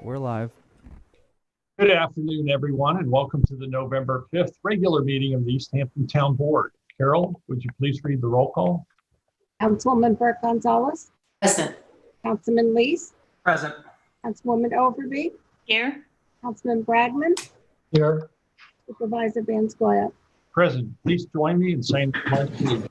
We're live. Good afternoon, everyone, and welcome to the November 5th regular meeting of the East Hampton Town Board. Carol, would you please read the roll call? Councilwoman Burke Gonzalez. Present. Councilman Lees. Present. Councilwoman Overby. Here. Councilman Bradman. Here. Supervisor Van Scoyac. Present. Please join me in saying the pledge of allegiance.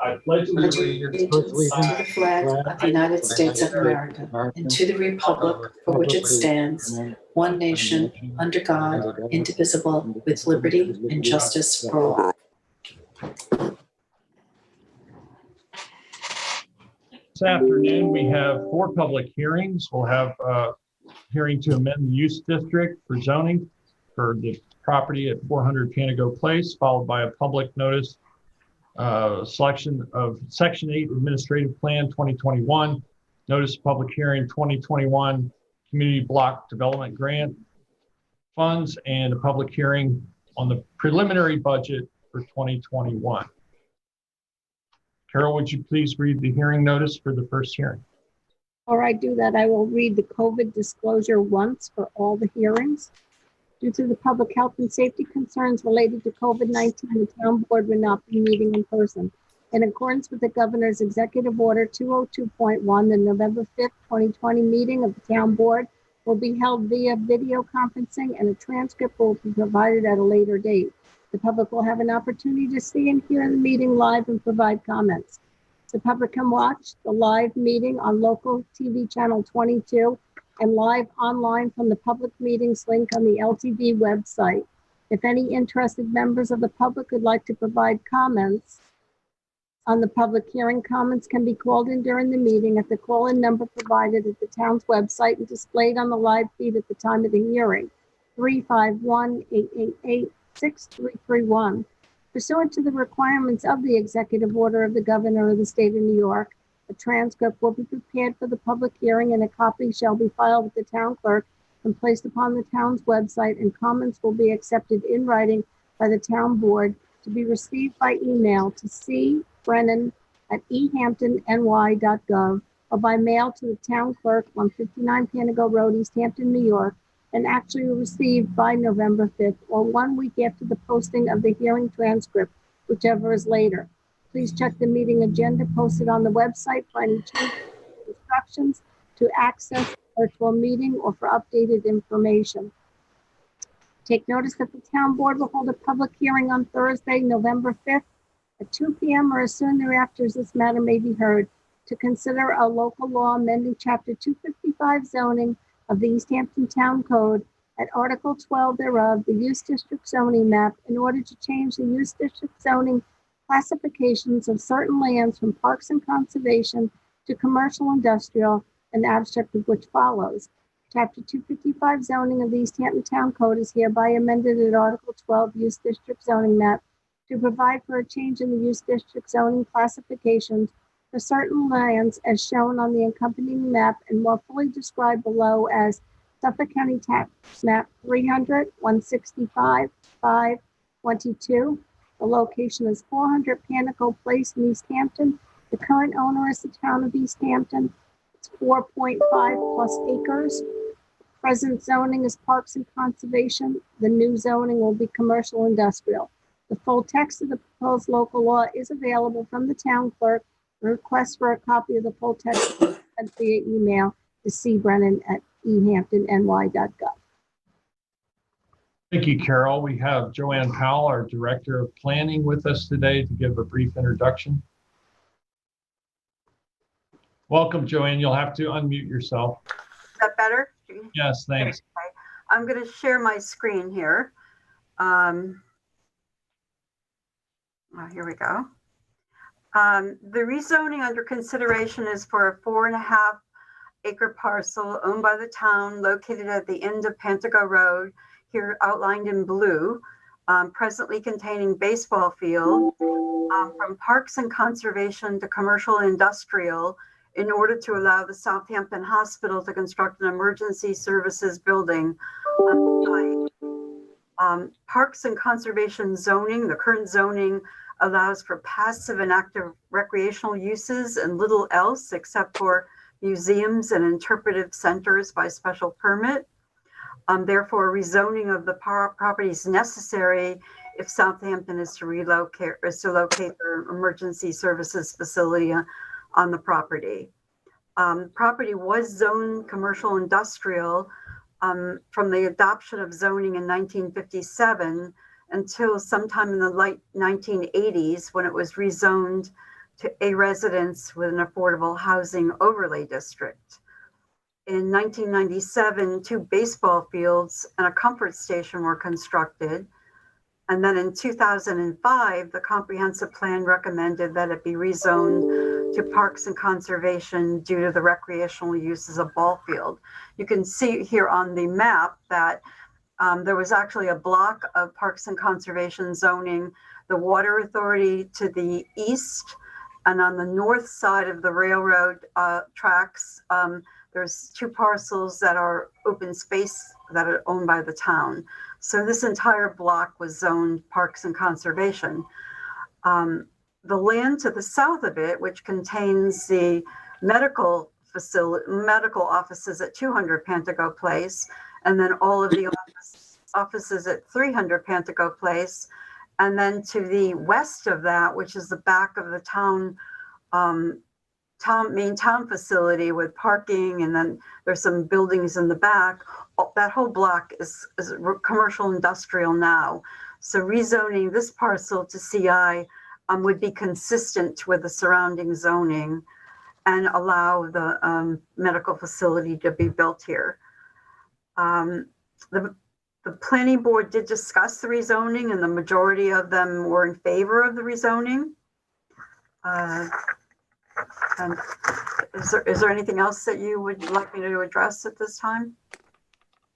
I pledge allegiance to the flag of the United States of America and to the republic for which it stands, one nation, under God, indivisible, with liberty and justice for all. This afternoon, we have 4 public hearings. We'll have a hearing to amend the use district for zoning for the property at 400 Panago Place, followed by a public notice selection of Section 8 Administrative Plan 2021, Notice of Public Hearing 2021 Community Block Development Grant Funds, and a public hearing on the preliminary budget for 2021. Carol, would you please read the hearing notice for the first hearing? Before I do that, I will read the COVID disclosure once for all the hearings. Due to the public health and safety concerns related to COVID-19, the town board will not be meeting in person. In accordance with the governor's executive order 202.1, the November 5th, 2020 meeting of the town board will be held via video conferencing, and a transcript will be provided at a later date. The public will have an opportunity to see and hear the meeting live and provide comments. The public can watch the live meeting on local TV channel 22 and live online from the public meetings link on the LTV website. If any interested members of the public would like to provide comments on the public hearing, comments can be called in during the meeting at the call-in number provided at the town's website and displayed on the live feed at the time of the hearing, 351-888-6331. Pursuant to the requirements of the executive order of the governor of the state of New York, a transcript will be prepared for the public hearing and a copy shall be filed with the town clerk and placed upon the town's website, and comments will be accepted in writing by the town board to be received by email to cbrennan@ehamptonny.gov or by mail to the town clerk, 159 Panago Road, East Hampton, New York, and actually received by November 5th or 1 week after the posting of the hearing transcript, whichever is later. Please check the meeting agenda posted on the website for any changes or instructions to access the virtual meeting or for updated information. Take notice that the town board will hold a public hearing on Thursday, November 5th at 2 p.m. or as soon thereafter as this matter may be heard to consider a local law amending Chapter 255 zoning of the East Hampton Town Code at Article 12 thereof, the use district zoning map, in order to change the use district zoning classifications of certain lands from parks and conservation to commercial industrial, an abstract of which follows. Chapter 255 zoning of the East Hampton Town Code is hereby amended at Article 12 use district zoning map to provide for a change in the use district zoning classifications for certain lands as shown on the accompanying map and more fully described below as Suffolk County Tax Map 300, 165, 5, 22. The location is 400 Panago Place in East Hampton. The current owner is the town of East Hampton. It's 4.5 plus acres. Present zoning is parks and conservation. The new zoning will be commercial industrial. The full text of the proposed local law is available from the town clerk. A request for a copy of the full text is sent via email to cbrennan@ehamptonny.gov. Thank you, Carol. We have Joanne Powell, our Director of Planning, with us today to give a brief introduction. Welcome, Joanne. You'll have to unmute yourself. Is that better? Yes, thanks. Okay. I'm going to share my screen here. Here we go. The rezoning under consideration is for a 4.5 acre parcel owned by the town located at the end of Panago Road, here outlined in blue, presently containing baseball field, from parks and conservation to commercial industrial, in order to allow the Southampton Hospital to construct an emergency services building on the site. Parks and conservation zoning, the current zoning allows for passive and active recreational uses and little else except for museums, and interpretive centers by special permit. Therefore, rezoning of the property is necessary if Southampton is to locate their emergency services facility on the property. Property was zoned commercial industrial from the adoption of zoning in 1957 until sometime in the late 1980s when it was rezoned to a residence with an affordable housing overlay district. In 1997, 2 baseball fields and a comfort station were constructed. And then in 2005, the comprehensive plan recommended that it be rezoned to parks and conservation due to the recreational use as a ball field. You can see here on the map that there was actually a block of parks and conservation zoning, the water authority to the east, and on the north side of the railroad tracks, there's 2 parcels that are open space that are owned by the town. So this entire block was zoned parks and conservation. The land to the south of it, which contains the medical offices at 200 Pantago Place, and then all of the offices at 300 Pantago Place, and then to the west of that, which is the back of the main town facility with parking, and then there's some buildings in the back. That whole block is commercial industrial now. So rezoning this parcel to CI would be consistent with the surrounding zoning and allow the medical facility to be built here. The planning board did discuss the rezoning, and the majority of them were in favor of the rezoning. And is there anything else that you would like me to address at this time?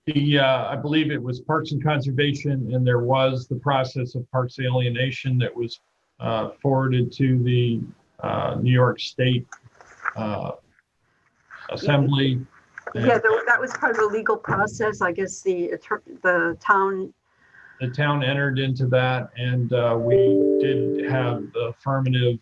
I believe it was Parks and Conservation, and there was the process of parks alienation that was forwarded to the New York State Assembly. Yeah, that was part of the legal process. I guess the town entered into that, and we did have the affirmative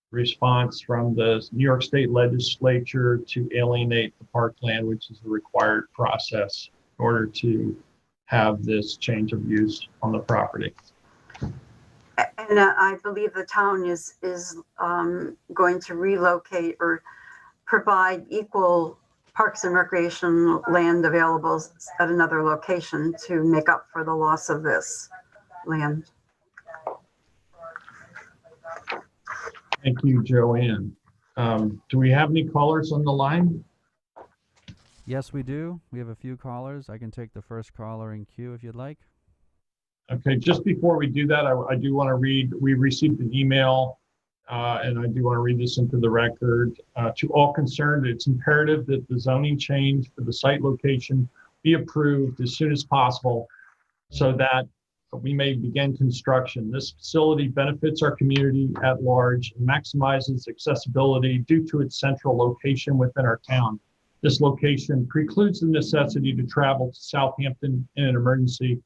response from the New York State Legislature to alienate the parkland, which is a required process in order to have this change of use on the property. And I believe the town is going to relocate or provide equal parks and recreation land available at another location to make up for the loss of this land. Thank you, Joanne. Do we have any callers on the line? Yes, we do. We have a few callers. I can take the first caller in queue if you'd like. Okay, just before we do that, I do want to read, we received an email, and I do want to read this into the record. To all concerned, it's imperative that the zoning change for the site location be approved as soon as possible so that we may begin construction. This facility benefits our community at large and maximizes accessibility due to its central location within our town. This location precludes the necessity to travel to Southampton in an emergency.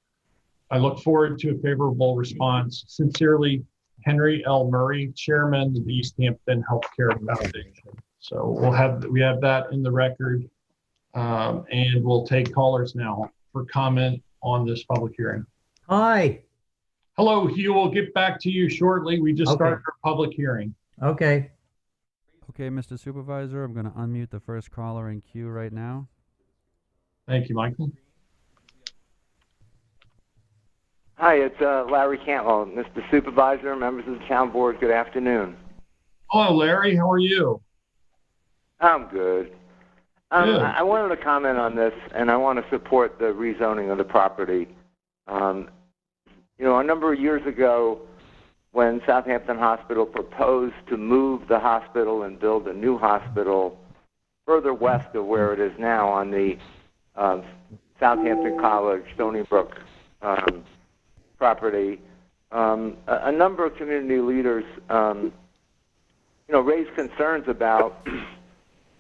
I look forward to a favorable response. Sincerely, Henry L. Murray, Chairman of the East Hampton Healthcare Foundation. So we have that in the record, and we'll take callers now for comment on this public hearing. Hi. Hello, Hugh. We'll get back to you shortly. We just started our public hearing. Okay. Okay, Mr. Supervisor, I'm going to unmute the first caller in queue right now. Thank you, Michael. Hi, it's Larry Cantwell, Mr. Supervisor, members of the town board. Good afternoon. Hello, Larry. How are you? I'm good. Good. I wanted to comment on this, and I want to support the rezoning of the property. A number of years ago, when Southampton Hospital proposed to move the hospital and build a new hospital further west of where it is now on the Southampton College, Stony Brook property, a number of community leaders, raised concerns about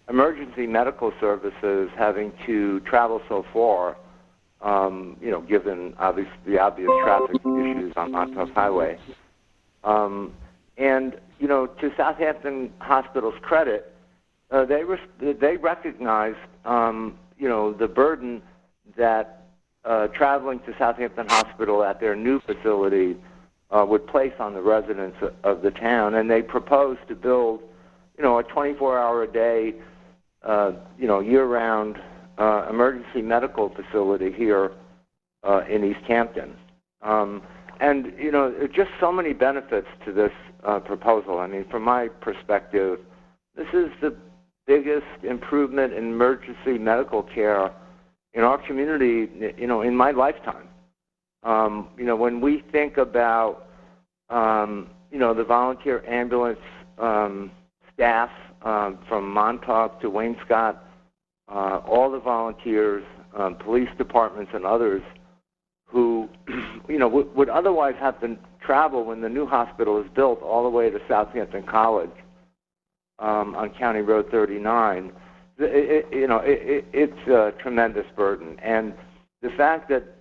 emergency medical services having to travel so far, given the obvious traffic issues on Montauk Highway. To Southampton Hospital's credit, they recognized, the burden that traveling to Southampton Hospital at their new facility would place on the residents of the town, and they proposed to build, a 24-hour-a-day, year-round emergency medical facility here in East Hampton. And, just so many benefits to this proposal. I mean, from my perspective, this is the biggest improvement in emergency medical care in our community, in my lifetime. When we think about, the volunteer ambulance staff from Montauk to Wainscott, all the volunteers, police departments and others who, would otherwise have to travel when the new hospital is built all the way to Southampton College on County Road 39, it's a tremendous burden. And the fact that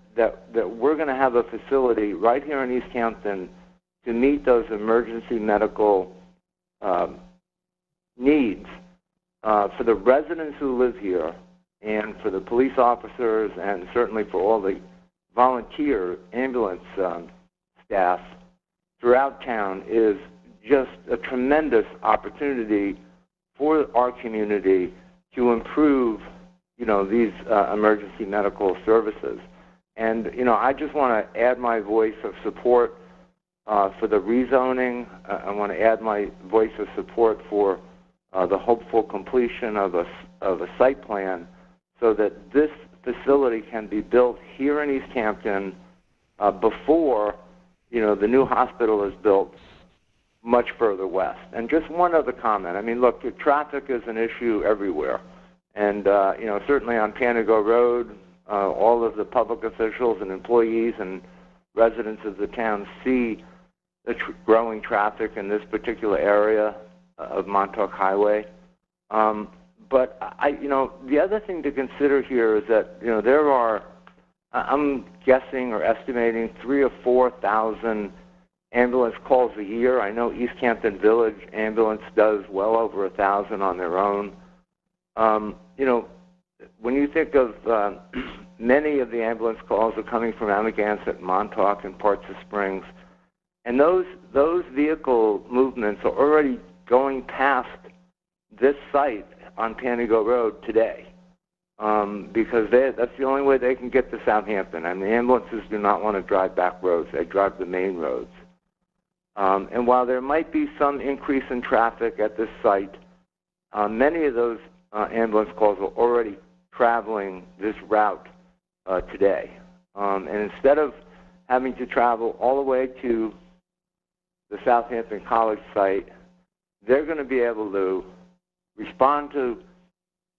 we're going to have a facility right here in East Hampton to meet those emergency medical needs for the residents who live here and for the police officers and certainly for all the volunteer ambulance staff throughout town is just a tremendous opportunity for our community to improve, these emergency medical services. And, I just want to add my voice of support for the rezoning. I want to add my voice of support for the hopeful completion of a site plan so that this facility can be built here in East Hampton before, the new hospital is built much further west. And just one other comment. I mean, look, traffic is an issue everywhere. And, certainly on Panago Road, all of the public officials and employees and residents of the town see the growing traffic in this particular area of Montauk Highway. But the other thing to consider here is that, there are, I'm guessing or estimating 3,000 or 4,000 ambulance calls a year. I know East Hampton Village Ambulance does well over 1,000 on their own. When you think of many of the ambulance calls are coming from Amagansett, Montauk, and parts of Springs, and those vehicle movements are already going past this site on Panago Road today because that's the only way they can get to Southampton. And the ambulances do not want to drive back roads. They drive the main roads. And while there might be some increase in traffic at this site, many of those ambulance calls are already traveling this route today. And instead of having to travel all the way to the Southampton College site, they're going to be able to respond to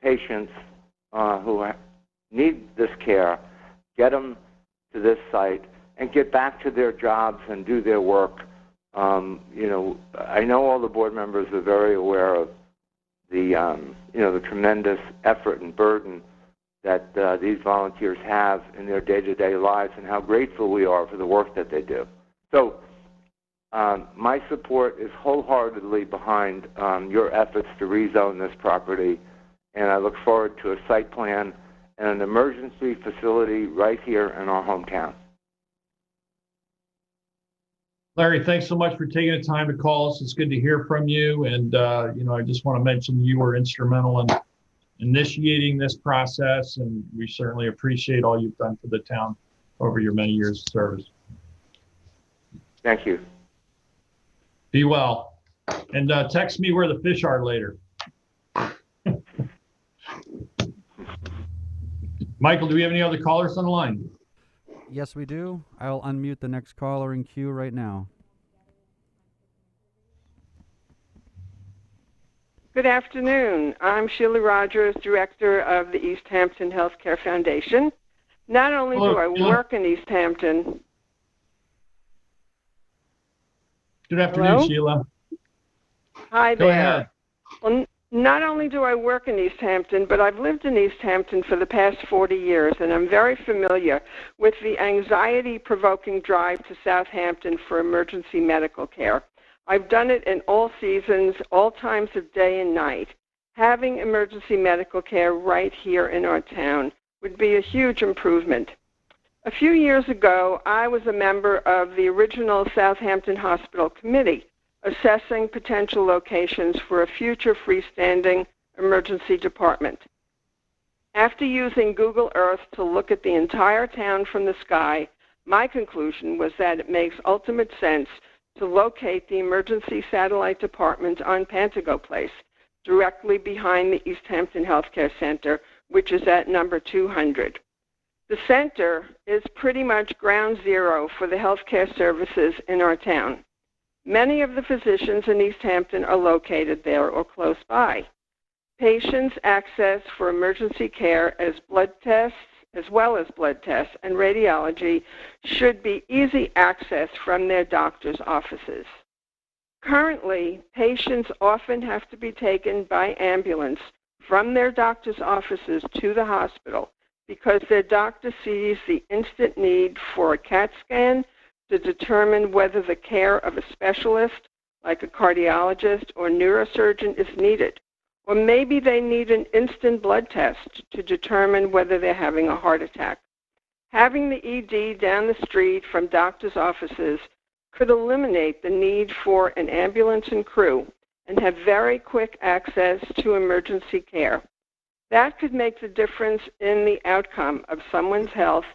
patients who need this care, get them to this site, and get back to their jobs and do their work. I know all the board members are very aware of the the tremendous effort and burden that these volunteers have in their day-to-day lives and how grateful we are for the work that they do. So my support is wholeheartedly behind your efforts to rezone this property, and I look forward to a site plan and an emergency facility right here in our hometown. Larry, thanks so much for taking the time to call us. It's good to hear from you. And, I just want to mention you were instrumental in initiating this process, and we certainly appreciate all you've done for the town over your many years of service. Thank you. Be well. And text me where the fish are later. Michael, do we have any other callers on the line? Yes, we do. I'll unmute the next caller in queue right now. Good afternoon. I'm Sheila Rogers, Director of the East Hampton Healthcare Foundation. Not only do I work in East Hampton. Good afternoon, Hello? Sheila. Hi Go there. ahead. Well, not only do I work in East Hampton, but I've lived in East Hampton for the past 40 years, and I'm very familiar with the anxiety-provoking drive to Southampton for emergency medical care. I've done it in all seasons, all times of day and night. having emergency medical care right here in our town would be a huge improvement. A few years ago, I was a member of the original Southampton Hospital Committee, assessing potential locations for a future freestanding emergency department. After using Google Earth to look at the entire town from the sky, my conclusion was that it makes ultimate sense to locate the emergency satellite department on Pantago Place, directly behind the East Hampton Healthcare Center, which is at number 200. The center is pretty much ground zero for the healthcare services in our town. Many of the physicians in East Hampton are located there or close by. Patients' access for emergency care as well as blood tests and radiology should be easy access from their doctor's offices. Currently, patients often have to be taken by ambulance from their doctor's offices to the hospital because their doctor sees the instant need for a CAT scan to determine whether the care of a specialist, like a cardiologist or neurosurgeon, is needed. Or maybe they need an instant blood test to determine whether they're having a heart attack. Having the ED down the street from doctors' offices could eliminate the need for an ambulance and crew and have very quick access to emergency care. That could make the difference in the outcome of someone's health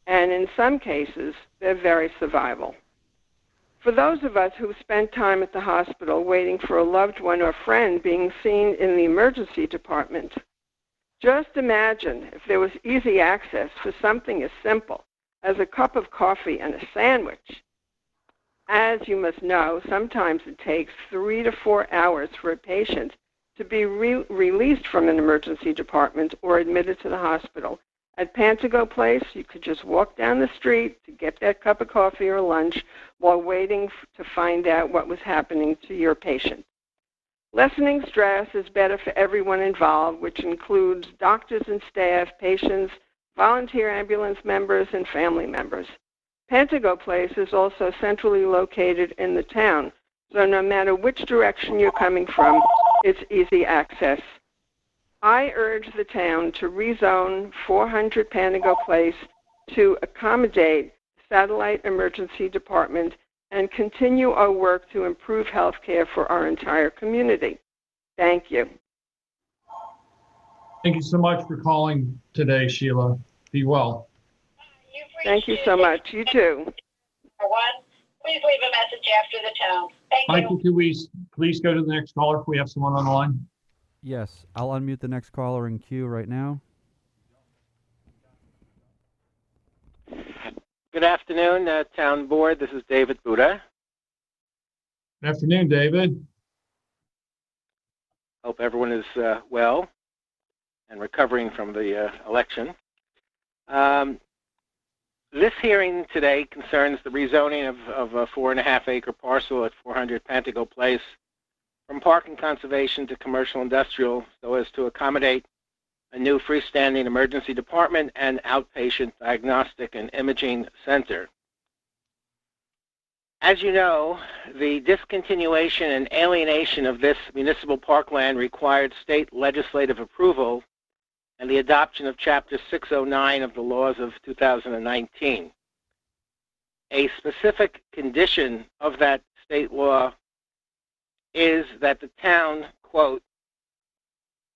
and, in some cases, their very survival. For those of us who spent time at the hospital waiting for a loved one or friend being seen in the emergency department, just imagine if there was easy access for something as simple as a cup of coffee and a sandwich. As you must know, sometimes it takes 3 to 4 hours for a patient to be released from an emergency department or admitted to the hospital. At Pantago Place, you could just walk down the street to get that cup of coffee or lunch while waiting to find out what was happening to your patient. Lessening stress is better for everyone involved, which includes doctors and staff, patients, volunteer ambulance members, and family members. Pantago Place is also centrally located in the town, so no matter which direction you're coming from, it's easy access. I urge the town to rezone 400 Pantago Place to accommodate Satellite Emergency Department and continue our work to improve health care for our entire community. Thank you. Thank you so much for calling today, Sheila. Be well. Thank you so much. You too. Please leave a message after the tone. Thank you. Michael, can we please go to the next caller if we have someone on the line? Yes, I'll unmute the next caller in queue right now. Good afternoon, Town Board. This is David Buda. Good afternoon, David. Hope everyone is well and recovering from the election. This hearing today concerns the rezoning of a 4.5-acre parcel at 400 Pantago Place from park and conservation to commercial industrial so as to accommodate a new freestanding emergency department and outpatient diagnostic and imaging center. As you know, the discontinuation and alienation of this municipal parkland required state legislative approval and the adoption of Chapter 609 of the laws of 2019. A specific condition of that state law is that the town, quote,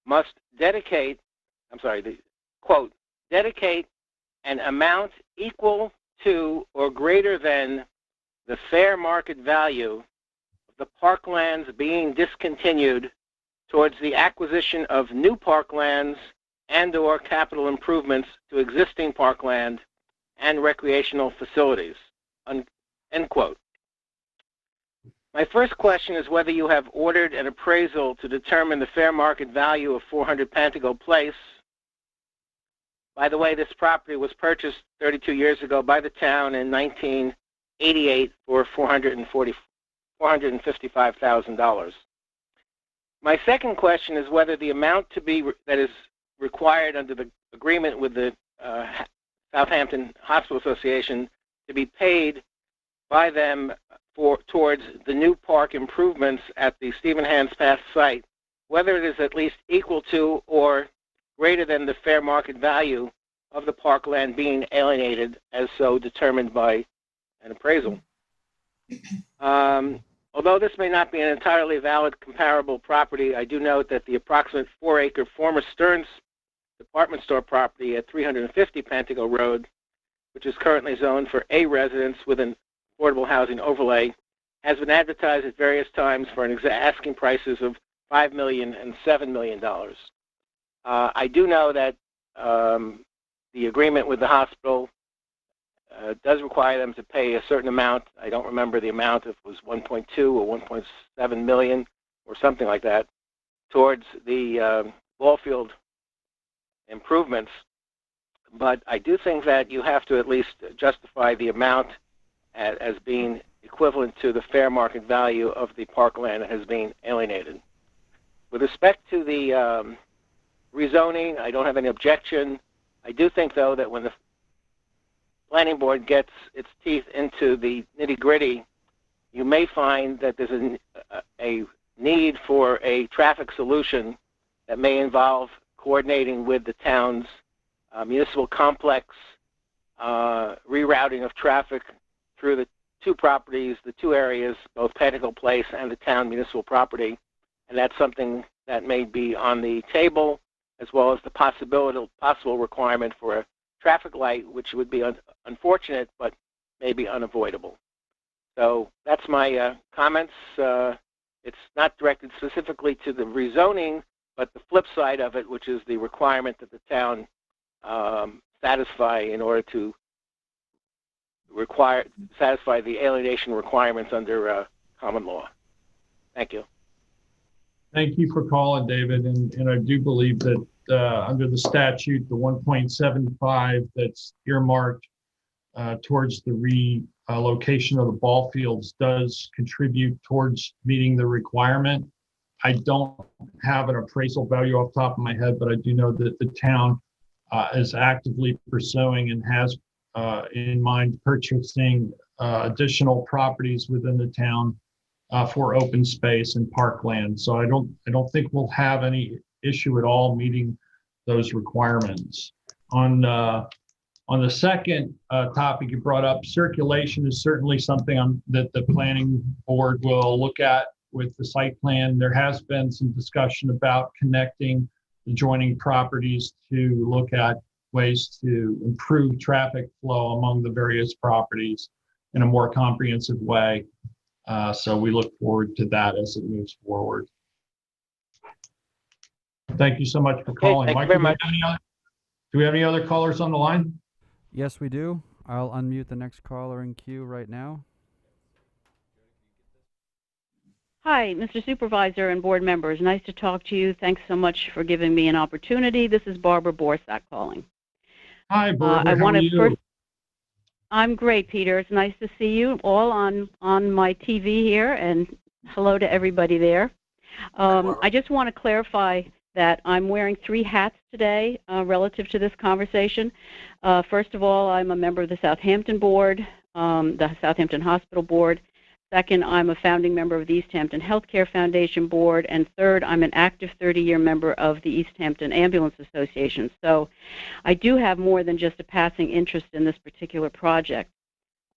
must dedicate an amount equal to or greater than the fair market value of the parklands being discontinued towards the acquisition of new parklands and/or capital improvements to existing parkland and recreational facilities, end quote. My first question is whether you have ordered an appraisal to determine the fair market value of 400 Pantago Place. By the way, this property was purchased 32 years ago by the town in 1988 for $455,000. My second question is whether the amount that is required under the agreement with the Southampton Hospital Association to be paid by them towards the new park improvements at the Stephen Hans Path site whether it is at least equal to or greater than the fair market value of the parkland being alienated as so determined by an appraisal. Although this may not be an entirely valid comparable property, I do note that the approximate 4-acre former Stearns department store property at 350 Pantego Road, which is currently zoned for A residence with an affordable housing overlay, has been advertised at various times for an asking prices of $5 million and $7 million. I do know that the agreement with the hospital does require them to pay a certain amount. I don't remember the amount, if it was 1.2 or 1.7 million or something like that, towards the ball field improvements. But I do think that you have to at least justify the amount as being equivalent to the fair market value of the parkland that has been alienated. With respect to the rezoning, I don't have any objection. I do think, though, that when the planning board gets its teeth into the nitty-gritty, you may find that there's a need for a traffic solution that may involve coordinating with the town's municipal complex, rerouting of traffic through the two properties, the two areas, both Pantego Place and the town municipal property. And that's something that may be on the table, as well as the possible requirement for a traffic light, which would be unfortunate, but maybe unavoidable. So that's my comments. It's not directed specifically to the rezoning, but the flip side of it, which is the requirement that the town satisfy in order to satisfy the alienation requirements under common law. Thank you. Thank you for calling, David. And I do believe that under the statute, the 1.75 that's earmarked towards the relocation of the ball fields does contribute towards meeting the requirement. I don't have an appraisal value off the top of my head, but I do know that the town is actively pursuing and has in mind purchasing additional properties within the town for open space and parkland. So I don't think we'll have any issue at all meeting those requirements. On the second topic you brought up, circulation is certainly something that the planning board will look at with the site plan. There has been some discussion about connecting adjoining properties to look at ways to improve traffic flow among the various properties in a more comprehensive way. So we look forward to that as it moves forward. Thank you so much for calling. Thank you very much. Do we have any other callers on the line? Yes, we do. I'll unmute the next caller in queue right now. Hi, Mr. Supervisor and board members. Nice to talk to you. Thanks so much for giving me an opportunity. This is Barbara Borthsack calling. Hi, Barbara. How are you? I'm great, Peter. It's nice to see you all on my TV here, and hello to everybody there. I just want to clarify that I'm wearing 3 hats today relative to this conversation. First of all, I'm a member of the Southampton Board, the Southampton Hospital Board. Second, I'm a founding member of the East Hampton Healthcare Foundation Board. And third, I'm an active 30-year member of the East Hampton Ambulance Association. So I do have more than just a passing interest in this particular project.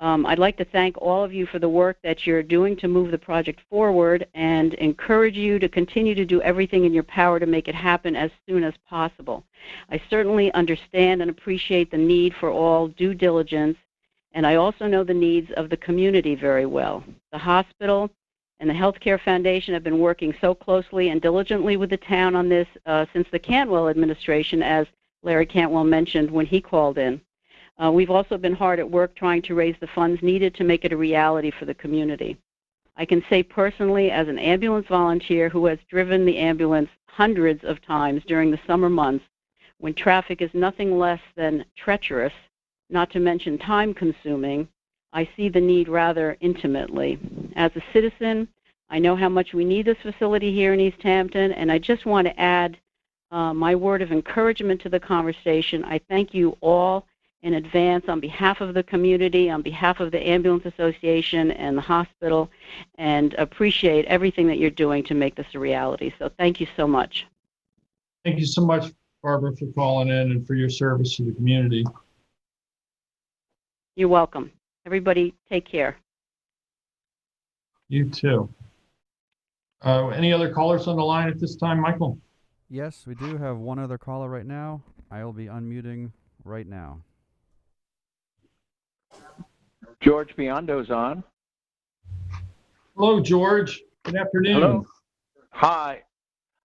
I'd like to thank all of you for the work that you're doing to move the project forward and encourage you to continue to do everything in your power to make it happen as soon as possible. I certainly understand and appreciate the need for all due diligence, and I also know the needs of the community very well. The hospital and the Healthcare Foundation have been working so closely and diligently with the town on this since the Cantwell administration, as Larry Cantwell mentioned when he called in. We've also been hard at work trying to raise the funds needed to make it a reality for the community. I can say personally, as an ambulance volunteer who has driven the ambulance hundreds of times during the summer months, when traffic is nothing less than treacherous, not to mention time-consuming, I see the need rather intimately. As a citizen, I know how much we need this facility here in East Hampton, and I just want to add my word of encouragement to the conversation. I thank you all, in advance on behalf of the community, on behalf of the Ambulance Association and the hospital, and appreciate everything that you're doing to make this a reality. So thank you so much. Thank you so much, Barbara, for calling in and for your service to the community. You're welcome. Everybody, take care. You too. Any other callers on the line at this time, Michael? Yes, we do have one other caller right now. I will be unmuting right now. George Biondo's on. Hello, George. Good afternoon. Hello.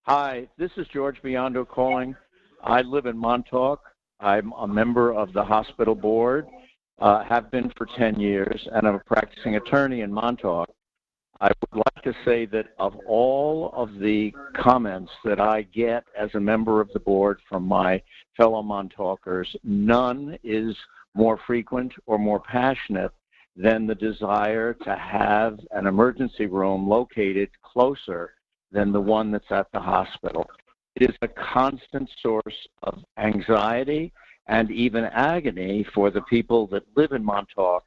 Hi. This is George Biondo calling. I live in Montauk. I'm a member of the hospital board, have been for 10 years, and I'm a practicing attorney in Montauk. I would like to say that of all of the comments that I get as a member of the board from my fellow Montaukers, none is more frequent or more passionate than the desire to have an emergency room located closer than the one that's at the hospital. It is a constant source of anxiety and even agony for the people that live in Montauk,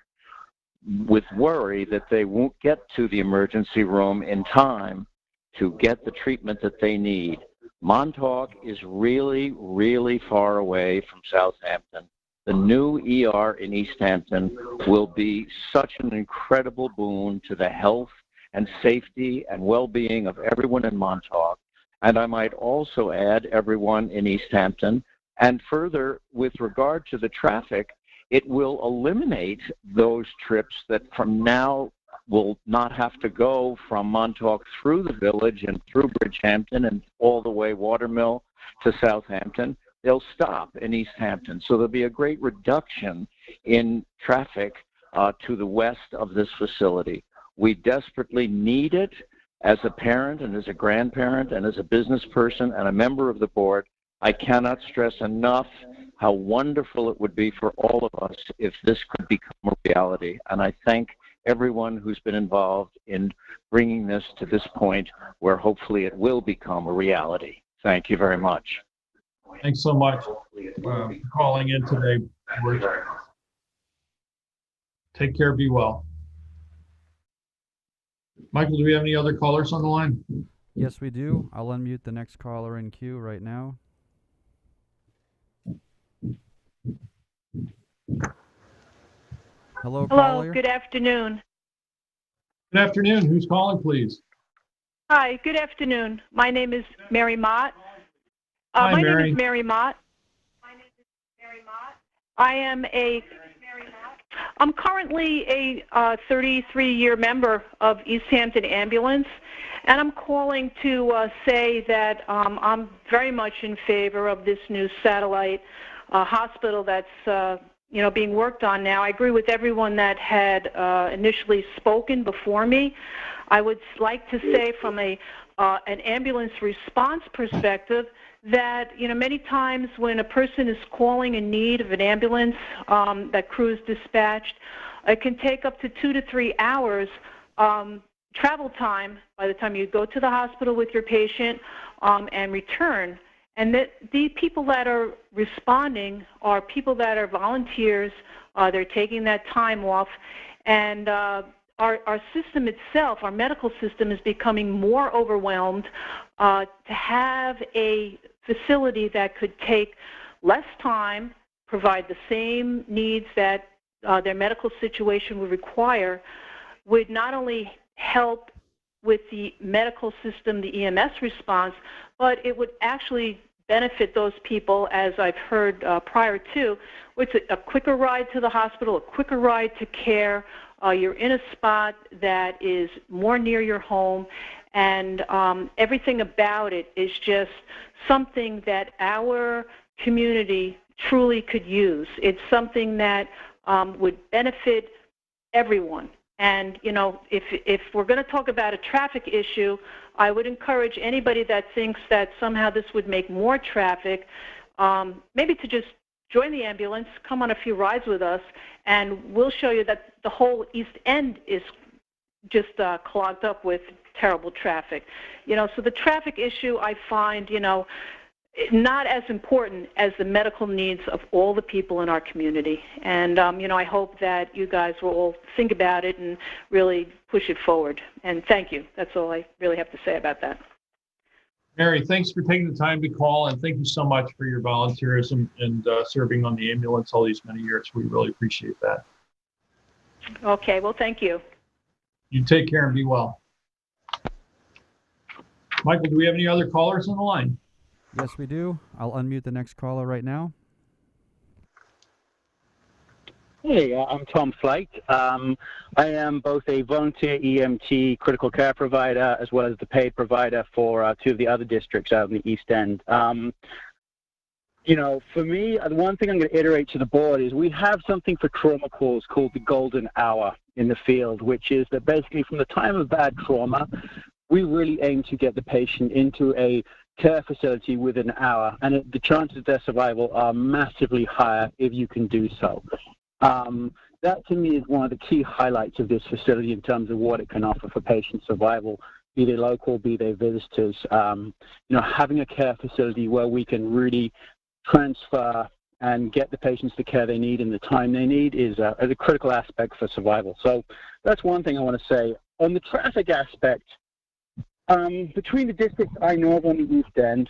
with worry that they won't get to the emergency room in time to get the treatment that they need. Montauk is really, really far away from Southampton. The new ER in East Hampton will be such an incredible boon to the health and safety and well-being of everyone in Montauk. And I might also add everyone in East Hampton. And further, with regard to the traffic, it will eliminate those trips that from now will not have to go from Montauk through the village and through Bridgehampton and all the way Watermill to Southampton. They'll stop in East Hampton. So there'll be a great reduction in traffic to the west of this facility. We desperately need it. As a parent and as a grandparent and as a business person and a member of the board, I cannot stress enough how wonderful it would be for all of us if this could become a reality. And I thank everyone who's been involved in bringing this to this point where hopefully it will become a reality. Thank you very much. Thanks so much for calling in today, George. Take care, be well. Michael, do we have any other callers on the line? Yes, we do. I'll unmute the next caller in queue right now. Hello, caller. Good afternoon. Good afternoon. Who's calling, please? Hi, good afternoon. My name is Mary Mott. Hi, my Mary. name is Mary Mott. I'm currently a 33-year member of East Hampton Ambulance, and I'm calling to say that I'm very much in favor of this new satellite hospital that's being worked on now. I agree with everyone that had initially spoken before me. I would like to say from an ambulance response perspective that, many times when a person is calling in need of an ambulance, that crew is dispatched, it can take up to 2 to 3 hours travel time by the time you go to the hospital with your patient and return. And the people that are responding are people that are volunteers. They're taking that time off. And our system itself, our medical system, is becoming more overwhelmed. To have a facility that could take less time, provide the same needs that their medical situation would require, would not only help with the medical system, the EMS response, but it would actually benefit those people, as I've heard prior to, with a quicker ride to the hospital, a quicker ride to care. You're in a spot that is more near your home, and everything about it is just something that our community truly could use. It's something that would benefit everyone. And, if we're going to talk about a traffic issue, I would encourage anybody that thinks that somehow this would make more traffic, maybe to just join the ambulance, come on a few rides with us, and we'll show you that the whole East End is just clogged up with terrible traffic. So the traffic issue, I find, not as important as the medical needs of all the people in our community. And, I hope that you guys will all think about it and really push it forward. And thank you. That's all I really have to say about that. Mary, thanks for taking the time to call, and thank you so much for your volunteerism and serving on the ambulance all these many years. We really appreciate that. Okay, well, thank you. You take care and be well. Michael, do we have any other callers on the line? Yes, we do. I'll unmute the next caller right now. Hey, I'm Tom Flite. I am both a volunteer EMT critical care provider as well as the paid provider for two of the other districts out in the East End. For me, the one thing I'm going to iterate to the board is we have something for trauma calls called the golden hour in the field, which is that basically from the time of bad trauma, we really aim to get the patient into a care facility within an hour, and the chances of their survival are massively higher if you can do so. That to me is one of the key highlights of this facility in terms of what it can offer for patient survival, be they local, be they visitors. Having a care facility where we can really transfer and get the patients the care they need and the time they need is a critical aspect for survival. So that's one thing I want to say. On the traffic aspect, between the districts I know of on the East End,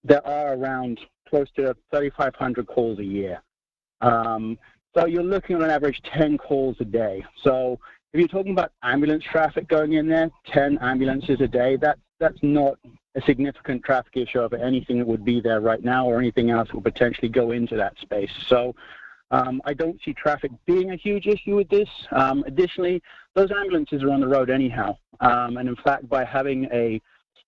there are around close to 3,500 calls a year. So you're looking on an average 10 calls a day. So if you're talking about ambulance traffic going in there, 10 ambulances a day, that's not a significant traffic issue over anything that would be there right now or anything else that would potentially go into that space. So I don't see traffic being a huge issue with this. Additionally, those ambulances are on the road anyhow. And in fact, by having a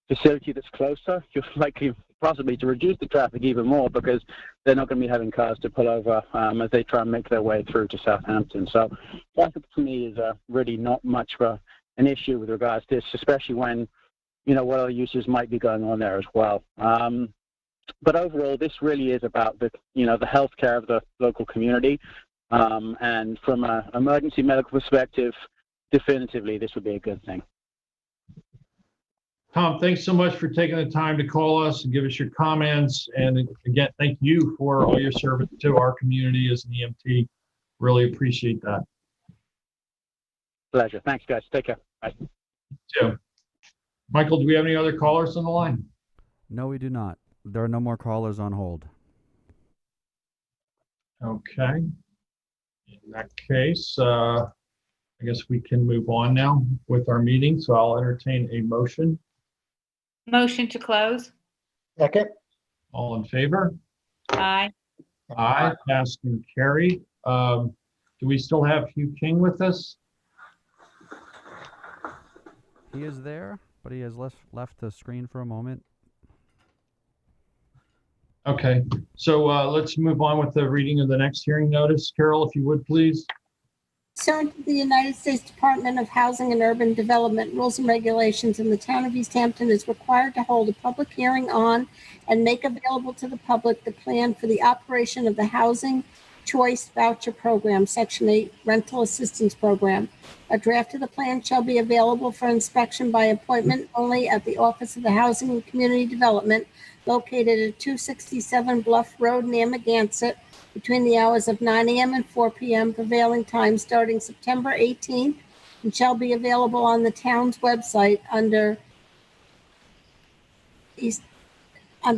facility that's closer, you're likely possibly to reduce the traffic even more because they're not going to be having cars to pull over as they try and make their way through to Southampton. So traffic to me is really not much of an issue with regards to this, especially when, what other uses might be going on there as well. But overall, this really is about the healthcare of the local community. And from an emergency medical perspective, definitively, this would be a good thing. Tom, thanks so much for taking the time to call us and give us your comments. And again, thank you for all your service to our community as an EMT. Really appreciate that. Pleasure. Thanks, guys. Take care. Bye. Too. Michael, do we have any other callers on the line? No, we do not. There are no more callers on hold. Okay. In that case, I guess we can move on now with our meeting. So I'll entertain a motion. Motion to close. Second. All in favor? Aye. Aye. Passed and carried. Do we still have Hugh King with us? He is there, but he has left the screen for a moment. Okay, so let's move on with the reading of the next hearing notice. Carol, if you would, please. Pursuant to the United States Department of Housing and Urban Development rules and regulations, in the town of East Hampton is required to hold a public hearing on and make available to the public the plan for the operation of the Housing Choice Voucher Program, Section 8 Rental Assistance Program. A draft of the plan shall be available for inspection by appointment only at the Office of the Housing and Community Development, located at 267 Bluff Road, Narragansett, between the hours of 9 a.m. and 4 p.m. prevailing time starting September 18th, and shall be available on the town's website under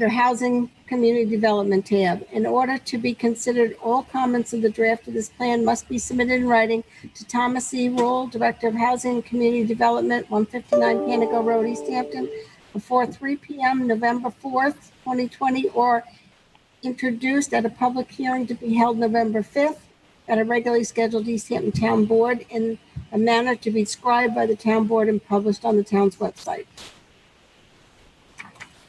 Housing Community Development tab. In order to be considered, all comments of the draft of this plan must be submitted in writing to Thomas E. Rule, Director of Housing and Community Development, 159 Panago Road, East Hampton, before 3 p.m. November 4th, 2020, or introduced at a public hearing to be held November 5th at a regularly scheduled East Hampton Town Board in a manner to be described by the Town Board and published on the town's website.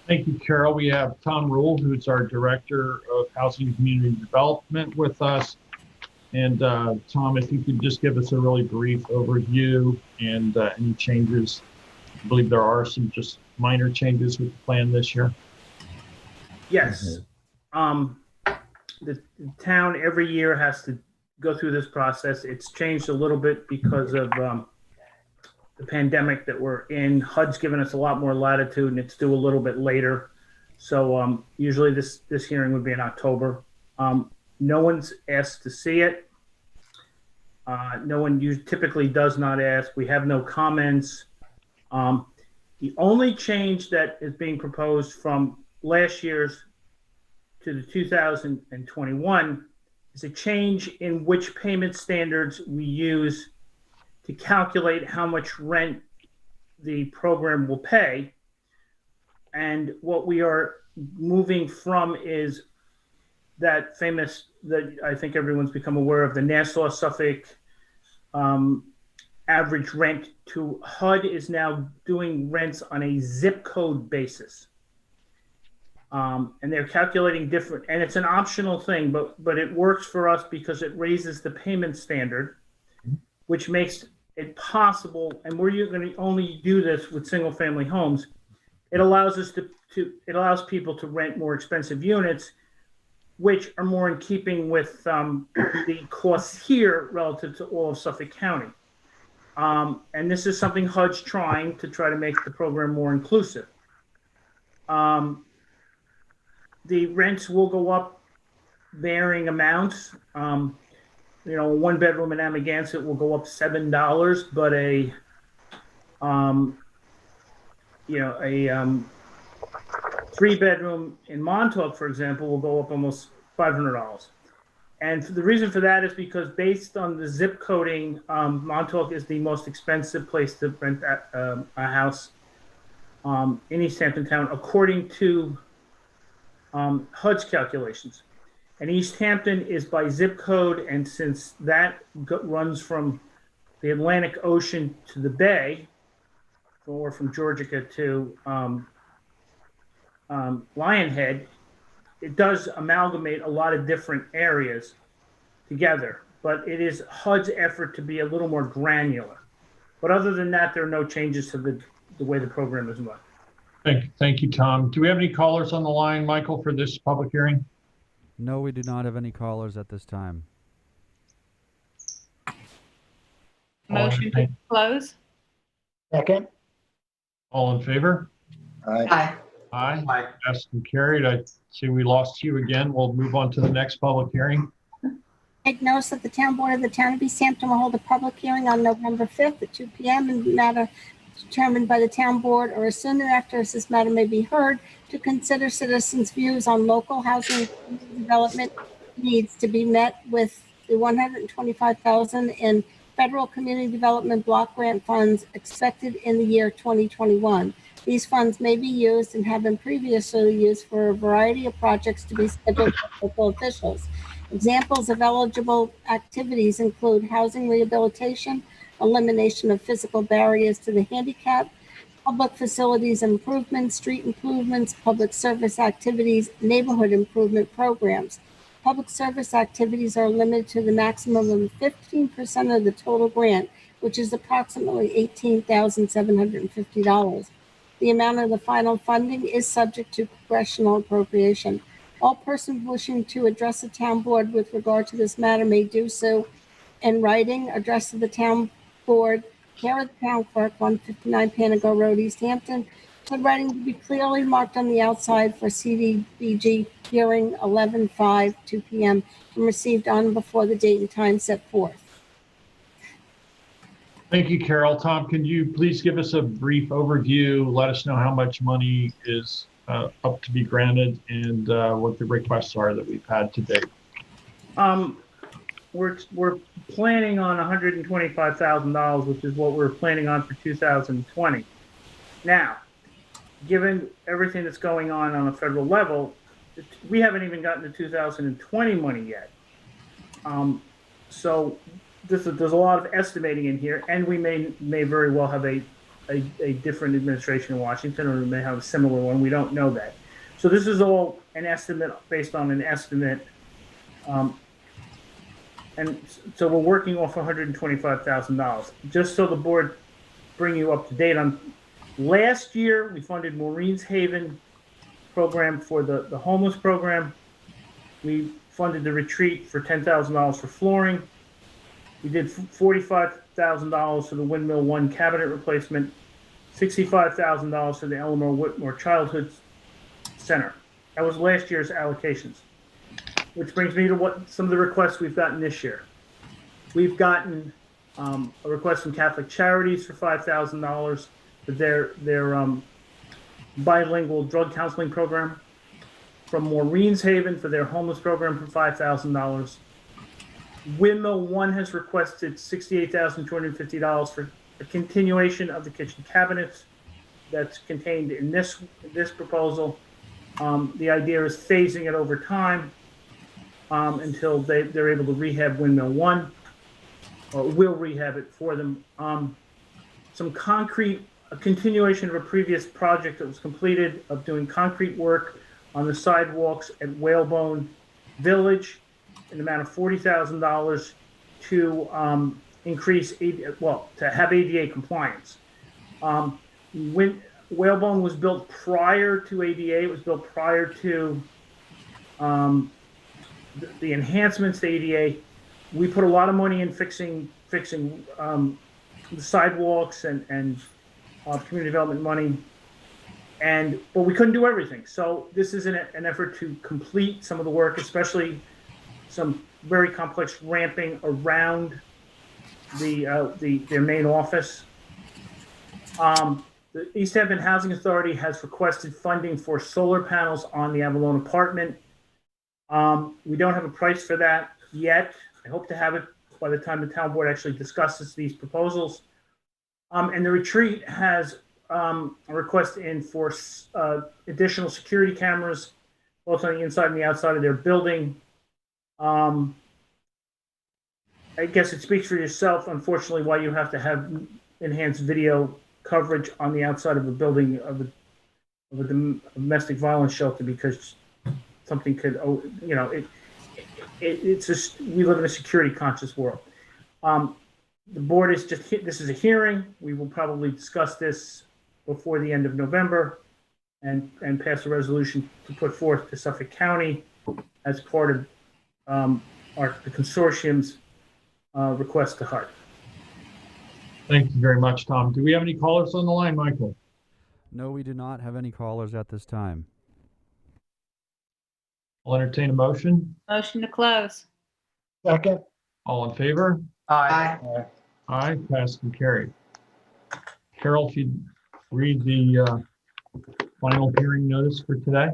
Thank you, Carol. We have Tom Rule, who's our Director of Housing and Community Development, with us. And Tom, if you could just give us a really brief overview and any changes. I believe there are some just minor changes with the plan this year. Yes. The town every year has to go through this process. It's changed a little bit because of the pandemic that we're in. HUD's given us a lot more latitude, and it's due a little bit later So usually this hearing would be in October. No one's asked to see it. No one typically does not ask. We have no comments. The only change that is being proposed from last year's to the 2021 is a change in which payment standards we use to calculate how much rent the program will pay. And what we are moving from is that famous, that I think everyone's become aware of, the Nassau-Suffolk average rent to HUD is now doing rents on a zip code basis. And they're calculating different, and it's an optional thing, but it works for us because it raises the payment standard, which makes it possible, and we're going to only do this with single family homes. It allows us it allows people to rent more expensive units, which are more in keeping with the costs here relative to all of Suffolk County. And this is something HUD's trying to try to make the program more inclusive. The rents will go up varying amounts. You know, a one bedroom in Amagansett will go up $7, but a three bedroom in Montauk, for example, will go up almost $500. And the reason for that is because based on the zip coding, Montauk is the most expensive place to rent a house in East Hampton town, according to HUD's calculations. And East Hampton is by zip code, and since that runs from the Atlantic Ocean to the Bay, or from Georgia to Lionhead, it does amalgamate a lot of different areas together. But it is HUD's effort to be a little more granular. But other than that, there are no changes to the way the program is run. Thank you, Tom. Do we have any callers on the line, Michael, for this public hearing? No, we do not have any callers at this time. Motion to close? Second. All in favor? Aye. Aye. Aye. Passed and carried. I see we lost you again. We'll move on to the next public hearing. Take notice that the town board of the town of East Hampton will hold a public hearing on November 5th at 2 p.m. in matter determined by the town board or as soon thereafter as this matter may be heard to consider citizens' views on local housing development needs to be met with the $125,000 in federal community development block grant funds expected in the year 2021. These funds may be used and have been previously used for a variety of projects to be scheduled by local officials. Examples of eligible activities include housing rehabilitation, elimination of physical barriers to the handicapped, public facilities improvements, street improvements, public service activities, neighborhood improvement programs. Public service activities are limited to the maximum of 15% of the total grant, which is approximately $18,750. The amount of the final funding is subject to congressional appropriation. All persons wishing to address the town board with regard to this matter may do so in writing. Address to the town board, care of the town clerk, 159 Panago Road, East Hampton. Said writing to be clearly marked on the outside for CDBG Hearing 11/5, 2 p.m. and received on and before the date and time set forth. Thank you, Carol. Tom, can you please give us a brief overview? Let us know how much money is up to be granted and what the requests are that we've had to date. We're planning on $125,000, which is what we're planning on for 2020. Now, given everything that's going on a federal level, we haven't even gotten the 2020 money yet. So there's a lot of estimating in here, and we may very well have a different administration in Washington, or we may have a similar one. We don't know that. So this is all an estimate based on an estimate. And so we're working off $125,000. Just so the board bring you up to date on, last year we funded Maureen's Haven program for the homeless program. We funded the retreat for $10,000 for flooring. We did $45,000 for the Windmill 1 cabinet replacement, $65,000 for the Eleanor Whitmore Childhood center. That was last year's allocations. Which brings me to what some of the requests we've gotten this year. We've gotten a request from Catholic Charities for $5,000 for their bilingual drug counseling program. From Maureen's Haven for their homeless program for $5,000. Windmill One has requested $68,250 for a continuation of the kitchen cabinets that's contained in this proposal. The idea is phasing it over time until they're able to rehab Windmill One, or will rehab it for them. Some concrete, a continuation of a previous project that was completed of doing concrete work on the sidewalks at Whalebone Village in the amount of $40,000 to increase, to have ADA compliance. When Whalebone was built prior to ADA, it was built prior to the enhancements to ADA. We put a lot of money in fixing the sidewalks and community development money, but we couldn't do everything. So this is an effort to complete some of the work, especially some very complex ramping around their main office. The East Hampton Housing Authority has requested funding for solar panels on the Avalon apartment. We don't have a price for that yet. I hope to have it by the time the town board actually discusses these proposals. And the retreat has a request in for additional security cameras, both on the inside and the outside of their building. I guess it speaks for yourself, unfortunately, why you have to have enhanced video coverage on the outside of a building of a domestic violence shelter, because something could, it's just, we live in a security conscious world. The board is just, this is a hearing. We will probably discuss this before the end of November and pass a resolution to put forth to Suffolk County as part of the consortium's request to HUD. Thank you very much, Tom. Do we have any callers on the line, Michael? No, we do not have any callers at this time. I'll entertain a motion. Motion to close. Second. All in favor? Aye. Aye, passed and carried. Carol, if you'd read the final hearing notice for today.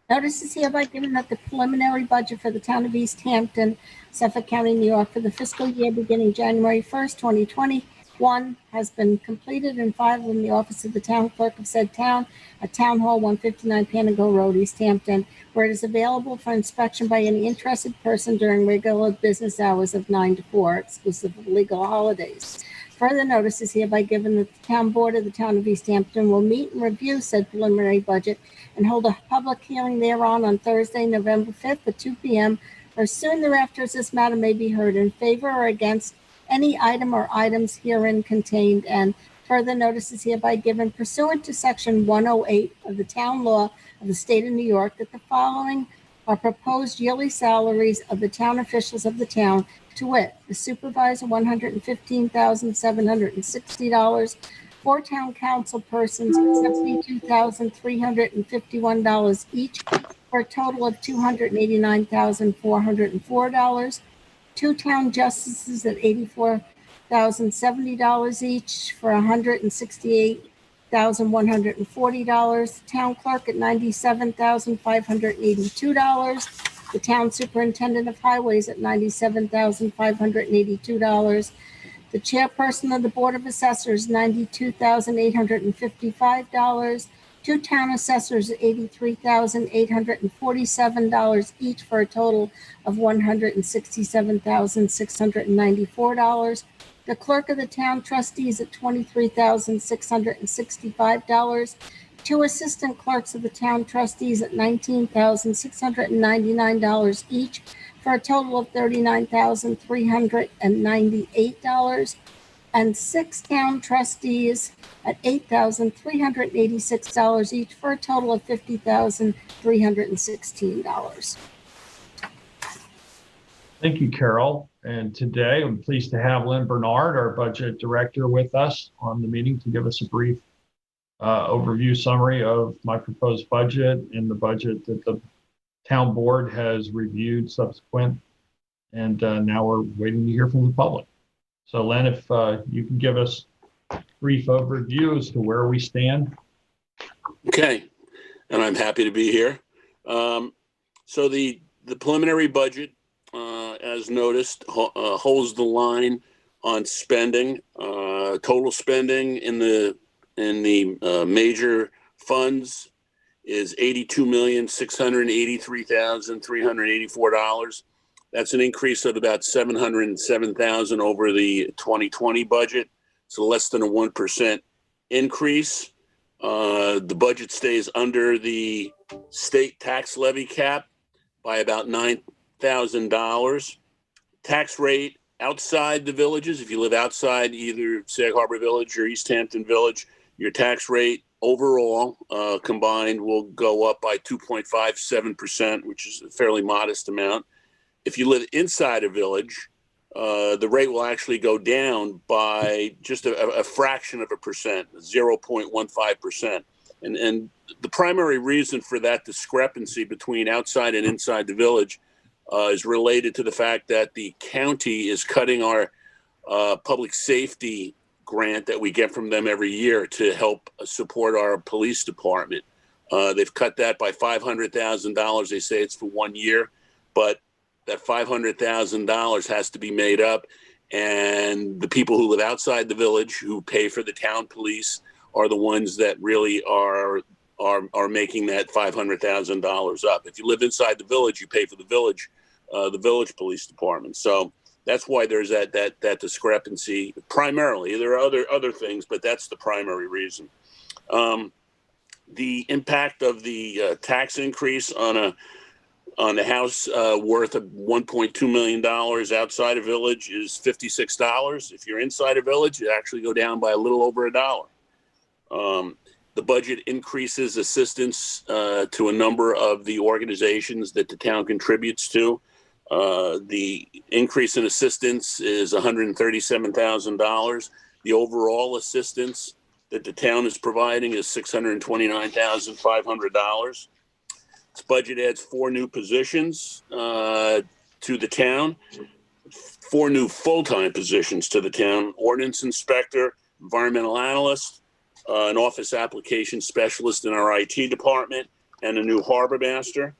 Notice is hereby given that the preliminary budget for the town of East Hampton, Suffolk County, New York, for the fiscal year beginning January 1st, 2021 has been completed and filed in the office of the town clerk of said town at Town Hall, 159 Panago Road, East Hampton, where it is available for inspection by any interested person during regular business hours of 9 to 4, exclusive of legal holidays. Further notice is hereby given that the town board of the town of East Hampton will meet and review said preliminary budget and hold a public hearing thereon on Thursday, November 5th at 2 p.m. or soon thereafter, as this matter may be heard in favor or against any item or items herein contained. And further notice is hereby given pursuant to Section 108 of the Town Law of the State of New York that the following are proposed yearly salaries of the town officials of the town, to wit, the supervisor, $115,760, 4 town council persons, $72,351 each, for a total of $289,404, 2 town justices at $84,070 each, for $168,140, town clerk at $97,582, the town superintendent of highways at $97,582, the chairperson of the board of assessors, $92,855, 2 town assessors at $83,847 each, for a total of $167,694. The clerk of the town trustees at $23,665. 2 assistant clerks of the town trustees at $19,699 each, for a total of $39,398. And 6 town trustees at $8,386 each, for a total of $50,316. Thank you, Carol. And today I'm pleased to have Lynn Bernard, our budget director, with us on the meeting to give us a brief overview summary of my proposed budget and the budget that the town board has reviewed subsequent. And now we're waiting to hear from the public. So Len, if you can give us a brief overview as to where we stand. Okay, and I'm happy to be here. So the preliminary budget, as noticed, holds the line on spending. Total spending in the major funds is $82,683,384. That's an increase of about $707,000 over the 2020 budget. So less than a 1% increase. The budget stays under the state tax levy cap by about $9,000. Tax rate outside the villages, if you live outside either Sag Harbor Village or East Hampton Village, your tax rate overall combined will go up by 2.57%, which is a fairly modest amount. If you live inside a village, the rate will actually go down by just a fraction of a percent, 0.15%. And the primary reason for that discrepancy between outside and inside the village is related to the fact that the county is cutting our public safety grant that we get from them every year to help support our police department. They've cut that by $500,000. They say it's for 1 year, but that $500,000 has to be made up, and the people who live outside the village who pay for the town police are the ones that really are making that $500,000 up. If you live inside the village, you pay for the village police department. So that's why there's that discrepancy. Primarily, there are other things, but that's the primary reason. The impact of the tax increase on the house worth of $1.2 million outside a village is $56. If you're inside a village, it actually go down by a little over $1. The budget increases assistance to a number of the organizations that the town contributes to. The increase in assistance is $137,000. The overall assistance that the town is providing is $629,500. This budget adds 4 new positions to the town, 4 new full-time positions to the town: ordinance inspector, environmental analyst, an office application specialist in our IT department, and a new harbor master.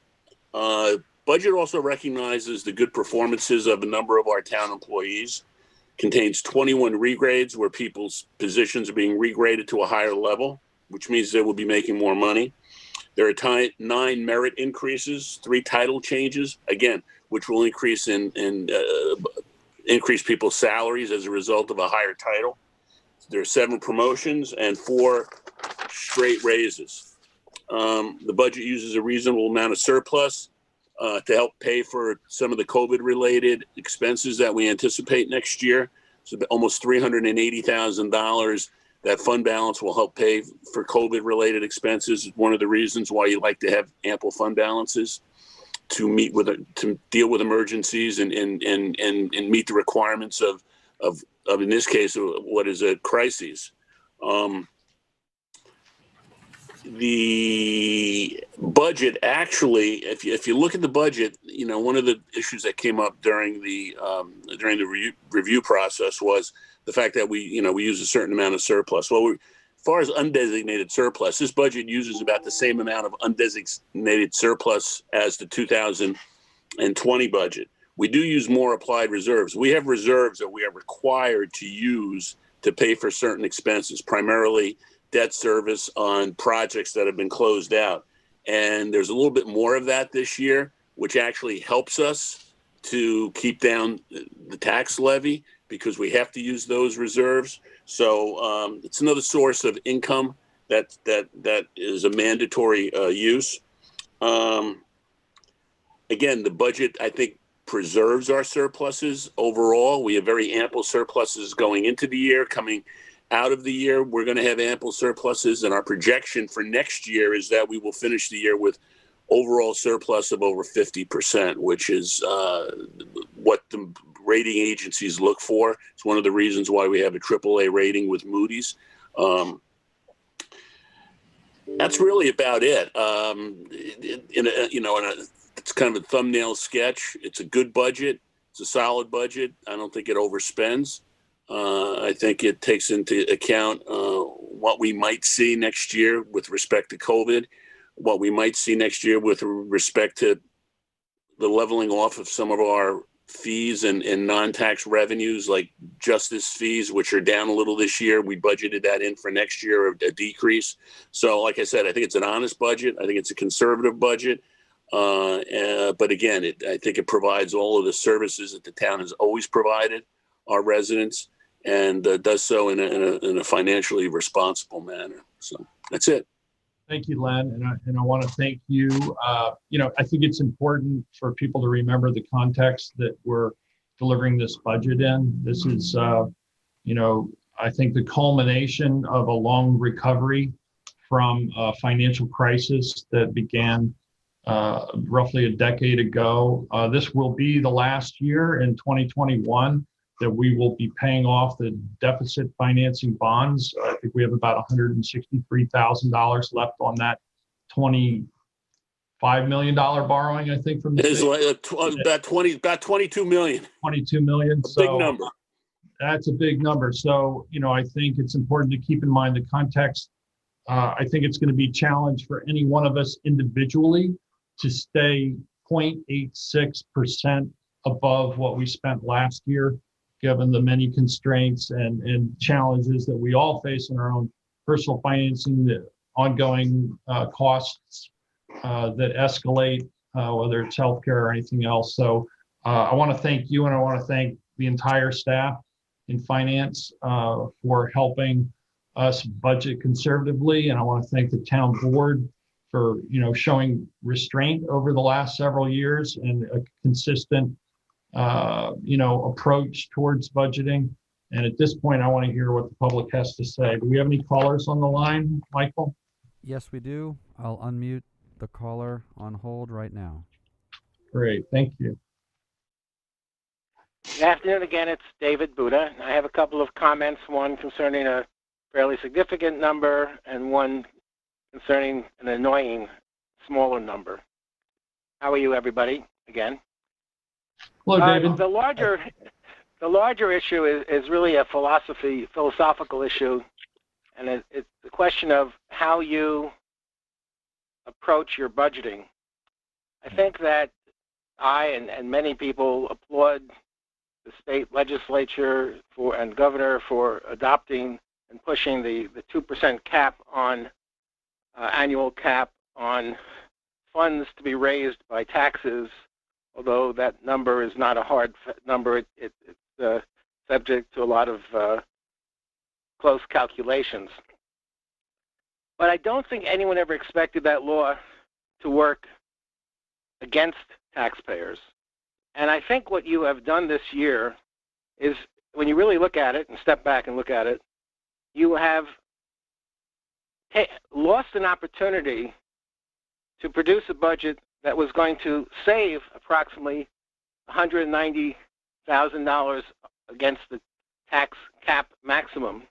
Budget also recognizes the good performances of a number of our town employees. Contains 21 regrades where people's positions are being regraded to a higher level, which means they will be making more money. There are 9 merit increases, 3 title changes, again, which will increase increase people's salaries as a result of a higher title. There are 7 promotions and 4 straight raises. The budget uses a reasonable amount of surplus to help pay for some of the COVID-related expenses that we anticipate next year. So almost $380,000. That fund balance will help pay for COVID-related expenses. One of the reasons why you like to have ample fund balances to deal with emergencies and meet the requirements of in this case what is a crisis. The budget actually, if you look at the budget, one of the issues that came up during the review process was the fact that we use a certain amount of surplus. Well, as far as undesignated surplus, this budget uses about the same amount of undesignated surplus as the 2020 budget. We do use more applied reserves. We have reserves that we are required to use to pay for certain expenses, primarily debt service on projects that have been closed out. And there's a little bit more of that this year, which actually helps us to keep down the tax levy because we have to use those reserves. So it's another source of income that is a mandatory use. Again, the budget, I think, preserves our surpluses overall. We have very ample surpluses going into the year. Coming out of the year, we're going to have ample surpluses, and our projection for next year is that we will finish the year with overall surplus of over 50%, which is what the rating agencies look for. It's one of the reasons why we have a AAA rating with Moody's. That's really about it. It's kind of a thumbnail sketch. It's a good budget. It's a solid budget. I don't think it overspends. I think it takes into account what we might see next year with respect to COVID, what we might see next year with respect to the leveling off of some of our fees and non-tax revenues like justice fees, which are down a little this year. We budgeted that in for next year, a decrease. So like I said, I think it's an honest budget. I think it's a conservative budget. But again, I think it provides all of the services that the town has always provided our residents, and does so in a financially responsible manner. So that's it. Thank you, Len, and I want to thank you. I think it's important for people to remember the context that we're delivering this budget in. This is, I think the culmination of a long recovery from a financial crisis that began roughly a decade ago. This will be the last year in 2021 that we will be paying off the deficit financing bonds. I think we have about $163,000 left on that $25 million borrowing, I think, from the state. About 22 million. 22 million. So big number. That's a big number. So, I think it's important to keep in mind the context. I think it's going to be a challenge for any one of us individually to stay 0.86% above what we spent last year, given the many constraints and challenges that we all face in our own personal financing, the ongoing costs that escalate, whether it's healthcare or anything else. So I want to thank you, and I want to thank the entire staff in finance for helping us budget conservatively. And I want to thank the town board for, showing restraint over the last several years and a consistent approach towards budgeting. And at this point, I want to hear what the public has to say. Do we have any callers on the line, Michael? Yes, we do. I'll unmute the caller on hold right now. Great, thank you. Good afternoon again, it's David Buda. I have a couple of comments, one concerning a fairly significant number and one concerning an annoying smaller number. How are you, everybody, again? Hello, David. The larger issue is really a philosophical issue, and it's the question of how you approach your budgeting. I think that I and many people applaud the state legislature and governor for adopting and pushing the 2% cap on annual cap on funds to be raised by taxes. Although that number is not a hard number, it's subject to a lot of close calculations. But I don't think anyone ever expected that law to work against taxpayers. And I think what you have done this year is, when you really look at it and step back and look at it, you have lost an opportunity to produce a budget that was going to save approximately $190,000 against the tax cap maximum.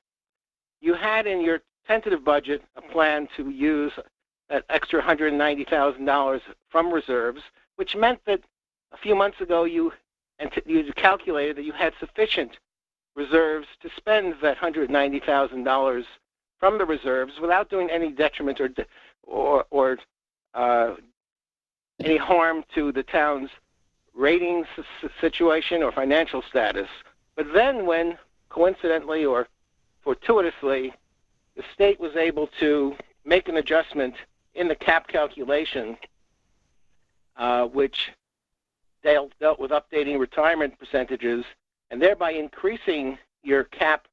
You had in your tentative budget a plan to use that extra $190,000 from reserves, which meant that a few months ago you calculated that you had sufficient reserves to spend that $190,000 from the reserves without doing any detriment or any harm to the town's rating situation or financial status. But then when, coincidentally or fortuitously, the state was able to make an adjustment in the cap calculation, which dealt with updating retirement percentages and thereby increasing your cap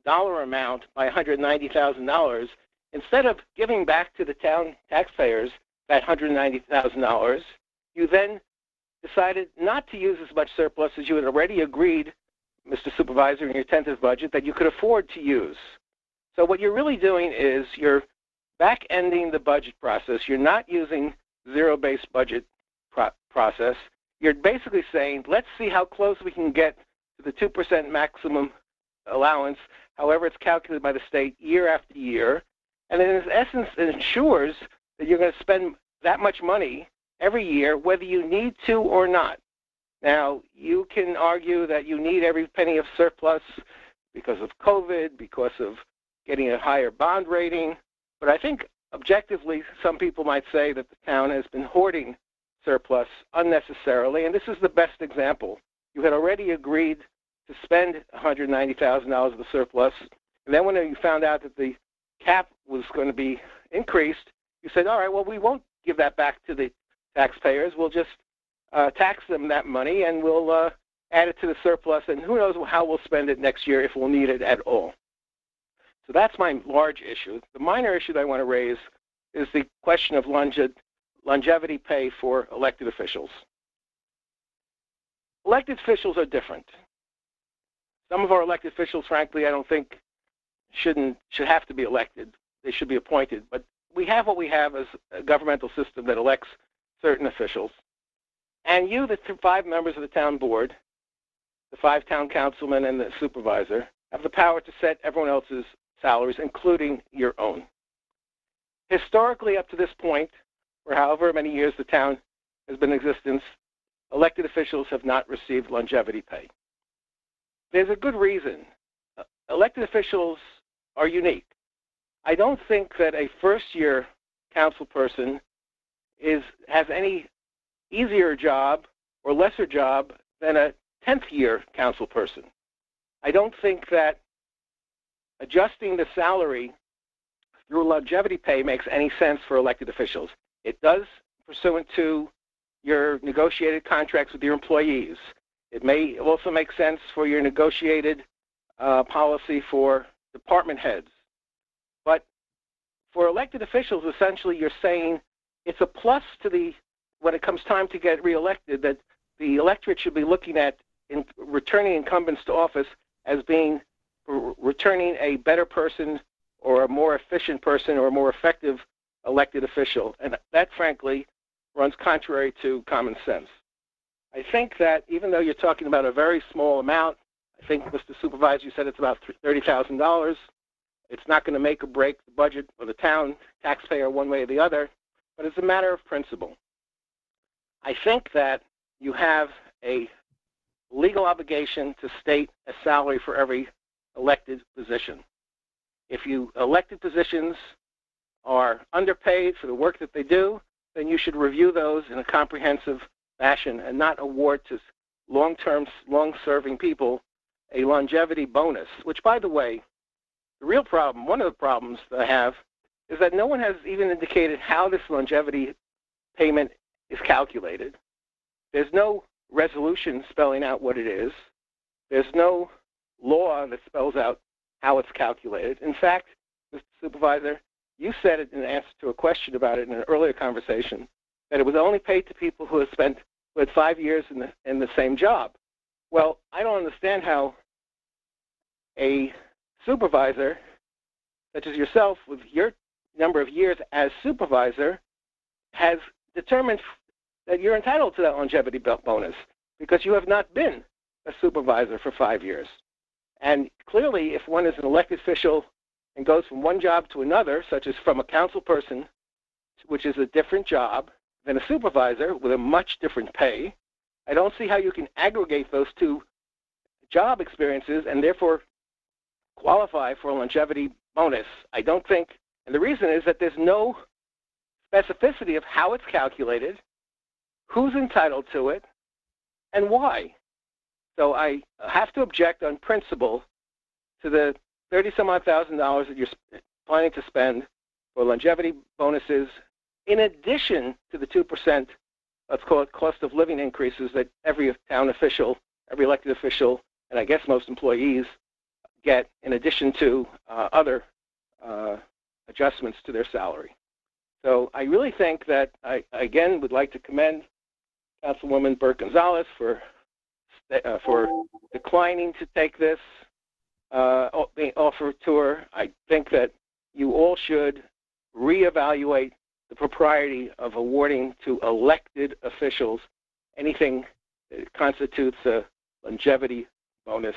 dollar amount by $190,000, instead of giving back to the town taxpayers that $190,000, you then decided not to use as much surplus as you had already agreed, Mr. Supervisor, in your tentative budget that you could afford to use. So what you're really doing is you're back-ending the budget process. You're not using zero-based budget process. You're basically saying, let's see how close we can get to the 2% maximum allowance, however it's calculated by the state year after year, And in essence, it ensures that you're going to spend that much money every year, whether you need to or not. Now, you can argue that you need every penny of surplus because of COVID, because of getting a higher bond rating, but I think objectively, some people might say that the town has been hoarding surplus unnecessarily, and this is the best example. You had already agreed to spend $190,000 of the surplus, and then when you found out that the cap was going to be increased, you said, all right, well, we won't give that back to the taxpayers. We'll just tax them that money, and we'll add it to the surplus, and who knows how we'll spend it next year if we'll need it at all. So that's my large issue. The minor issue that I want to raise is the question of longevity pay for elected officials. Elected officials are different. Some of our elected officials, frankly, I don't think should have to be elected. They should be appointed. But we have what we have as a governmental system that elects certain officials. And you, the 5 members of the town board, the 5 town councilmen and the supervisor, have the power to set everyone else's salaries, including your own. Historically, up to this point, for however many years the town has been in existence, elected officials have not received longevity pay. There's a good reason. Elected officials are unique. I don't think that a first-year council person has any easier job or lesser job than a 10th-year council person. I don't think that adjusting the salary through longevity pay makes any sense for elected officials. It does pursuant to your negotiated contracts with your employees. It may also make sense for your negotiated policy for department heads. But for elected officials, essentially you're saying it's a plus to when it comes time to get reelected, that the electorate should be looking at returning incumbents to office as being returning a better person or a more efficient person or a more effective elected official. And that, frankly, runs contrary to common sense. I think that even though you're talking about a very small amount, I think, Mr. Supervisor, you said it's about $30,000. It's not going to make or break the budget of the town taxpayer one way or the other, but it's a matter of principle. I think that you have a legal obligation to state a salary for every elected position. If elected positions are underpaid for the work that they do, then you should review those in a comprehensive fashion and not award to long-term, long-serving people a longevity bonus, which, by the way, the real problem, one of the problems that I have, is that no one has even indicated how this longevity payment is calculated. There's no resolution spelling out what it is. There's no law that spells out how it's calculated. In fact, Mr. Supervisor, you said it in answer to a question about it in an earlier conversation, that it was only paid to people who had 5 years in the same job. Well, I don't understand how a supervisor, such as yourself, with your number of years as supervisor, has determined that you're entitled to that longevity bonus because you have not been a supervisor for 5 years. And clearly, if one is an elected official and goes from one job to another, such as from a council person, which is a different job, than a supervisor with a much different pay, I don't see how you can aggregate those two job experiences and therefore qualify for a longevity bonus. I don't think, and the reason is that there's no specificity of how it's calculated, who's entitled to it, and why. So I have to object on principle to the $30-some-odd thousand that you're planning to spend for longevity bonuses, in addition to the 2%, let's call it cost of living increases that every town official, every elected official, and I guess most employees get in addition to other adjustments to their salary. So I really think that I, again, would like to commend Councilwoman Burke-Gonzalez for declining to take this offer to her. I think that you all should reevaluate the propriety of awarding to elected officials anything that constitutes a longevity bonus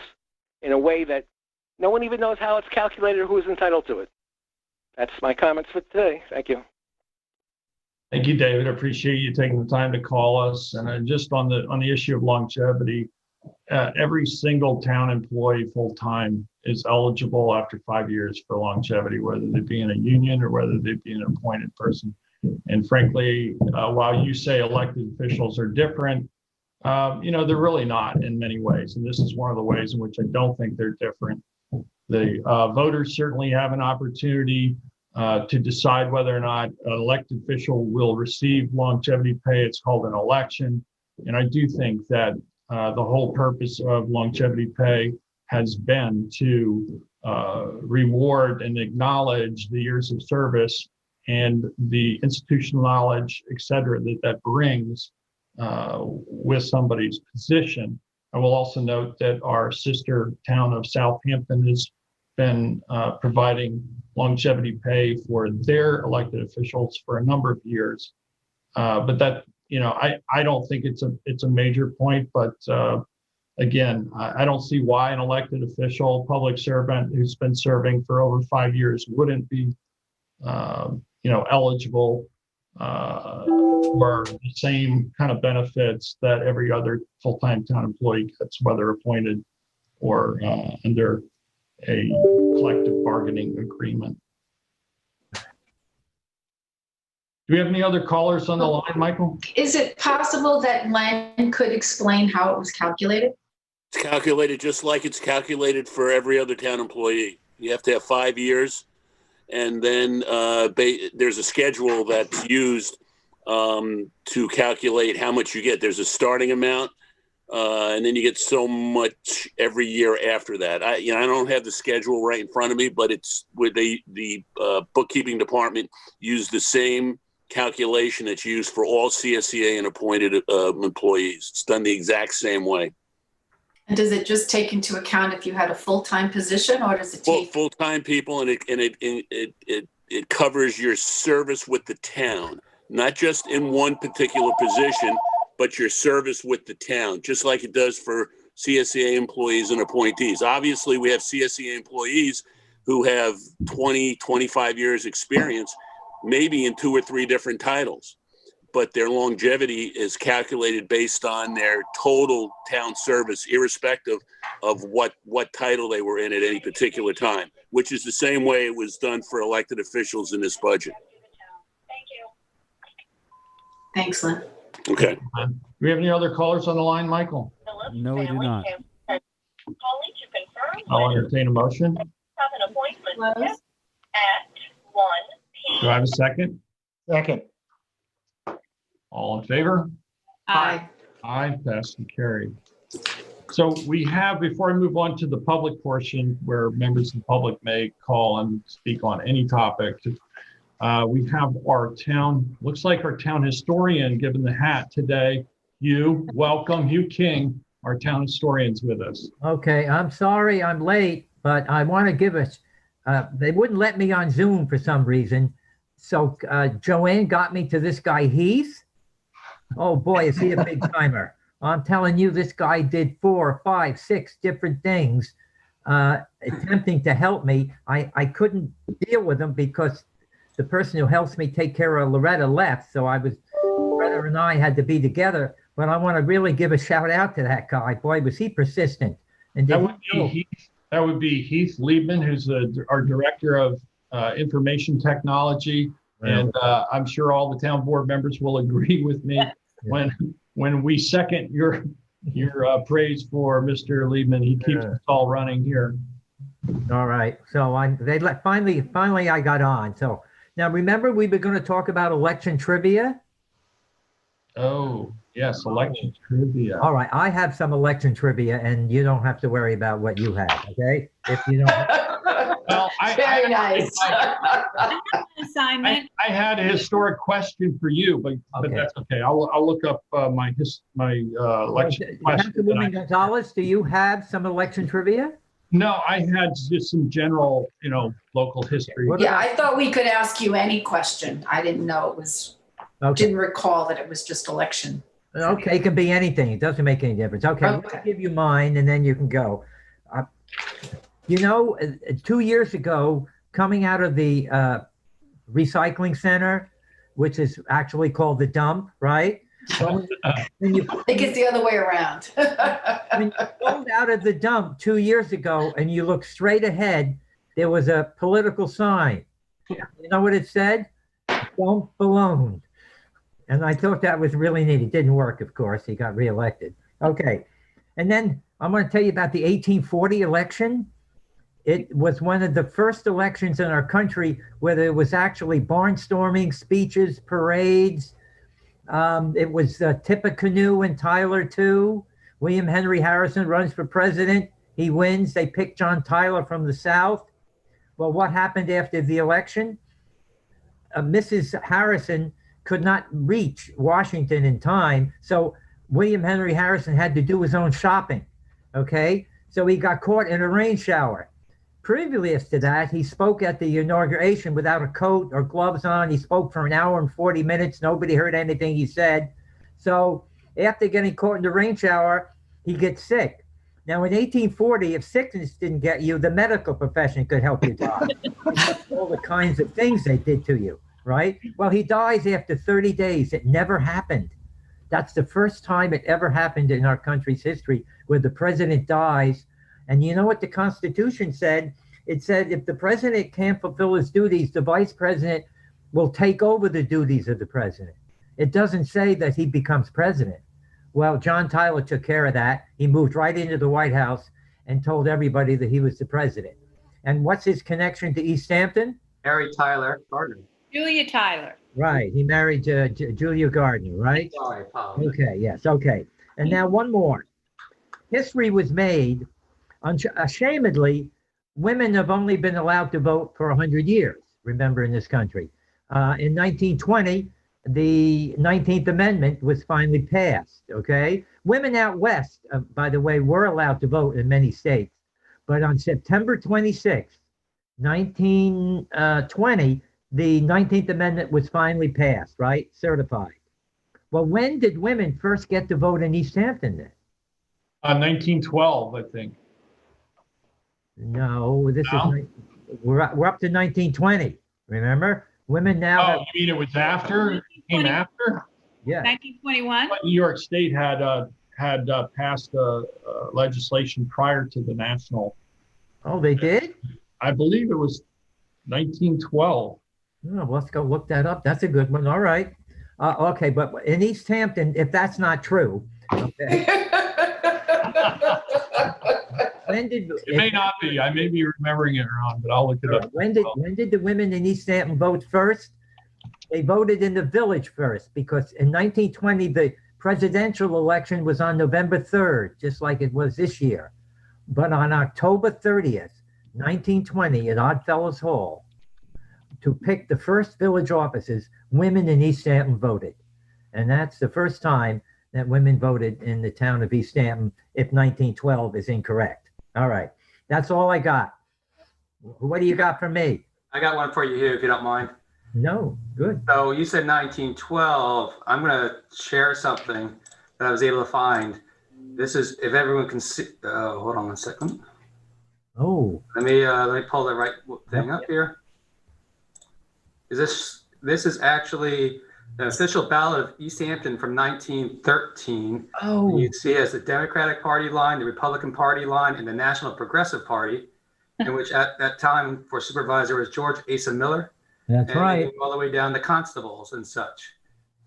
in a way that no one even knows how it's calculated or who is entitled to it. That's my comments for today. Thank you. Thank you, David. I appreciate you taking the time to call us. And just on the issue of longevity, every single town employee full-time is eligible after 5 years for longevity, whether they be in a union or whether they be an appointed person. And frankly, while you say elected officials are different, they're really not in many ways. And this is one of the ways in which I don't think they're different. The voters certainly have an opportunity to decide whether or not an elected official will receive longevity pay. It's called an election. And I do think that the whole purpose of longevity pay has been to reward and acknowledge the years of service and the institutional knowledge, et cetera, that brings with somebody's position. I will also note that our sister town of Southampton has been providing longevity pay for their elected officials for a number of years. But that, I don't think it's a major point, but again, I don't see why an elected official, public servant who's been serving for over 5 years wouldn't be, eligible for the same kind of benefits that every other full-time town employee gets, whether appointed or under a collective bargaining agreement. Do we have any other callers on the line, Michael? Is it possible that Len could explain how it was calculated? It's calculated just like it's calculated for every other town employee. You have to have 5 years, and then there's a schedule that's used to calculate how much you get. There's a starting amount, and then you get so much every year after that. I don't have the schedule right in front of me, but it's where the bookkeeping department used the same calculation that's used for all CSEA and appointed employees. It's done the exact same way. And does it just take into account if you had a full-time position, or does it take full-time people, and it covers your service with the town, not just in one particular position, but your service with the town, just like it does for CSEA employees and appointees. Obviously, we have CSEA employees who have 20, 25 years experience, maybe in 2 or 3 different titles, but their longevity is calculated based on their total town service, irrespective of what title they were in at any particular time, which is the same way it was done for elected officials in this budget. Thanks, Lynn. Okay. Do we have any other callers on the line, Michael? No, we do not. I'll entertain a motion. Close. Do I have a second? Second. All in favor? Aye. Aye, passed and carried. So we have, before I move on to the public portion where members of the public may call and speak on any topic, we have our town, looks like our town historian given the hat today. Hugh, welcome. Hugh King, our town historian's with us. Okay, I'm sorry I'm late, but I want to give us, they wouldn't let me on Zoom for some reason. So Joanne got me to this guy, Heath. Oh boy, is he a big timer. I'm telling you, this guy did 4, 5, 6 different things attempting to help me. I couldn't deal with him because the person who helps me take care of Loretta left. So Loretta and I had to be together. But I want to really give a shout out to that guy. Boy, was he persistent. And that would be Heath Liebman, who's our director of information technology. And I'm sure all the town board members will agree with me when we second your praise for Mr. Liebman. He keeps us all running here. All right. So finally I got on. So now remember we were going to talk about election trivia. Oh, yes, election trivia. All right. I have some election trivia and you don't have to worry about what you have. Okay. If you don't. Well, Very nice. Assignment. I had a historic question for you, but that's okay. I'll look up my election question. Councilwoman Gonzalez, do you have some election trivia? No, I had just some general, local history. Yeah, I thought we could ask you any question. I didn't know it was, didn't recall that it was just election. Okay, it can be anything. It doesn't make any difference. Okay, I'll give you mine and then you can go. 2 years ago, coming out of the recycling center, which is actually called the dump, right? So when you, I think it's the other way around. when you pulled out of the dump 2 years ago and you look straight ahead, there was a political sign. You know what it said? Don't belong. And I thought that was really neat. It didn't work, of course. He got reelected. Okay. And then I'm going to tell you about the 1840 election. It was one of the first elections in our country where there was actually barnstorming, speeches, parades. It was Tippecanoe and Tyler too. William Henry Harrison runs for president. He wins. They pick John Tyler from the South. Well, what happened after the election? Mrs. Harrison could not reach Washington in time, so William Henry Harrison had to do his own shopping, okay? So he got caught in a rain shower. Previous to that, he spoke at the inauguration without a coat or gloves on. He spoke for an hour and 40 minutes. Nobody heard anything he said. So after getting caught in the rain shower, he gets sick. Now, in 1840, if sickness didn't get you, the medical profession could help you die. All the kinds of things they did to you, right? Well, he dies after 30 days. It never happened. That's the first time it ever happened in our country's history where the president dies. And you know what the Constitution said? It said if the president can't fulfill his duties, the vice president will take over the duties of the president. It doesn't say that he becomes president. Well, John Tyler took care of that. He moved right into the White House and told everybody that he was the president. And what's his connection to East Hampton? Mary Tyler Gardner. Julia Tyler. Right. He married Julia Gardner, right? Sorry, Paul. Okay, yes, okay. And now one more. History was made, unashamedly, women have only been allowed to vote for 100 years, remember, in this country. In 1920, the 19th Amendment was finally passed, okay? Women out west, by the way, were allowed to vote in many states. But on September 26, 1920, the 19th Amendment was finally passed, right? Certified. Well, when did women first get to vote in East Hampton then? 1912, I think. No, this is, we're up to 1920, remember? Women now have, Oh, you mean it was after? It came after? yeah. 1921. But New York State had passed legislation prior to the national. Oh, they did? I believe it was 1912. Oh, let's go look that up. That's a good one. All right. Okay, but in East Hampton, if that's not true, okay. When did It may not be. I may be remembering it wrong, but I'll look it up. when did the women in East Hampton vote first? They voted in the village first because in 1920 the presidential election was on November 3rd, just like it was this year. But on October 30th, 1920, at Oddfellows Hall, to pick the first village offices, women in East Hampton voted. And that's the first time that women voted in the town of East Hampton, if 1912 is incorrect. All right, that's all I got. What do you got for me? I got one for you here, if you don't mind. No, good. So you said 1912. I'm going to share something that I was able to find. This is, if everyone can see, hold on one second. Oh. Let me pull the right thing up here. This is actually the official ballot of East Hampton from 1913. Oh. You see as the Democratic Party line, the Republican Party line, and the National Progressive Party, in which at that time for supervisor was George Asa Miller. That's right. All the way down to constables and such.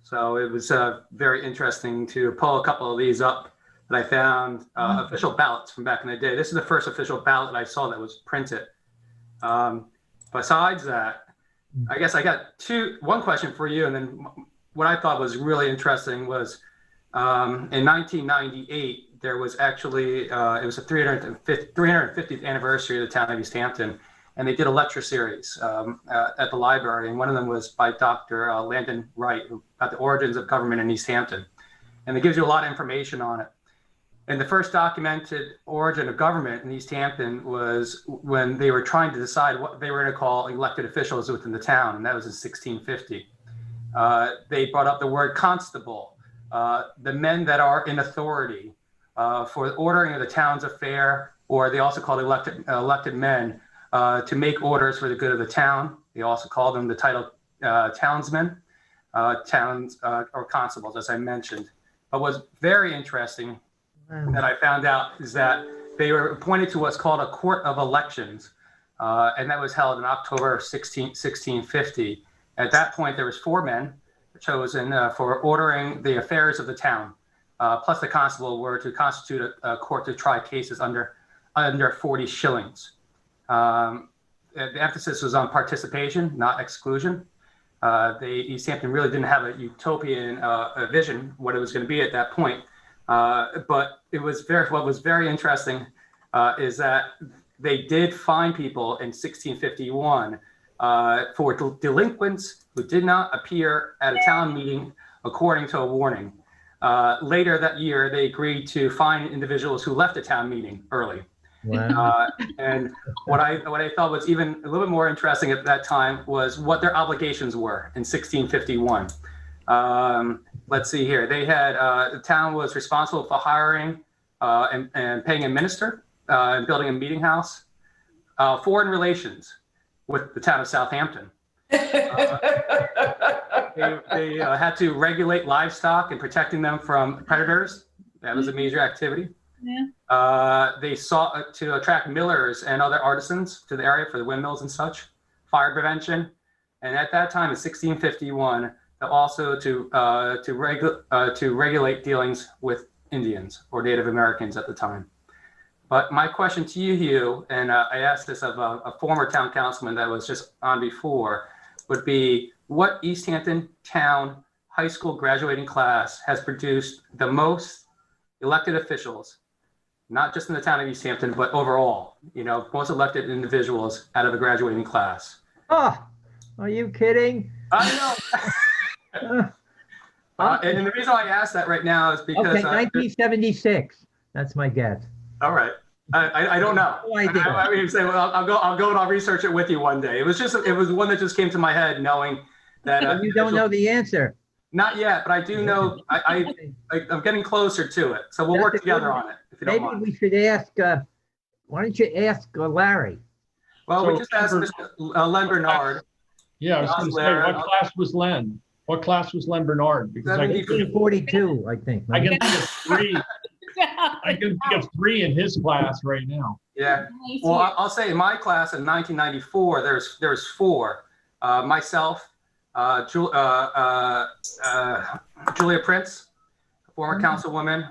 So it was very interesting to pull a couple of these up that I found, official ballots from back in the day. This is the first official ballot I saw that was printed. Besides that, I guess I got one question for you, and then what I thought was really interesting was in 1998, there was actually, it was the 350th anniversary of the town of East Hampton, and they did a lecture series at the library, and one of them was by Dr. Landon Wright about the origins of government in East Hampton. And it gives you a lot of information on it. And the first documented origin of government in East Hampton was when they were trying to decide what they were going to call elected officials within the town, and that was in 1650. They brought up the word constable, the men that are in authority for the ordering of the town's affair, or they also called elected men, to make orders for the good of the town. They also called them the title townsmen, towns or constables, as I mentioned. But what's very interesting that I found out is that they were appointed to what's called a court of elections, and that was held in October 1650. At that point, there was 4 men chosen for ordering the affairs of the town, plus the constable were to constitute a court to try cases under 40 shillings. The emphasis was on participation, not exclusion. East Hampton really didn't have a utopian vision what it was going to be at that point. But what was very interesting is that they did fine people in 1651 for delinquents who did not appear at a town meeting according to a warning. Later that year, they agreed to fine individuals who left a town meeting early. Wow. And what I thought was even a little bit more interesting at that time was what their obligations were in 1651. Let's see here. They had the town was responsible for hiring and paying a minister and building a meeting house. Foreign relations with the town of Southampton. They had to regulate livestock and protecting them from predators. That was a major activity. Yeah. They sought to attract millers and other artisans to the area for the windmills and such, fire prevention. And at that time in 1651, also to regulate dealings with Indians or Native Americans at the time. But my question to you, Hugh, and I asked this of a former town councilman that was just on before, would be what East Hampton Town High School graduating class has produced the most elected officials, not just in the town of East Hampton, but overall, most elected individuals out of a graduating class? Oh, are you kidding? I know. And the reason I asked that right now is because... Okay, 1976. That's my guess. All right. I don't know. No idea. I mean, say, well, I'll go and I'll research it with you one day. It was one that just came to my head, knowing that you don't know the answer. Not yet, but I do know. I'm getting closer to it, so we'll work together on it. If you don't mind. Maybe we should ask. Why don't you ask Larry? Well, we just asked Mr. Len Bernard. Yeah, I was going to say, what class was Len? What class was Len Bernard? Because I can 42, I think. I can think of 3. I can think of 3 in his class right now. Yeah. Well, I'll say in my class in 1994, there's 4. Myself, Julia Prince, former councilwoman,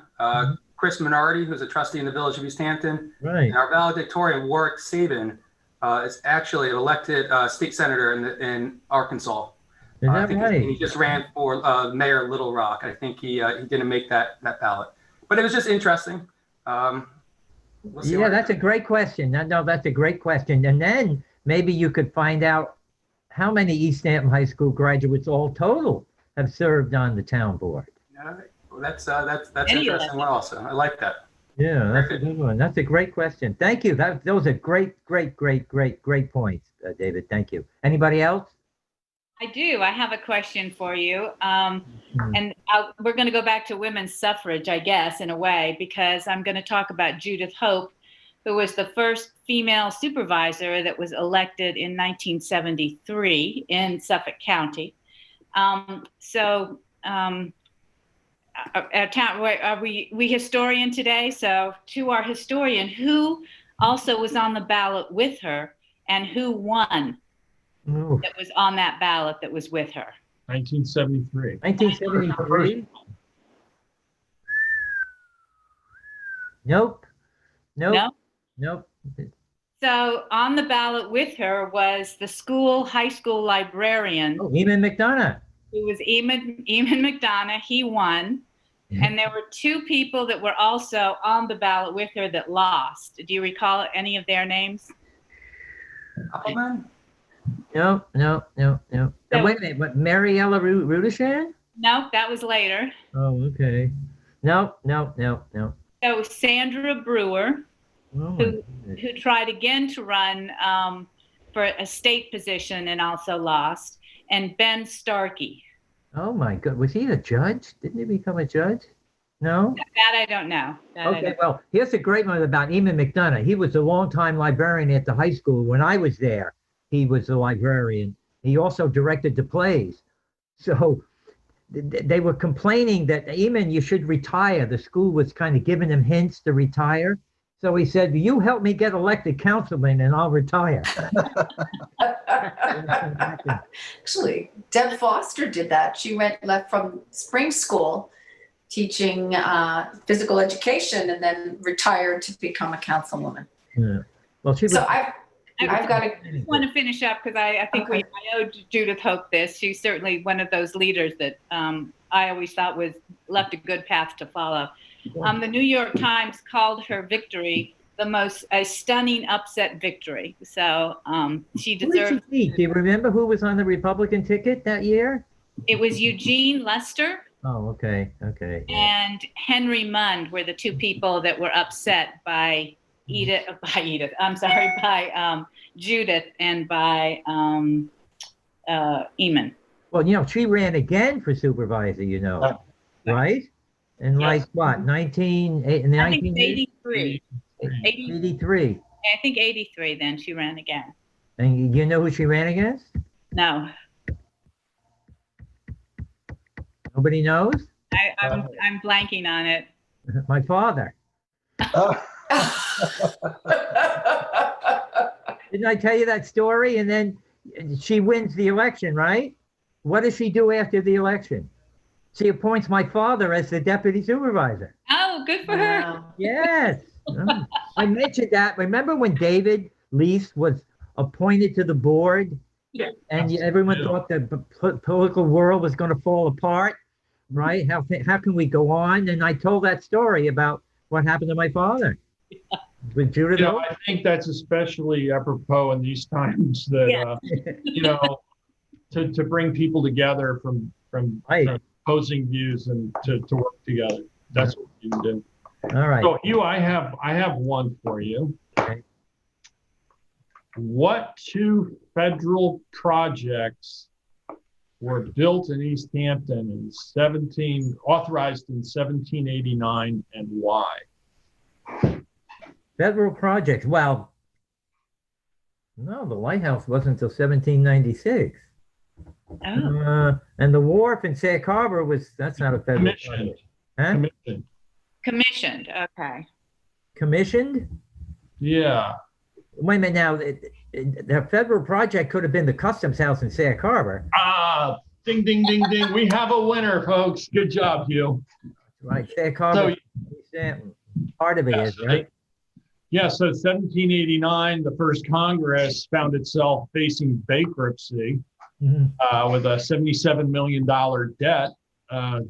Chris Minardi, who's a trustee in the Village of East Hampton, right. And our valedictorian, Warwick Sabin, is actually an elected state senator in Arkansas. Is that right? He just ran for mayor of Little Rock. I think he didn't make that ballot. But it was just interesting. Yeah, that's a great question. No, that's a great question. And then maybe you could find out how many East Hampton High School graduates all total have served on the town board. Well, that's interesting one also. I like that. Yeah, that's a good one. That's a great question. Thank you. Those are great points, David. Thank you. Anybody else? I do. I have a question for you. And we're going to go back to women's suffrage, I guess, in a way, because I'm going to talk about Judith Hope, who was the first female supervisor that was elected in 1973 in Suffolk County. Our town, are we historian today? So to our historian, who also was on the ballot with her and who won? Ooh. That was on that ballot that was with her? 1973. 1973? Nope. No? Nope. So on the ballot with her was the high school librarian. Oh, Eamon McDonough. Who was Eamon McDonough. He won. And there were 2 people that were also on the ballot with her that lost. Do you recall any of their names? No. Wait a minute. What, Mariella Rudishan? No, that was later. Oh, okay. No. So Sandra Brewer, who tried again to run for a state position and also lost, and Ben Starkey. Oh my God, was he a judge? Didn't he become a judge? No? That I don't know. That I Okay, don't- well, here's a great one about Eamon McDonough. He was a longtime librarian at the high school. When I was there, he was the librarian. He also directed the plays. So they were complaining that, Eamon, you should retire. The school was kind of giving him hints to retire. So he said, you help me get elected councilman and I'll retire. Actually, Deb Foster did that. She left from spring school teaching physical education and then retired to become a councilwoman. Yeah. Well, she was, So I've got to. I just want to finish up because I think I owe Judith Hope this. She's certainly one of those leaders that I always thought left a good path to follow. The New York Times called her victory the most stunning upset victory. So she who did deserves. she beat? Do you remember who was on the Republican ticket that year? It was Eugene Lester Oh, okay. and Henry Mund were the two people that were upset by Judith and by Eamon. Well, she ran again for supervisor, right? In like what, I think 83. 83. I think 83 then she ran again. And you know who she ran against? No, Nobody knows? I'm blanking on it. My father. Didn't I tell you that story? And then she wins the election, right? What does she do after the election? She appoints my father as the deputy supervisor. Oh, good for her. Yes. I mentioned that. Remember when David Lease was appointed to the board? Yeah. And everyone thought the political world was going to fall apart, right? How can we go on? And I told that story about what happened to my father. With Judith. I think that's especially apropos in these times that, to bring people together from opposing views and to work together. That's what you can do. All right. So Hugh, I have one for you. Okay. What two federal projects were built in East Hampton authorized in 1789, and why? Federal projects. Well, no, the lighthouse wasn't until 1796. Oh. And the wharf in Sag Harbor that's not a federal project. Huh? Commissioned. Okay. Commissioned? Yeah. Wait a minute now. The federal project could have been the Customs House in Sag Harbor. Ah, ding, ding, ding, ding. We have a winner, folks. Good job, Hugh. Right, Sag Harbor. Part of it is, right? Yeah, so 1789, the first Congress found itself facing bankruptcy with a $77 million debt,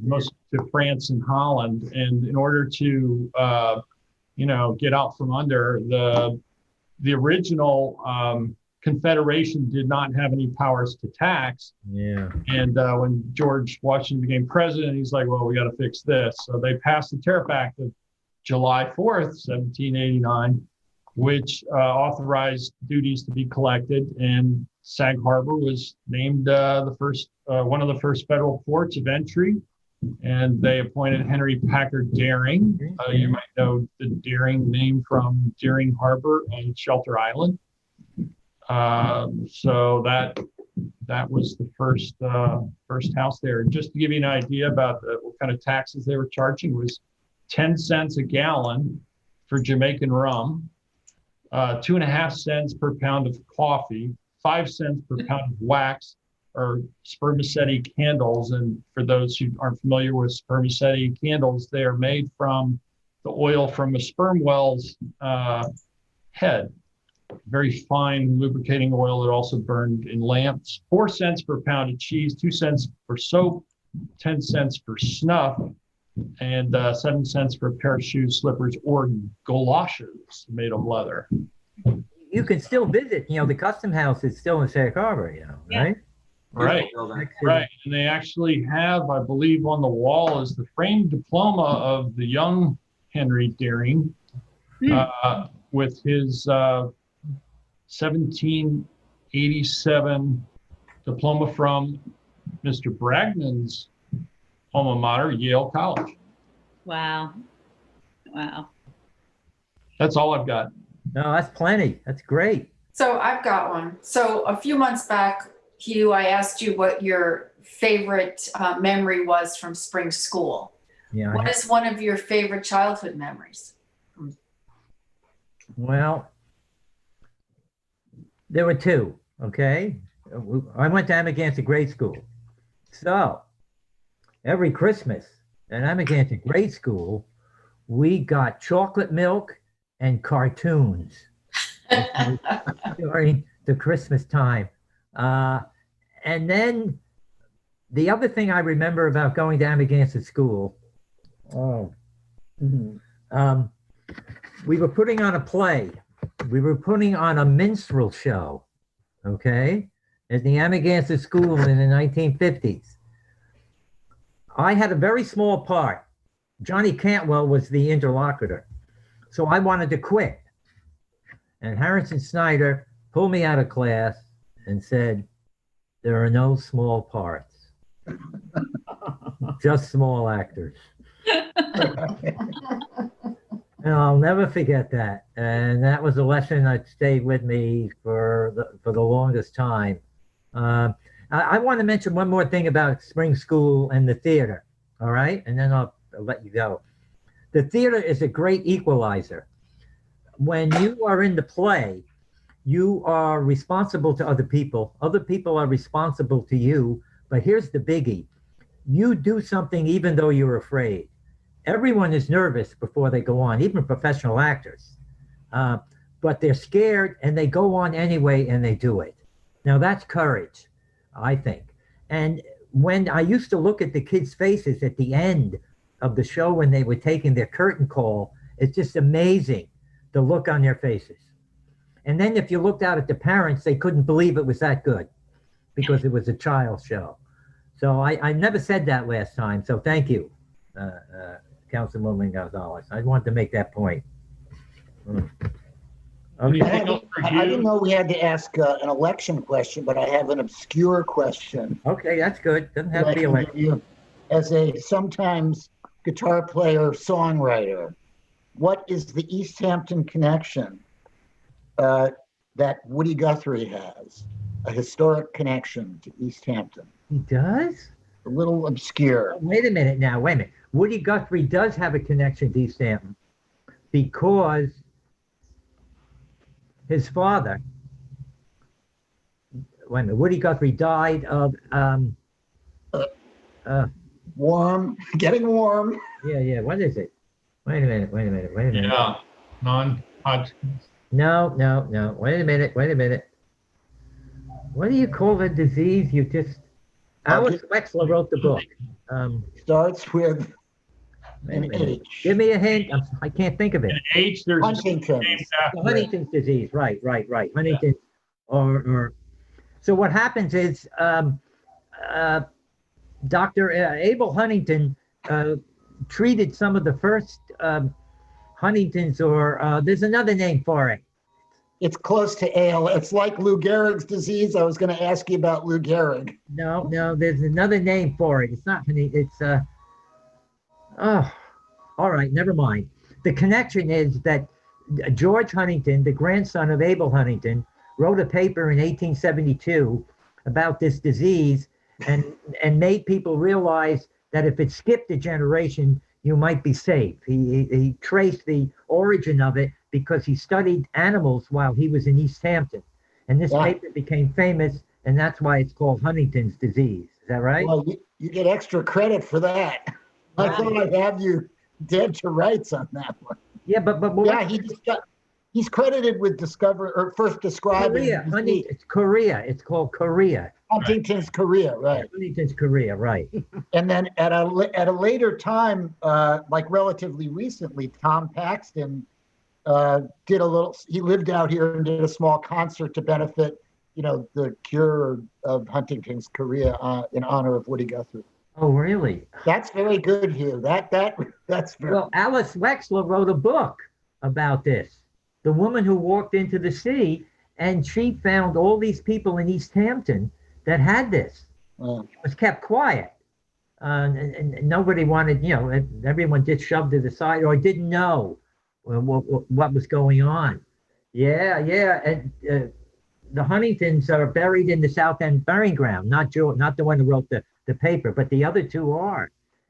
most to France and Holland. And in order to, get out from under, the original Confederation did not have any powers to tax. Yeah. And when George Washington became president, he's like, well, we got to fix this. So they passed the Tariff Act of July 4th, 1789, which authorized duties to be collected, and Sag Harbor was named one of the first federal ports of entry, and they appointed Henry Packard Daring. You might know the Daring name from Daring Harbor on Shelter Island. So that was the first house there. And just to give you an idea about what kind of taxes they were charging, was 10 cents a gallon for Jamaican rum, 2.5 cents per pound of coffee, 5 cents per pound of wax or spermaceti candles. And for those who aren't familiar with spermaceti candles, they are made from the oil from a sperm whale's head. Very fine lubricating oil that also burned in lamps. 4 cents per pound of cheese, 2 cents for soap, 10 cents for snuff, and 7 cents for a pair of shoes, slippers, or galoshes made of leather. You can still visit, the Custom House is still in Sag Harbor, right? Right. And they actually have, I believe, on the wall is the framed diploma of the young Henry Daring with his 1787 diploma from Mr. Bragnon's alma mater, Yale College. Wow. Wow. That's all I've got. No, that's plenty. That's great. So I've got one. So a few months back, Hugh, I asked you what your favorite memory was from spring school. Yeah. What is one of your favorite childhood memories? Well, there were two, okay? I went to Amagansett grade school. So every Christmas at Amagansett grade school, we got chocolate milk and cartoons during the Christmas time. And then the other thing I remember about going to Amagansett school, we were putting on a play. We were putting on a minstrel show, okay, at the Amagansett School in the 1950s. I had a very small part. Johnny Cantwell was the interlocutor. So I wanted to quit. And Harrison Snyder pulled me out of class and said, there are no small parts, just small actors. And I'll never forget that. And that was a lesson that stayed with me for the longest time. I want to mention one more thing about spring school and the theater, all right? And then I'll let you go. The theater is a great equalizer. When you are in the play, you are responsible to other people. Other people are responsible to you. But here's the biggie. You do something even though you're afraid. Everyone is nervous before they go on, even professional actors. But they're scared and they go on anyway and they do it. Now that's courage, I think. And when I used to look at the kids' faces at the end of the show when they were taking their curtain call, it's just amazing, the look on their faces. And then if you looked out at the parents, they couldn't believe it was that good because it was a child show. So I never said that last time. So thank you, Councilwoman Gonzalez. I wanted to make that point. Okay. I didn't know we had to ask an election question, but I have an obscure question. Okay, that's good. Doesn't have to be election. As a sometimes guitar player, songwriter, what is the East Hampton connection that Woody Guthrie has? A historic connection to East Hampton. He does? A little obscure. Wait a minute now, wait a minute. Woody Guthrie does have a connection to East Hampton because his father, wait a minute, Woody Guthrie died of warm, getting warm. Yeah, what is it? Wait a minute. Yeah, non-Hodgkin's. No, wait a minute. What do you call the disease you just... Alice Wexler wrote the book. Starts with an H. Give me a hint. I can't think of it. An H, there's Huntington's. Huntington's disease, right. Huntington, or so what happens is Dr. Abel Huntington treated some of the first Huntington's, or there's another name for it. It's close to ALS. It's like Lou Gehrig's disease. I was going to ask you about Lou Gehrig. No, there's another name for it. It's not Huntington. It's all right, never mind. The connection is that George Huntington, the grandson of Abel Huntington, wrote a paper in 1872 about this disease and made people realize that if it skipped a generation, you might be safe. He traced the origin of it because he studied animals while he was in East Hampton. And this paper became famous, and that's why it's called Huntington's disease. Is that right? Well, you get extra credit for that. I thought I'd have you dead to rights on that one. Yeah, but yeah, he's credited with first describing Korea. It's Korea. It's called Korea. Huntington's chorea, right? Huntington's chorea, right? And then at a later time, like relatively recently, Tom Paxton did a little. He lived out here and did a small concert to benefit, the cure of Huntington's chorea in honor of Woody Guthrie. Oh, really? That's very good, Hugh. That's very well. Alice Wexler wrote a book about this. The woman who walked into the sea, and she found all these people in East Hampton that had this. It was kept quiet. and nobody wanted, everyone just shoved to the side or didn't know what was going on. Yeah, and the Huntingtons are buried in the South End burying ground, not the one who wrote the paper, but the other two are.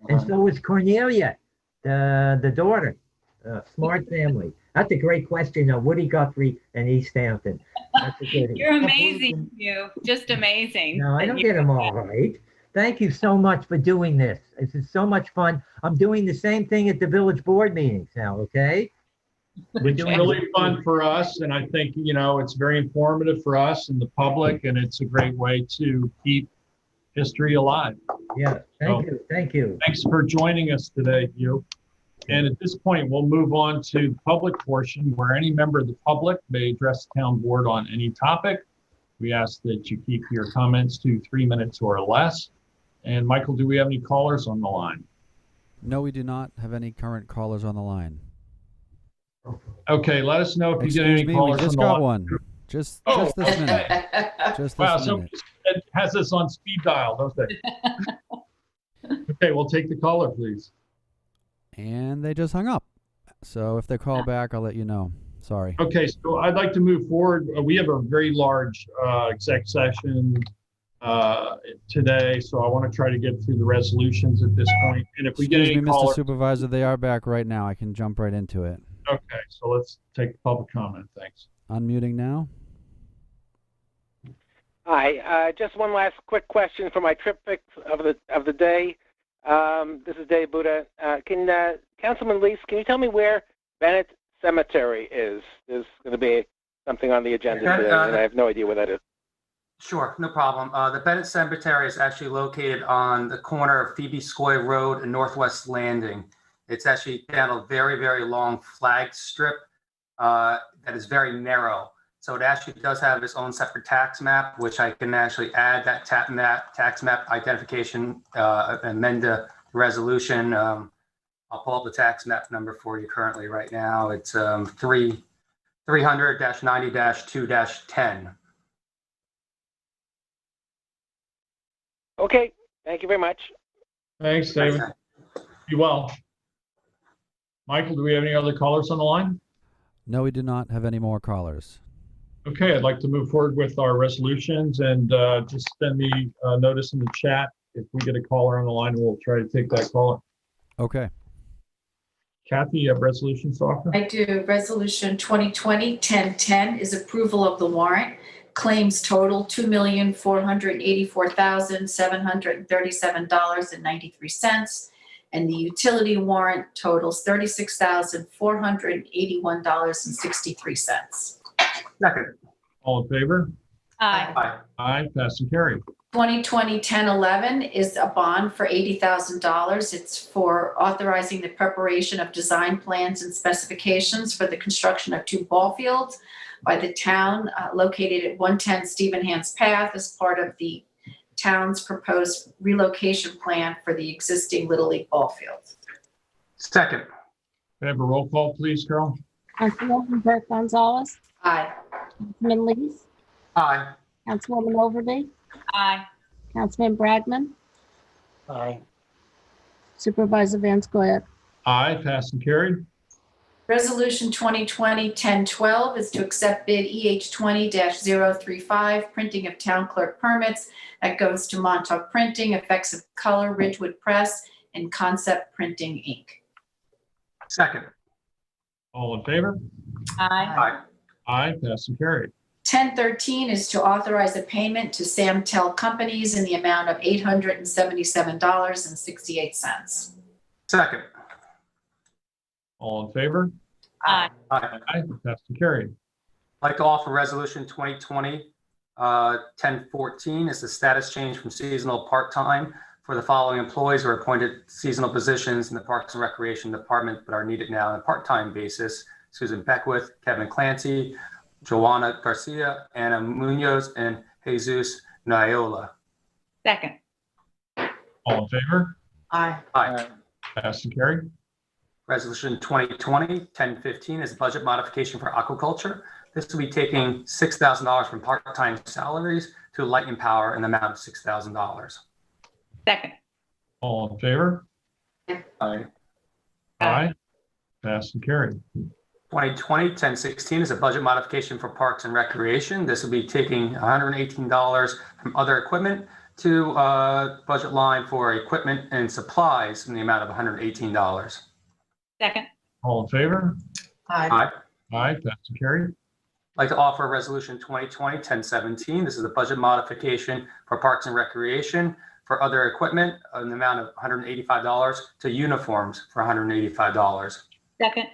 And so is Cornelia, the daughter. Smart family. That's a great question, though. Woody Guthrie and East Hampton. That's a good one. You're amazing, you. Just amazing. No, I don't get them all right. Thank you so much for doing this. This is so much fun. I'm doing the same thing at the village board meetings now, okay? It's really fun for us, and I think, it's very informative for us and the public, and it's a great way to keep history alive. Yeah, thank you. Thanks for joining us today, Hugh. And at this point, we'll move on to the public portion where any member of the public may address the town board on any topic. We ask that you keep your comments to 3 minutes or less. And Michael, do we have any callers on the line? No, we do not have any current callers on the line. Okay, let us know if you get any Me, callers we just on the got line. one. Just this minute. Just wow, this so minute. it has us on speed dial, don't they? Okay, we'll take the caller, please. And they just hung up. So if they call back, I'll let you know. Sorry. Okay, so I'd like to move forward. We have a very large exec session today, so I want to try to get through the resolutions at this point. And if we get any Excuse me, Mr. callers, Supervisor, they are back right now. I can jump right into it. okay, so let's take public comment. Thanks. Unmuting now. Hi, just one last quick question for my triptych of the day. This is Dave Buda. Councilman Lease, can you tell me where Bennett Cemetery is? There's going to be something on the agenda today, and I have no idea where that is. Sure, no problem. The Bennett Cemetery is actually located on the corner of Phoebe Scoy Road and Northwest Landing. It's actually down a very, very long flag strip that is very narrow. So it actually does have its own separate tax map, which I can actually add that tax map identification, amend the resolution. I'll pull up the tax map number for you currently right now. It's 300-90-2-10. Okay, thank you very much. Thanks, David. Be well. Michael, do we have any other callers on the line? No, we do not have any more callers. Okay, I'd like to move forward with our resolutions and just send me a notice in the chat. If we get a caller on the line, we'll try to take that caller. Okay. Kathy, you have resolutions to offer? I do. Resolution 2020-1010 is approval of the warrant. Claims total $2,484,737.93. And the utility warrant totals $36,481.63. Second. All in favor? Aye. Aye. Aye, pass and carry. 2020-1011 is a bond for $80,000. It's for authorizing the preparation of design plans and specifications for the construction of 2 ball fields by the town located at 110 Stephen Hans Path as part of the town's proposed relocation plan for the existing Little League ball field. Second. Can I have a roll call, please, Carol? Councilwoman Bert Gonzalez, Aye. Councilman Lees, Aye. Councilwoman Overby, Aye. Councilman Bragman, Aye. Supervisor Van Scoyac. Aye, pass and carried. Resolution 2020-1012 is to accept bid EH 20-035, printing of town clerk permits. That goes to Montauk Printing, Effects of Color, Ridgewood Press, and Concept Printing, Inc. Second. All in favor? Aye. Aye. Aye, pass and carried. 1013 is to authorize a payment to Samtel Companies in the amount of $877.68. Second. All in favor? Aye. Aye. Aye, pass and carried. I'd like to offer resolution 2020-1014 is the status change from seasonal part-time for the following employees who are appointed seasonal positions in the Parks and Recreation Department but are needed now on a part-time basis. Susan Beckwith, Kevin Clancy, Joanna Garcia, Anna Munoz, and Jesus Naiola. Second. All in favor? Aye. Aye. Pass and carried. Resolution 2020-1015 is a budget modification for aquaculture. This will be taking $6,000 from part-time salaries to light and power in the amount of $6,000. Second. All in favor? Aye. Aye. Passed and carried. 2020-1016 is a budget modification for Parks and Recreation. This will be taking $118 from other equipment to budget line for equipment and supplies in the amount of $118. Second. All in favor? Aye. Aye. Aye. Passed and carried. I'd like to offer Resolution 2020-1017. This is a budget modification for Parks and Recreation for other equipment in the amount of $185 to uniforms for $185. Second.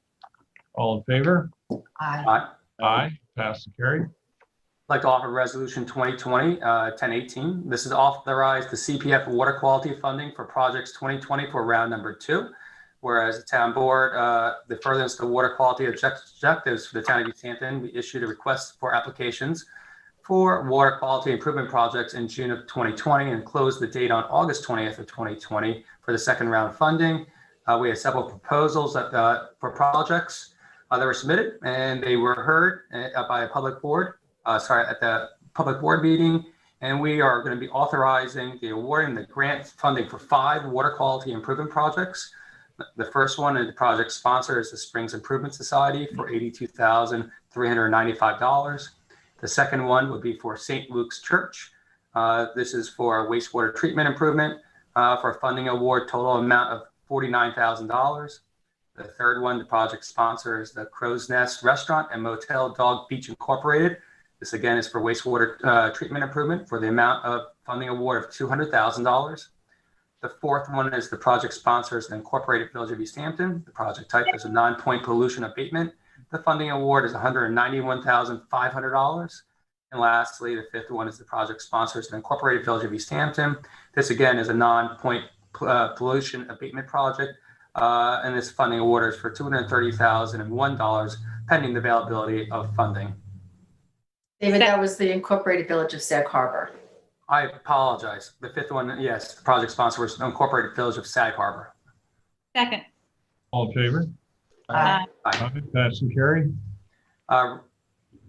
All in favor? Aye. Aye. Aye. Passed and carried. I'd like to offer Resolution 2020-1018. This is authorize the CPF water quality funding for projects 2020 for round number 2. Whereas the town board, the furtherance of the water quality objectives for the town of East Hampton, we issued a request for applications for water quality improvement projects in June of 2020 and closed the date on August 20th of 2020 for the second round funding. We had several proposals for projects that were submitted, and they were heard by a public board, at the public board meeting. And we are going to be authorizing the awarding the grant funding for 5 water quality improvement projects. The first one, and the project sponsor, is the Springs Improvement Society for $82,395. The second one would be for St. Luke's Church. This is for wastewater treatment improvement for a funding award total amount of $49,000. The third one, the project sponsor, is the Crow's Nest Restaurant and Motel Dog Beach Incorporated. This again is for wastewater treatment improvement for the amount of funding award of $200,000. The fourth one is the project sponsors, the Incorporated Village of East Hampton. The project type is a non-point pollution abatement. The funding award is $191,500. And lastly, the fifth one is the project sponsors, the Incorporated Village of East Hampton. This again is a non-point pollution abatement project. And this funding award is for $230,001 pending the availability of funding. David, that was the Incorporated Village of Sag Harbor. I apologize. The fifth one, yes, the project sponsor was the Incorporated Village of Sag Harbor. Second. All in favor? Aye. Aye. Passed and carried. I'd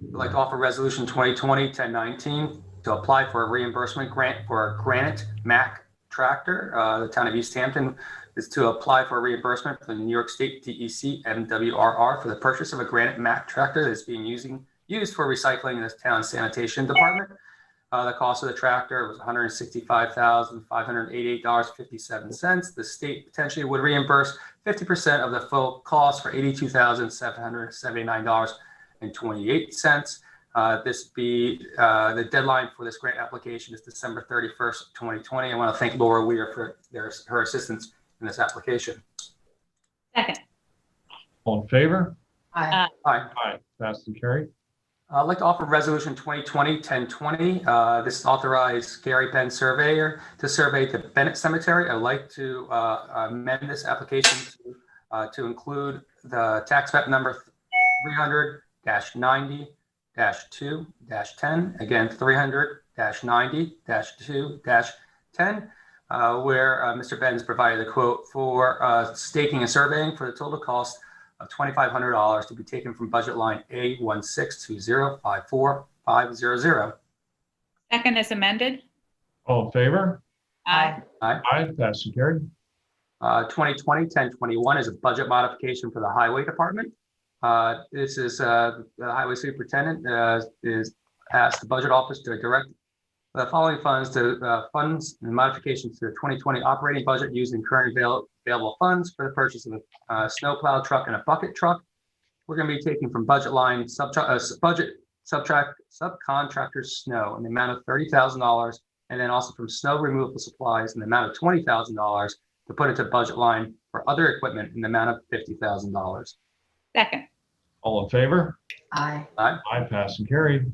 like to offer Resolution 2020-1019 to apply for a reimbursement grant for a Granite Mack tractor. The town of East Hampton is to apply for a reimbursement from the New York State DEC MWRR for the purchase of a Granite Mack tractor that's being used for recycling in this town sanitation department. The cost of the tractor was $165,588.57. The state potentially would reimburse 50% of the full cost for $82,779.28. The deadline for this grant application is December 31st, 2020. I want to thank Laura Weir for her assistance in this application. Second. All in favor? Aye. Aye. Aye. Passed and carried. I'd like to offer Resolution 2020-1020. This authorized Gary Penn Surveyor to survey the Bennett Cemetery. I'd like to amend this application to include the tax map number 300-90-2-10. Again, 300-90-2-10, where Mr. Benz provided a quote for staking and surveying for the total cost of $2,500 to be taken from budget line A162054500. Second is amended. All in favor? Aye. Aye. Aye. Passed and carried. 2020-1021 is a budget modification for the Highway Department. This is the Highway Superintendent is asked the Budget Office to direct the following funds to funds and modifications to the 2020 operating budget using current available funds for the purchase of a snowplow truck and a bucket truck. We're going to be taking from budget line subcontractors snow in the amount of $30,000, and then also from snow removal supplies in the amount of $20,000 to put into budget line for other equipment in the amount of $50,000. Second. All in favor? Aye. Aye. Aye. Passed and carried.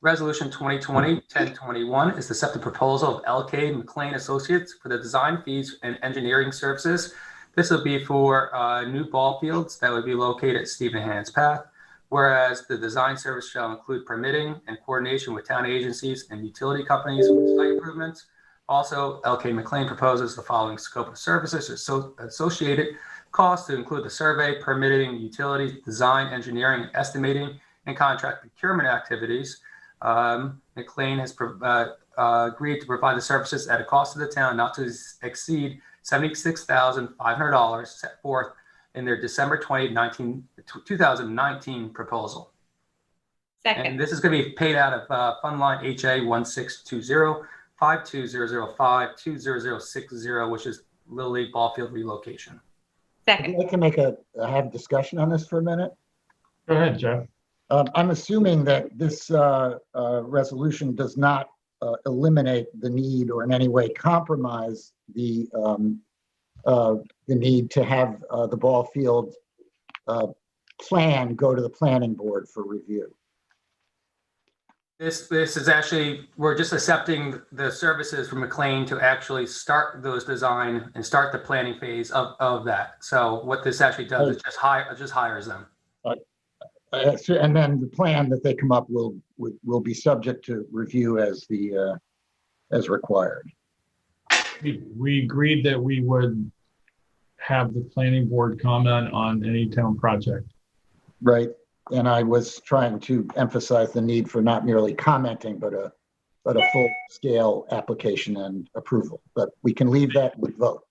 Resolution 2020-1021 is to accept the proposal of LK McLean Associates for the design fees and engineering services. This will be for new ball fields that would be located at Stephen Hans Path, whereas the design service shall include permitting and coordination with town agencies and utility companies for site improvements. Also, LK McLean proposes the following scope of services associated costs to include the survey, permitting, utilities, design, engineering, estimating, and contract procurement activities. McLean has agreed to provide the services at a cost to the town not to exceed $76,500 set forth in their December 2019 proposal. Second. And this is going to be paid out of Fund Line HA 1620-52005-20060, which is Little League ball field relocation. Second. I'd like to make have discussion on this for a minute. Go ahead, Jeff. I'm assuming that this resolution does not eliminate the need or in any way compromise the need to have the ball field plan go to the planning board for review. This is actually, we're just accepting the services from McLean to actually start those design and start the planning phase of that. So what this actually does is just hires them. And then the plan that they come up will be subject to review as required. We agreed that we would have the planning board comment on any town project. Right. And I was trying to emphasize the need for not merely commenting, but a full-scale application and approval. But we can leave that with vote.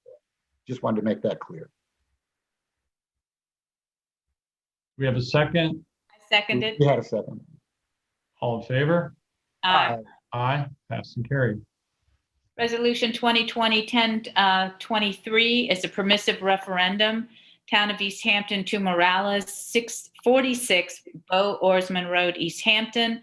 Just wanted to make that clear. We have a second. I seconded. We had a second. All in favor? Aye. Aye. Passed and carried. Resolution 2020-1023 is a permissive referendum. Town of East Hampton to Morales, 646 Beau Oarsman Road, East Hampton.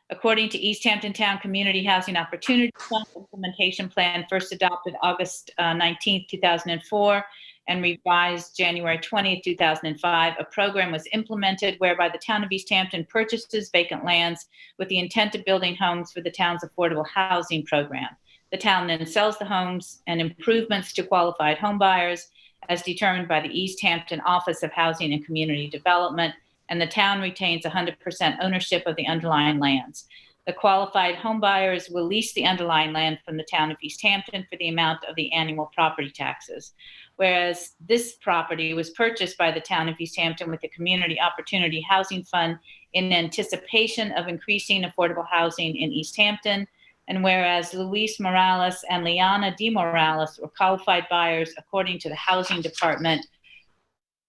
According to East Hampton Town Community Housing Opportunity Fund Implementation Plan, first adopted August 19, 2004, and revised January 20, 2005, a program was implemented whereby the Town of East Hampton purchases vacant lands with the intent of building homes for the town's affordable housing program. The town then sells the homes and improvements to qualified home buyers as determined by the East Hampton Office of Housing and Community Development, and the town retains 100% ownership of the underlying lands. The qualified home buyers will lease the underlying land from the town of East Hampton for the amount of the annual property taxes. Whereas this property was purchased by the town of East Hampton with the Community Opportunity Housing Fund in anticipation of increasing affordable housing in East Hampton, and whereas Luis Morales and Liana D. Morales were qualified buyers according to the Housing Department,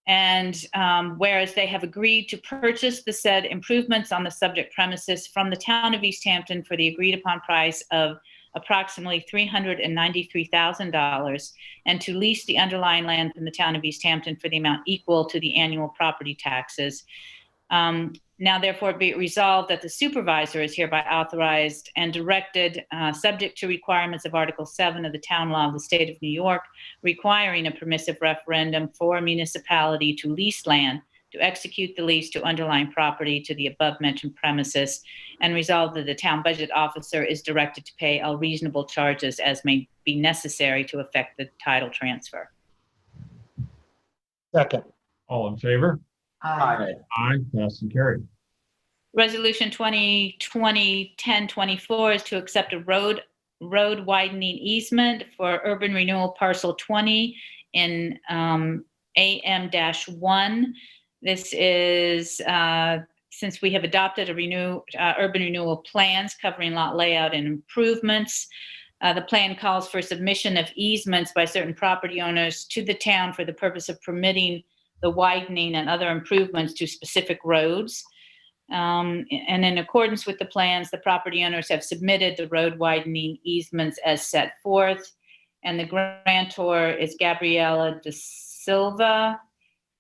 and whereas they have agreed to purchase the said improvements on the subject premises from the town of East Hampton for the agreed upon price of approximately $393,000, and to lease the underlying land from the town of East Hampton for the amount equal to the annual property taxes. Now, therefore, be it resolved that the supervisor is hereby authorized and directed, subject to requirements of Article 7 of the Town Law of the State of New York, requiring a permissive referendum for a municipality to lease land, to execute the lease to underlying property to the above-mentioned premises, and resolved that the town budget officer is directed to pay all reasonable charges as may be necessary to effect the title transfer. Second. All in favor? Aye. Aye. Passed and carried. Resolution 2020-1024 is to accept a road widening easement for urban renewal parcel 20 in AM-1. This is since we have adopted a urban renewal plans covering lot layout and improvements. The plan calls for submission of easements by certain property owners to the town for the purpose of permitting the widening and other improvements to specific roads. And in accordance with the plans, the property owners have submitted the road widening easements as set forth. And the grantor is Gabriela De Silva.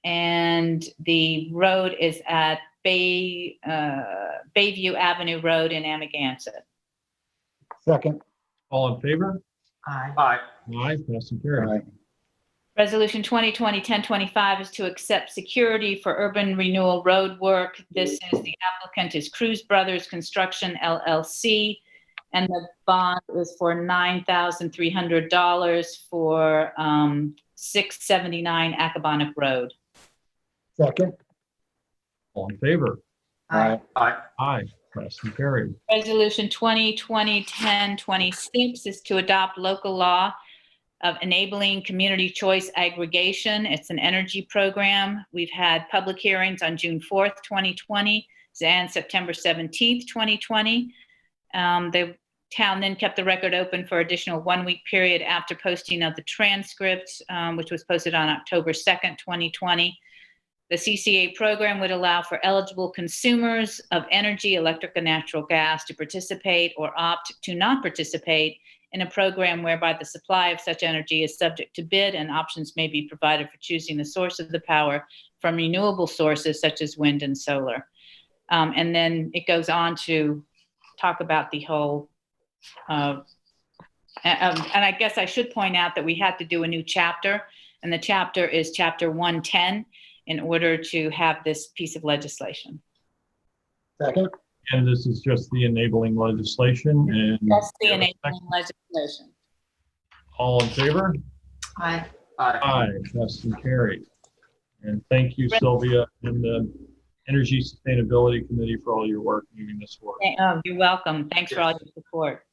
And the road is at Bayview Avenue Road in Amagansett. Second. All in favor? Aye. Aye. Aye. Passed and carried. Aye. Resolution 2020-1025 is to accept security for urban renewal road work. The applicant is Cruz Brothers Construction LLC, and the bond is for $9,300 for 679 Accabonac Road. Second. All in favor? Aye. Aye. Aye. Passed and carried. Resolution 2020-1026 is to adopt local law of enabling community choice aggregation. It's an energy program. We've had public hearings on June 4th, 2020 and September 17th, 2020. town then kept the record open for additional 1-week period after posting of the transcript, which was posted on October 2nd, 2020. The CCA program would allow for eligible consumers of energy, electric and natural gas to participate or opt to not participate in a program whereby the supply of such energy is subject to bid and options may be provided for choosing the source of the power from renewable sources such as wind and solar. And then it goes on to talk about the whole, and I guess I should point out that we had to do a new chapter, and the chapter is chapter 110 in order to have this piece of legislation. Second. And this is just the enabling legislation. And that's the enabling legislation. All in favor? Aye. Aye, passed and carried. And thank you, Sylvia, and the Energy Sustainability Committee for all your work moving this forward. Oh, you're welcome. Thanks for all your support.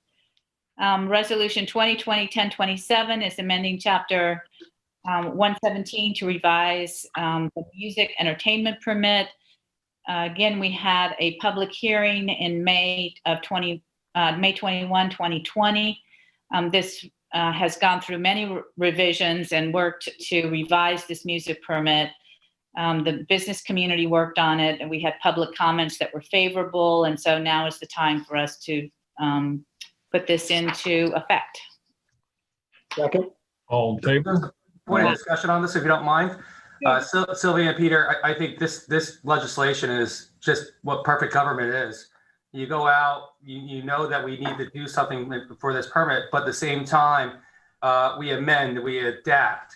Resolution 2020-1027 is amending Chapter 117 to revise the music entertainment permit. Again, we had a public hearing in May 21, 2020. This has gone through many revisions and worked to revise this music permit. The business community worked on it, and we had public comments that were favorable, and so now is the time for us to put this into effect. Second. All in favor? Point of discussion on this, if you don't mind. Sylvia and Peter, I think this legislation is just what perfect government is. You go out, you know that we need to do something for this permit, but at the same time, we amend, we adapt,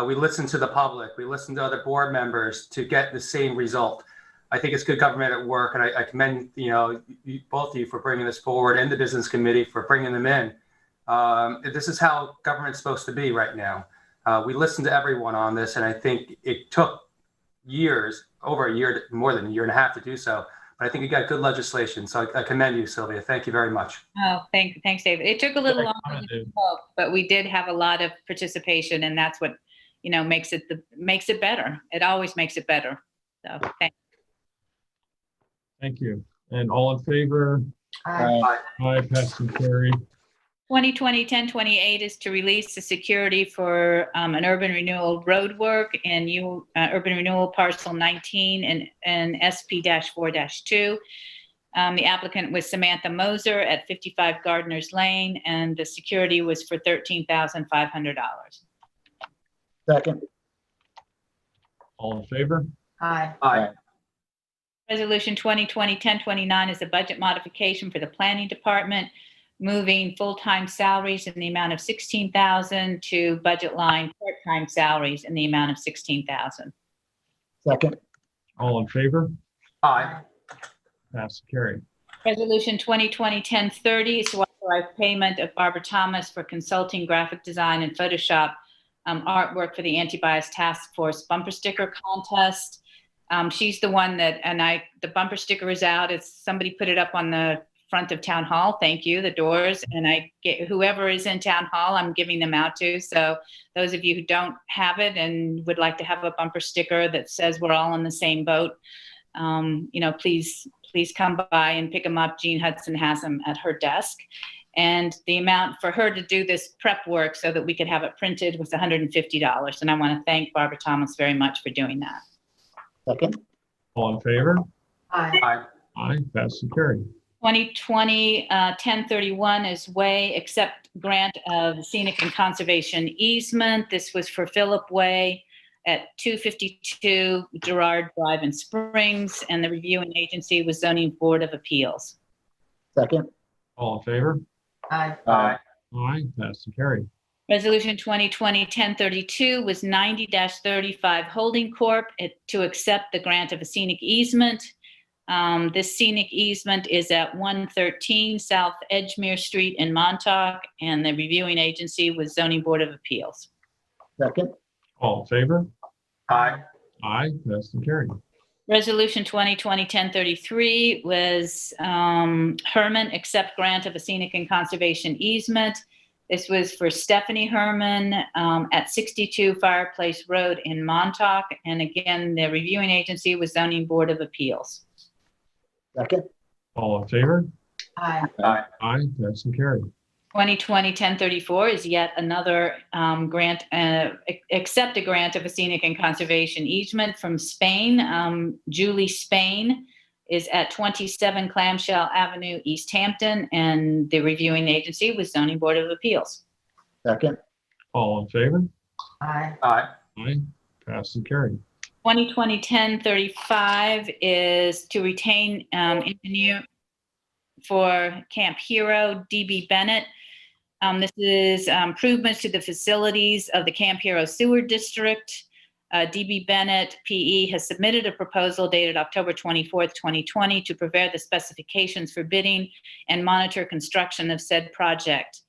we listen to the public, we listen to other board members to get the same result. I think it's good government at work, and I commend both of you for bringing this forward, and the business committee for bringing them in. This is how government's supposed to be right now. We listened to everyone on this, and I think it took years, over a year, more than a year and a half to do so. But I think you got good legislation, so I commend you, Sylvia. Thank you very much. Oh, thanks, David. It took a little longer than we hoped, but we did have a lot of participation, and that's what makes it better. It always makes it better. So thanks. Thank you. And all in favor? Aye. Aye, passed and carried. 2020-1028 is to release the security for an urban renewal road work in urban renewal parcel 19 and SP-4-2. The applicant was Samantha Moser at 55 Gardner's Lane, and the security was for $13,500. Second. All in favor? Aye. Aye. Resolution 2020-1029 is a budget modification for the planning department, moving full-time salaries in the amount of $16,000 to budget line part-time salaries in the amount of $16,000. Second. All in favor? Aye. Passed and carried. Resolution 2020-1030 is to authorize payment of Barbara Thomas for consulting graphic design and Photoshop artwork for the Anti-Bias Task Force bumper sticker contest. She's the one that, the bumper sticker is out. Somebody put it up on the front of Town Hall. Thank you, the doors. And I get whoever is in Town Hall, I'm giving them out to. So those of you who don't have it and would like to have a bumper sticker that says we're all in the same boat, please come by and pick them up. Jean Hudson has them at her desk. And the amount for her to do this prep work so that we could have it printed was $150. And I want to thank Barbara Thomas very much for doing that. Second. All in favor? Aye. Aye. Aye, passed and carried. 2020-1031 is Way Accept Grant of Scenic and Conservation Easement. This was for Phillip Way at 252 Girard Drive in Springs, and the reviewing agency was Zoning Board of Appeals. Second. All in favor? Aye. Aye. Aye, passed and carried. Resolution 2020-1032 was 90-35 Holding Corp. To accept the grant of a scenic easement. This scenic easement is at 113 South Edgemere Street in Montauk, and the reviewing agency was Zoning Board of Appeals. Second. All in favor? Aye. Aye, passed and carried. Resolution 2020-1033 was Herman accept grant of a scenic and conservation easement. This was for Stephanie Herman at 62 Fireplace Road in Montauk. And again, the reviewing agency was Zoning Board of Appeals. Second. All in favor? Aye. Aye. Aye, passed and carried. 2020-1034 is yet another grant, accept a grant of a scenic and conservation easement from Spain. Julie Spain is at 27 Clamshell Avenue, East Hampton, and the reviewing agency was Zoning Board of Appeals. Second. All in favor? Aye. Aye. Aye, passed and carried. 2020-1035 is to retain engineer for Camp Hero, DB Bennett. This is improvements to the facilities of the Camp Hero Sewer District. DB Bennett, PE, has submitted a proposal dated October 24th, 2020 to prepare the specifications for bidding and monitor construction of said project.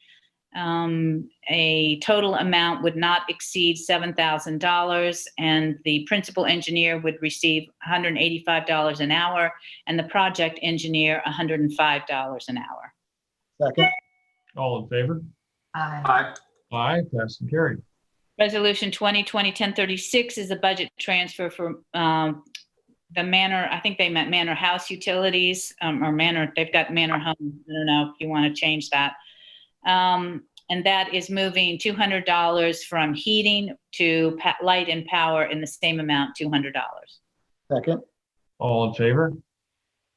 A total amount would not exceed $7,000, and the principal engineer would receive $185 an hour, and the project engineer $105 an hour. Second. All in favor? Aye. Aye. Aye, passed and carried. Resolution 2020-1036 is a budget transfer for the Manor, I think they meant Manor House Utilities, or Manor, they've got Manor Home, I don't know if you want to change that. And that is moving $200 from heating to light and power in the same amount, $200. Second. All in favor?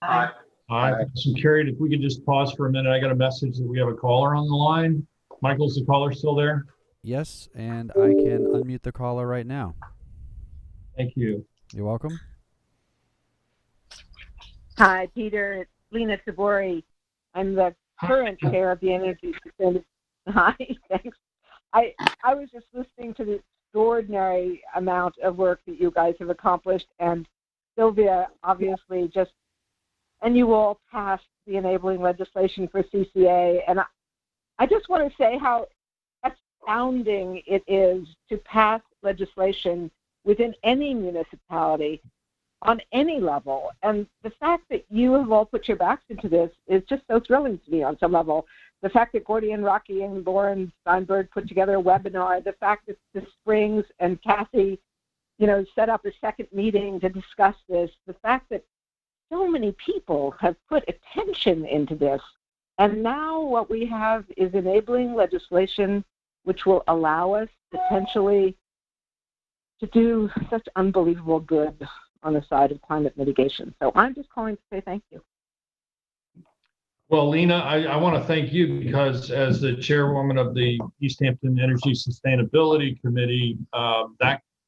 Aye. Aye, passed and carried. If we could just pause for a minute, I got a message that we have a caller on the line. Michael's the caller still there? Yes, and I can unmute the caller right now. Thank you. You're welcome. Hi, Peter. It's Lena Sabori. I'm the current chair of the Energy Sustainability. Hi, thanks. I was just listening to the extraordinary amount of work that you guys have accomplished, and Sylvia obviously and you all passed the enabling legislation for CCA, and I just want to say how astounding it is to pass legislation within any municipality on any level. And the fact that you have all put your backs into this is just so thrilling to me on some level. The fact that Gordy and Rocky and Lauren Steinberg put together a webinar, the fact that the Springs and Kathy, set up a second meeting to discuss this, the fact that so many people have put attention into this. And now what we have is enabling legislation which will allow us potentially to do such unbelievable good on the side of climate mitigation. So I'm just calling to say thank you. Well, Lena, I want to thank you because as the chairwoman of the East Hampton Energy Sustainability Committee,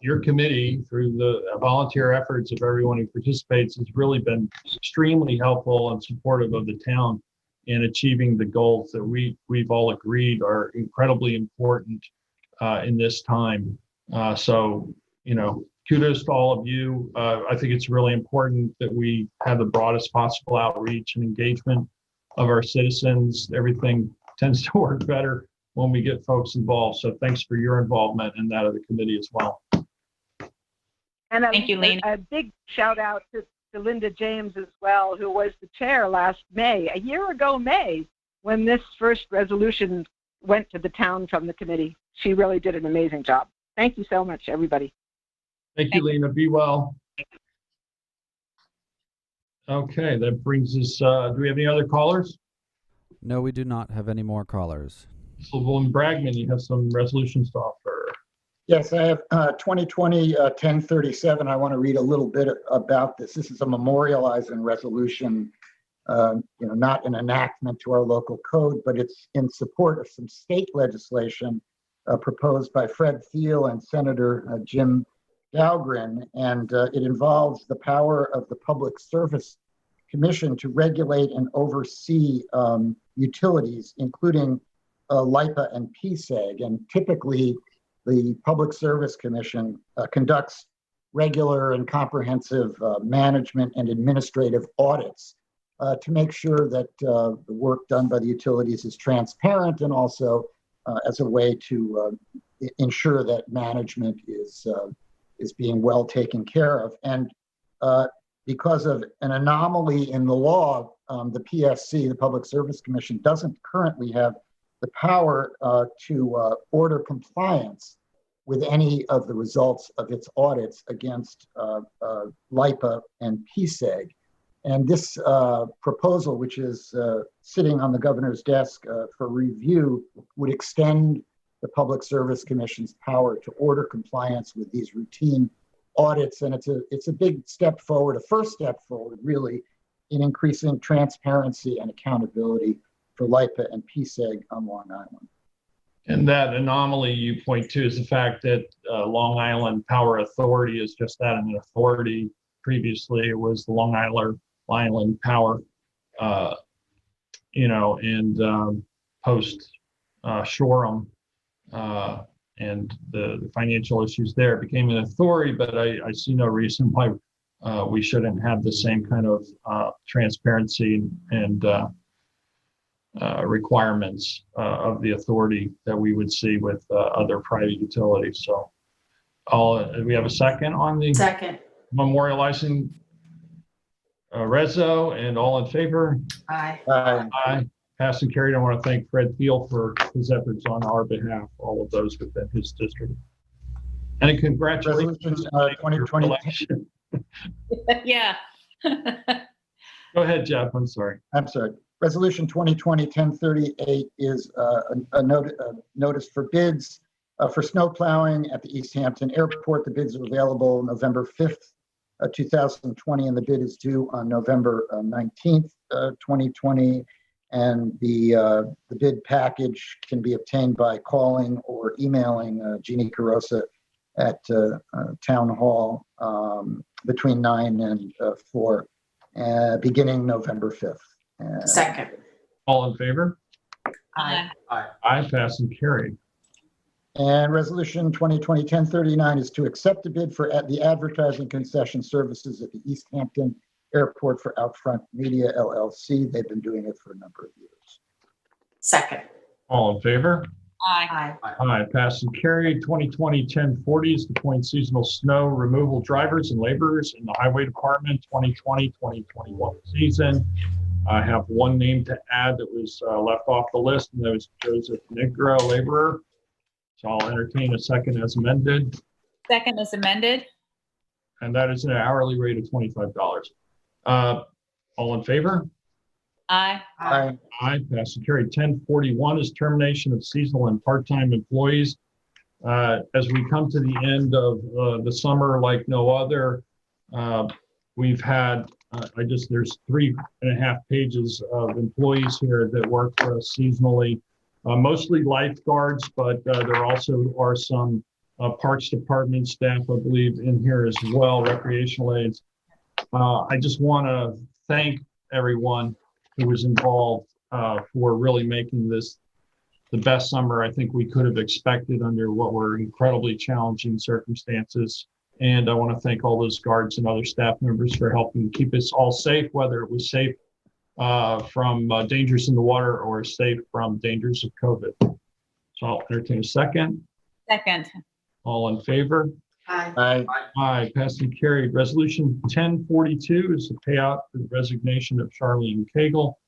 your committee, through the volunteer efforts of everyone who participates, has really been extremely helpful and supportive of the town in achieving the goals that we've all agreed are incredibly important in this time. So, kudos to all of you. I think it's really important that we have the broadest possible outreach and engagement of our citizens. Everything tends to work better when we get folks involved. So thanks for your involvement and that of the committee as well. And thank you, Lena. A big shout out to Linda James as well, who was the chair last May, a year ago May, when this first resolution went to the town from the committee. She really did an amazing job. Thank you so much, everybody. Thank you, Lena. Be well. Okay, that brings us, do we have any other callers? No, we do not have any more callers. Councilwoman Bragman, you have some resolutions to offer. Yes, I have 2020-1037. I want to read a little bit about this. This is a memorializing resolution, not an enactment to our local code, but it's in support of some state legislation proposed by Fred Thiel and Senator Jim Dahlgren, and it involves the power of the Public Service Commission to regulate and oversee utilities, including LIPA and PSEG. And typically, the Public Service Commission conducts regular and comprehensive management and administrative audits to make sure that the work done by the utilities is transparent, and also as a way to ensure that management is being well taken care of. And because of an anomaly in the law, the PSC, the Public Service Commission, doesn't currently have the power to order compliance with any of the results of its audits against LIPA and PSEG. And this proposal, which is sitting on the governor's desk for review, would extend the Public Service Commission's power to order compliance with these routine audits. And it's a big step forward, a first step forward, really, in increasing transparency and accountability for LIPA and PSEG on Long Island. And that anomaly you point to is the fact that Long Island Power Authority is just that, an authority. Previously, it was the Long Island Power, and post Shoreham and the financial issues there became an authority, but I see no reason why we shouldn't have the same kind of transparency and requirements of the authority that we would see with other private utilities. So we have a second on the Second. Memorializing Rezo, and all in favor? Aye. Aye. Passed and carried. I want to thank Fred Thiel for his efforts on our behalf, all of those within his district. And a congratulations. Resolution 2020. Yeah. Go ahead, Jeff. I'm sorry. Resolution 2020-1038 is a notice for bids for snow plowing at the East Hampton Airport. The bids are available November 5th, 2020, and the bid is due on November 19th, 2020. And the bid package can be obtained by calling or emailing Jeannie Carosa at Town Hall between 9 and 4, beginning November 5th. Second. All in favor? Aye. Aye, passed and carried. And resolution 2020-1039 is to accept a bid for the advertising concession services at the East Hampton Airport for Outfront Media LLC. They've been doing it for a number of years. Second. All in favor? Aye. Aye, passed and carried. 2020-1040 is to appoint seasonal snow removal drivers and laborers in the Highway Department 2020-2021 season. I have one name to add that was left off the list, and that was Joseph Negro, laborer. So I'll entertain a second as amended. Second is amended. And that is an hourly rate of $25. All in favor? Aye. Aye. Aye, passed and carried. 1041 is termination of seasonal and part-time employees. As we come to the end of the summer like no other, we've had, there's 3.5 pages of employees here that work for us seasonally, mostly lifeguards, but there also are some Parks Department staff, I believe, in here as well, recreational aides. I just want to thank everyone who was involved for really making this the best summer I think we could have expected under what were incredibly challenging circumstances. And I want to thank all those guards and other staff members for helping keep us all safe, whether it was safe from dangers in the water or safe from dangers of COVID. So I'll entertain a second. Second. All in favor? Aye. Aye. Aye, passed and carried. Resolution 1042 is the payout for the resignation of Charlene Cagle.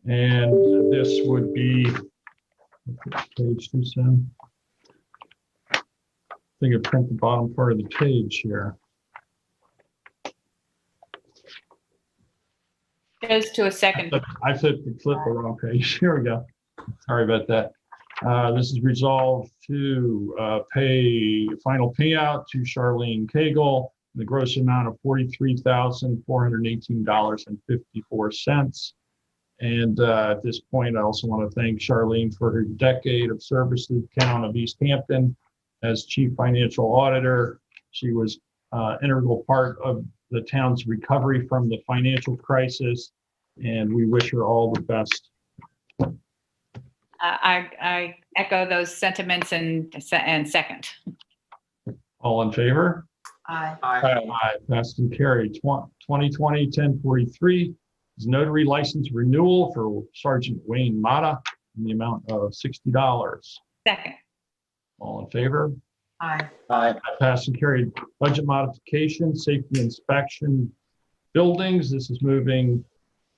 And this would be, page 27. I think I print the bottom part of the page here. Goes to a second. I flipped the wrong page. Here we go. Sorry about that. This is resolved to pay final payout to Charlene Cagle, the gross amount of $43,418.54. And at this point, I also want to thank Charlene for her decade of service to the town of East Hampton as chief financial auditor. She was an integral part of the town's recovery from the financial crisis, and we wish her all the best. I echo those sentiments and second. All in favor? Aye. Aye. Passed and carried. 2020-1043 is notary license renewal for Sergeant Wayne Mott in the amount of $60. Second. All in favor? Aye. Aye. Passed and carried. Budget modification, safety inspection buildings. This is moving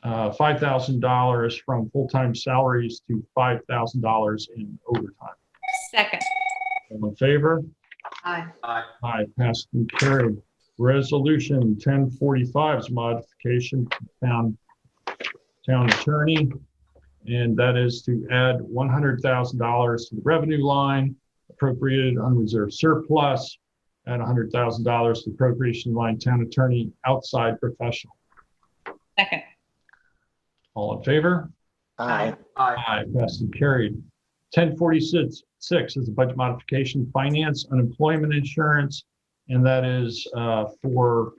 $5,000 from full-time salaries to $5,000 in overtime. Second. All in favor? Aye. Aye. Passed and carried. Resolution 1045 is modification to town attorney, and that is to add $100,000 to the revenue line, appropriated unreserved surplus, add $100,000 to the appropriation line town attorney outside professional. Second. All in favor? Aye. Aye, passed and carried. 1046 is a budget modification, finance, unemployment insurance, and that is for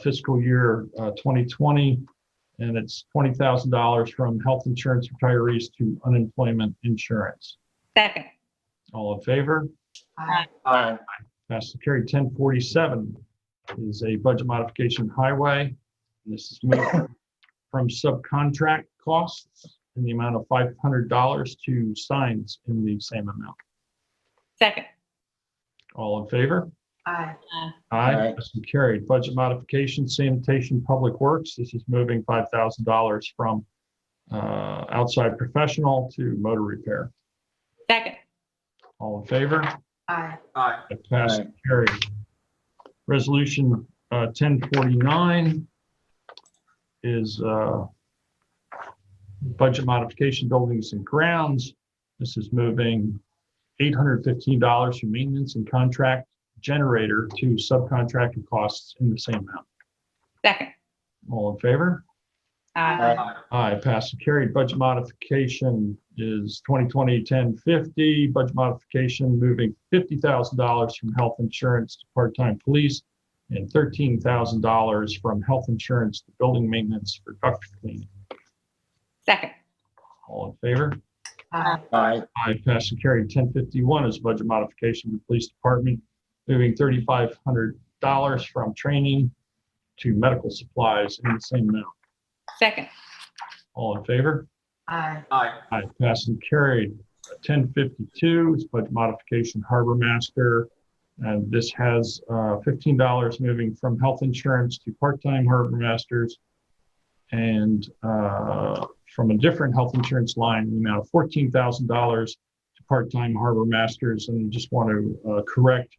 fiscal year 2020, and it's $20,000 from health insurance retirees to unemployment insurance. Second. All in favor? Aye. Passed and carried. 1047 is a budget modification, highway, and this is moved from subcontract costs in the amount of $500 to signs in the same amount. Second. All in favor? Aye. Aye. Passed and carried. Budget modification, sanitation, public works. This is moving $5,000 from outside professional to motor repair. Second. All in favor? Aye. Passed and carried. Resolution 1049 is budget modification, buildings and grounds. This is moving $815 from maintenance and contract generator to subcontracted costs in the same amount. Second. All in favor? Aye. Aye, passed and carried. Budget modification is 2020-1050. Budget modification moving $50,000 from health insurance to part-time police and $13,000 from health insurance to building maintenance for duct cleaning. Second. All in favor? Aye. Aye, passed and carried. 1051 is budget modification for the police department, moving $3,500 from training to medical supplies in the same amount. Second. All in favor? Aye. Aye, passed and carried. 1052 is budget modification, harbor master, and this has $15 moving from health insurance to part-time harbor masters, and from a different health insurance line, the amount of $14,000 to part-time harbor masters. And just want to correct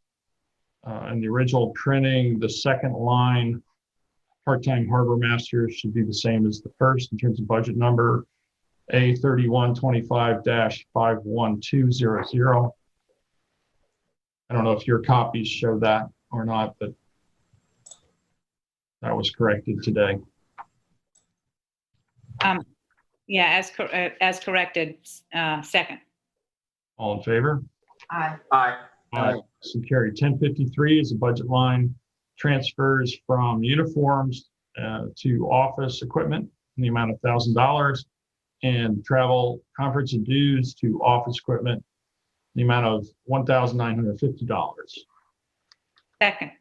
in the original printing, the second line, part-time harbor masters, should be the same as the first in terms of budget number, A3125-51200. I don't know if your copies show that or not, but that was corrected today. Yeah, as corrected. Second. All in favor? Aye. So carried. 1053 is a budget line, transfers from uniforms to office equipment in the amount of $1,000, and travel, conference and dues to office equipment in the amount of $1,950. Second.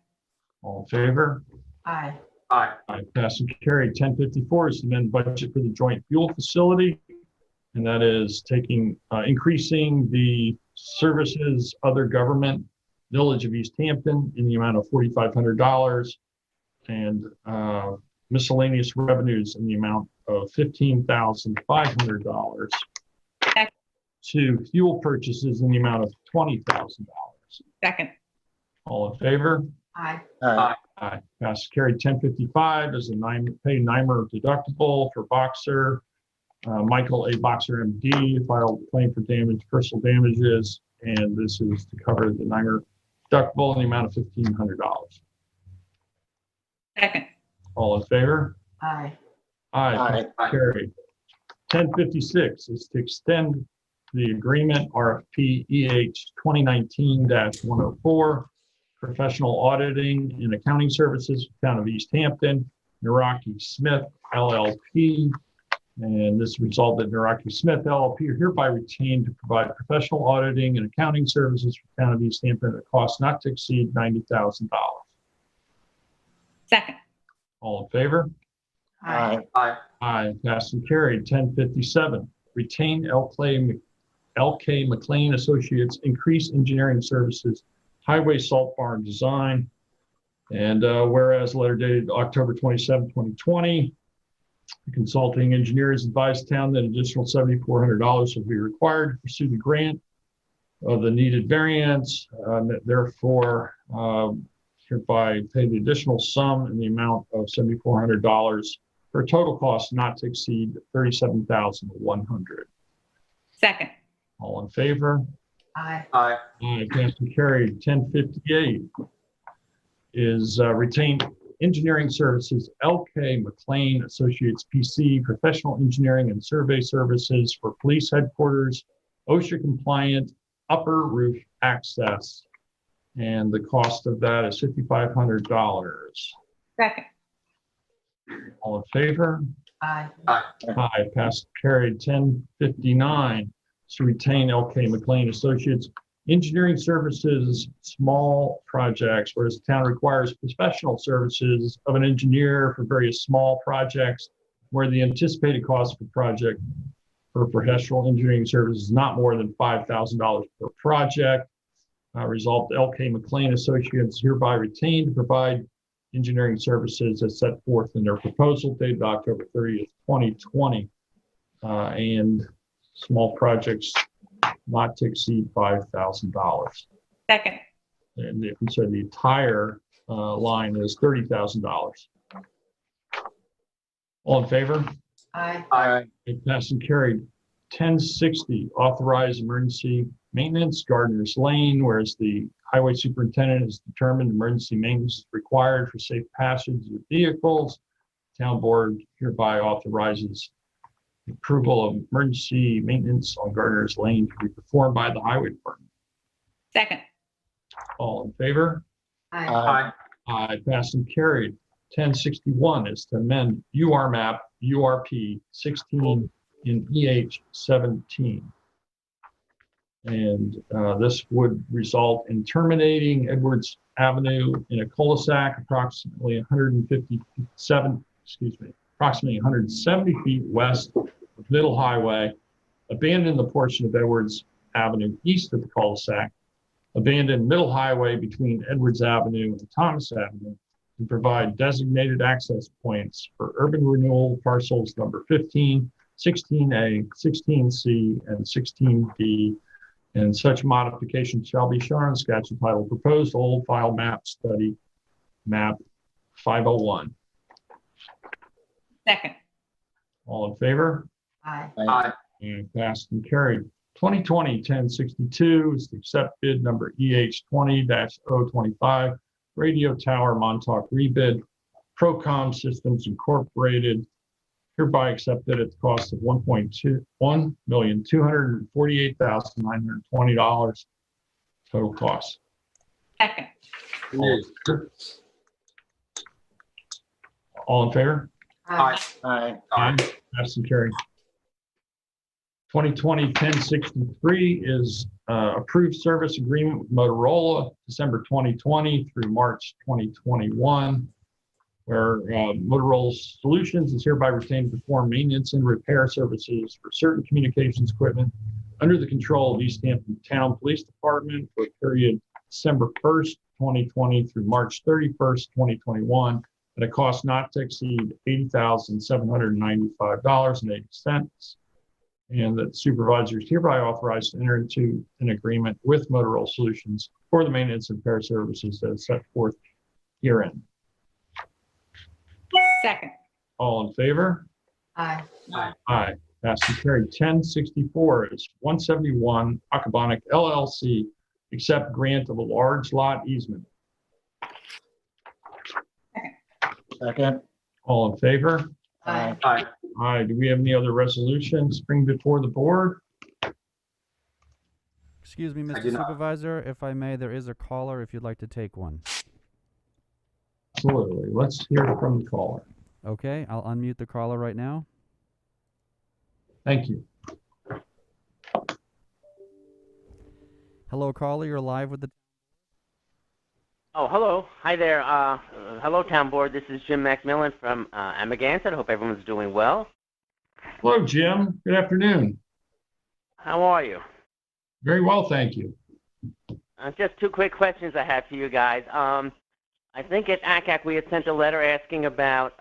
All in favor? Aye. Passed and carried. 1054 is the amended budget for the joint fuel facility, and that is increasing the services other government Village of East Hampton in the amount of $4,500, and miscellaneous revenues in the amount of $15,500 to fuel purchases in the amount of $20,000. Second. All in favor? Aye. Aye. Passed carried. 1055 is a pay NYMER deductible for Boxer. Michael A. Boxer, MD, filed a claim for personal damages, and this is to cover the NYMER deductible in the amount of $1,500. Second. All in favor? Aye. Carried. 1056 is to extend the agreement RFP EH 2019-104, professional auditing and accounting services, town of East Hampton, Naraki Smith LLP. And this resolved that Naraki Smith LLP are hereby retained to provide professional auditing and accounting services for town of East Hampton at a cost not to exceed $90,000. Second. All in favor? Aye. Passed and carried. 1057, retain LK McLean Associates, increase engineering services, highway salt barn design. And whereas letter dated October 27, 2020, the consulting engineers advised town that additional $7,400 will be required to pursue the grant of the needed variance. Therefore, hereby pay the additional sum in the amount of $7,400 for a total cost not to exceed $37,100. Second. All in favor? Aye. Aye. Aye, passed and carried. 1058 is retained engineering services, LK McLean Associates PC, professional engineering and survey services for police headquarters, OSHA compliant upper roof access. And the cost of that is $5,500. Second. All in favor? Aye. Aye. Aye, passed and carried. 1059 to retain LK McLean Associates engineering services, small projects, whereas the town requires professional services of an engineer for various small projects, where the anticipated cost for project for professional engineering services is not more than $5,000 per project. Resolved, LK McLean Associates hereby retained to provide engineering services as set forth in their proposal dated October 30th, 2020, and small projects not to exceed $5,000. Second. And if we said the entire line is $30,000. All in favor? Aye. Aye. It passed and carried. 1060, authorize emergency maintenance, Gardner's Lane, whereas the highway superintendent has determined emergency maintenance is required for safe passage of vehicles. Town board hereby authorizes the approval of emergency maintenance on Gardner's Lane to be performed by the highway department. Second. All in favor? Aye. Aye. Aye, passed and carried. 1061 is to amend UR map URP 16 in EH 17. And this would result in terminating Edwards Avenue in a cul-de-sac approximately 170 feet west of Middle Highway, abandon the portion of Edwards Avenue east of the cul-de-sac, abandon Middle Highway between Edwards Avenue and Thomas Avenue, and provide designated access points for urban renewal parcels number 15, 16A, 16C, and 16D. And such modifications shall be shown on sketch entitled Proposed Old File Map Study, Map 501. Second. All in favor? Aye. Aye. And passed and carried. 2020-1062 is to accept bid number EH20-025, Radio Tower Montauk rebid, Procom Systems Incorporated, hereby accepted at the cost of $1,248,920 total cost. Second. All in favor? Aye. Aye. Aye. Passed and carried. 2020-1063 is approved service agreement with Motorola, December 2020 through March 2021, where Motorola Solutions is hereby retained to perform maintenance and repair services for certain communications equipment under the control of East Hampton Town Police Department for a period December 1st, 2020 through March 31st, 2021, at a cost not to exceed $80,795.80. And that the supervisor is hereby authorized to enter into an agreement with Motorola Solutions for the maintenance and repair services as set forth herein. Second. All in favor? Aye. Aye. Aye. Passed and carried. 1064 is 171 Acabonic LLC, accept grant of a large lot easement. Second. All in favor? Aye. Aye. Aye. Do we have any other resolutions bring before the board? Excuse me, I Mr. do not. Supervisor, if I may, there is a caller if you'd like to take one. Absolutely. Let's hear from the caller. Okay, I'll unmute the caller right now. Thank you. Hello, caller, you're live with the... Oh, hello. Hi there. Hello, Town Board. This is Jim Macmillan from Amagansett. I hope everyone's doing well. Hello, Jim. Good afternoon. How are you? Very well, thank you. Just two quick questions I have for you guys. I think at ACAC we had sent a letter asking about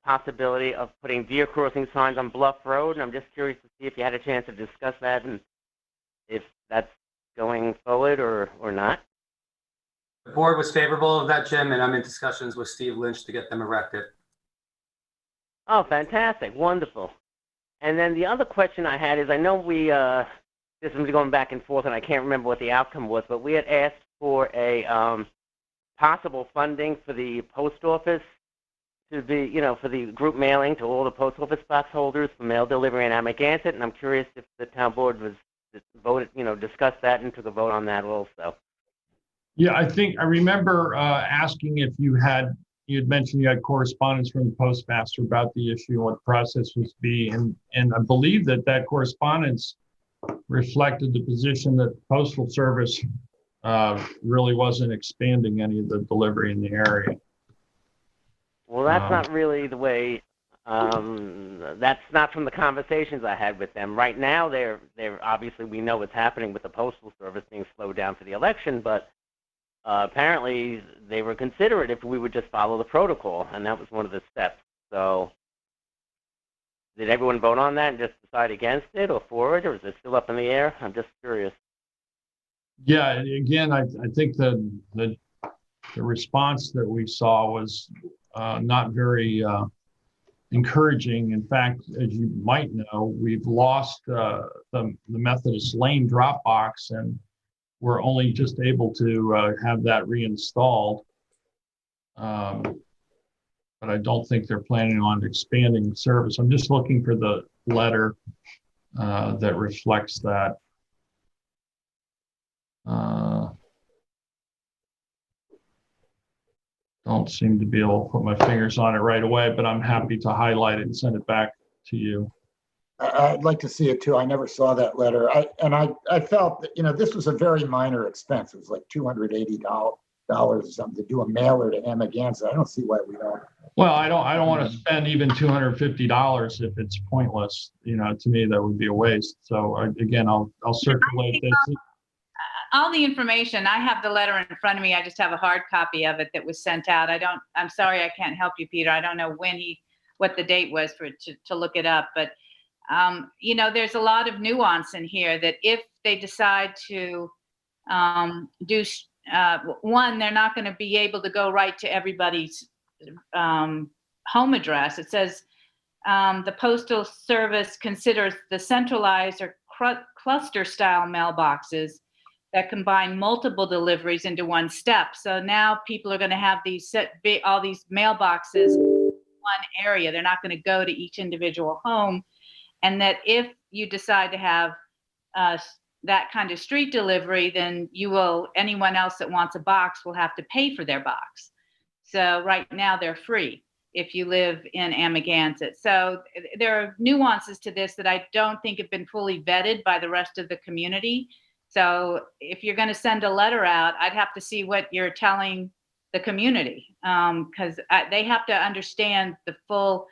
possibility of putting deer crossing signs on Bluff Road, and I'm just curious to see if you had a chance to discuss that and if that's going forward or not. The board was favorable of that, Jim, and I'm in discussions with Steve Lynch to get them erected. Oh, fantastic. Wonderful. And then the other question I had is, I know we, this was going back and forth, and I can't remember what the outcome was, but we had asked for a possible funding for the post office to be, for the group mailing to all the post office box holders for mail delivery in Amagansett, and I'm curious if the town board was voted, discussed that and took a vote on that also. Yeah, I remember asking if you had mentioned you had correspondence from the postmaster about the issue and what the process was to be, and I believe that correspondence reflected the position that the Postal Service really wasn't expanding any of the delivery in the area. Well, that's not really the way. That's not from the conversations I had with them. Right now, they're obviously, we know what's happening with the Postal Service being slowed down for the election, but apparently they were considerate if we would just follow the protocol, and that was one of the steps. So did everyone vote on that and just decide against it or for it, or is it still up in the air? I'm just curious. Yeah, again, I think the response that we saw was not very encouraging. In fact, as you might know, we've lost the Methodist Lane drop box, and we're only just able to have that reinstalled. But I don't think they're planning on expanding the service. I'm just looking for the letter that reflects that. Don't seem to be able to put my fingers on it right away, but I'm happy to highlight it and send it back to you. I'd like to see it too. I never saw that letter. I felt that, this was a very minor expense. It was like $280 or something to do a mailer to Amagansett. I don't see why we don't. Well, I don't want to spend even $250 if it's pointless. To me, that would be a waste. So again, I'll circulate this. All the information, I have the letter in front of me. I just have a hard copy of it that was sent out. I'm sorry, I can't help you, Peter. I don't know what the date was to look it up, but there's a lot of nuance in here that if they decide to do, one, they're not going to be able to go right to everybody's home address. It says the Postal Service considers the centralized or cluster style mailboxes that combine multiple deliveries into one step. So now people are going to have all these mailboxes in one area. They're not going to go to each individual home. And that if you decide to have that kind of street delivery, then anyone else that wants a box will have to pay for their box. So right now they're free if you live in Amagansett. So there are nuances to this that I don't think have been fully vetted by the rest of the community. So if you're going to send a letter out, I'd have to see what you're telling the community, because they have to understand the full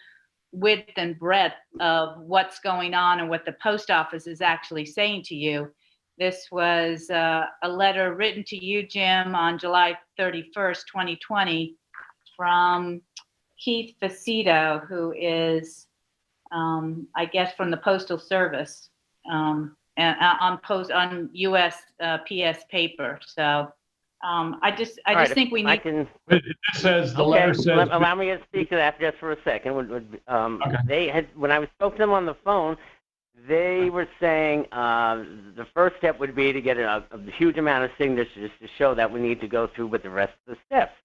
width and breadth of what's going on and what the post office is actually saying to you. This was a letter written to you, Jim, on July 31st, 2020 from Keith Facito, who is, I guess, from the Postal Service. On USPS paper. So I just think we need. It says the letter says. Allow me to speak to that just for a second. Okay. They had, when I spoke to them on the phone, they were saying the first step would be to get a huge amount of signatures to show that we need to go through with the rest of the steps.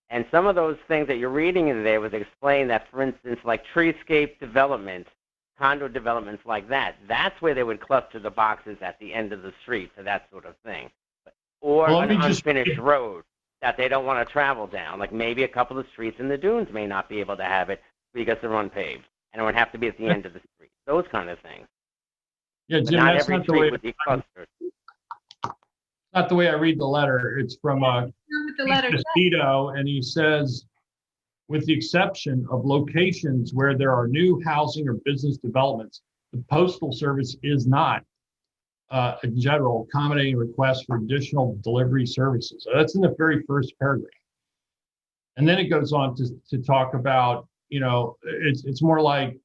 And some of those things that you're reading in there was explained that, for instance, like treescape development, condo developments like that, that's where they would cluster the boxes at the end of the street for that sort of thing. Or an unfinished road that they don't want to travel down. Like maybe a couple of streets in the dunes may not be able to have it because they're unpaved. And it would have to be at the end of the street. Those kind of things. Yeah, Jim, not that's every not the street way. would be clustered. Not the way I read the letter. It's from Vito, and he says, with the exception of locations where there are new housing or business developments, the Postal Service is not, in general, accommodating requests for additional delivery services. So that's in the very first paragraph. And then it goes on to talk about, it's more like,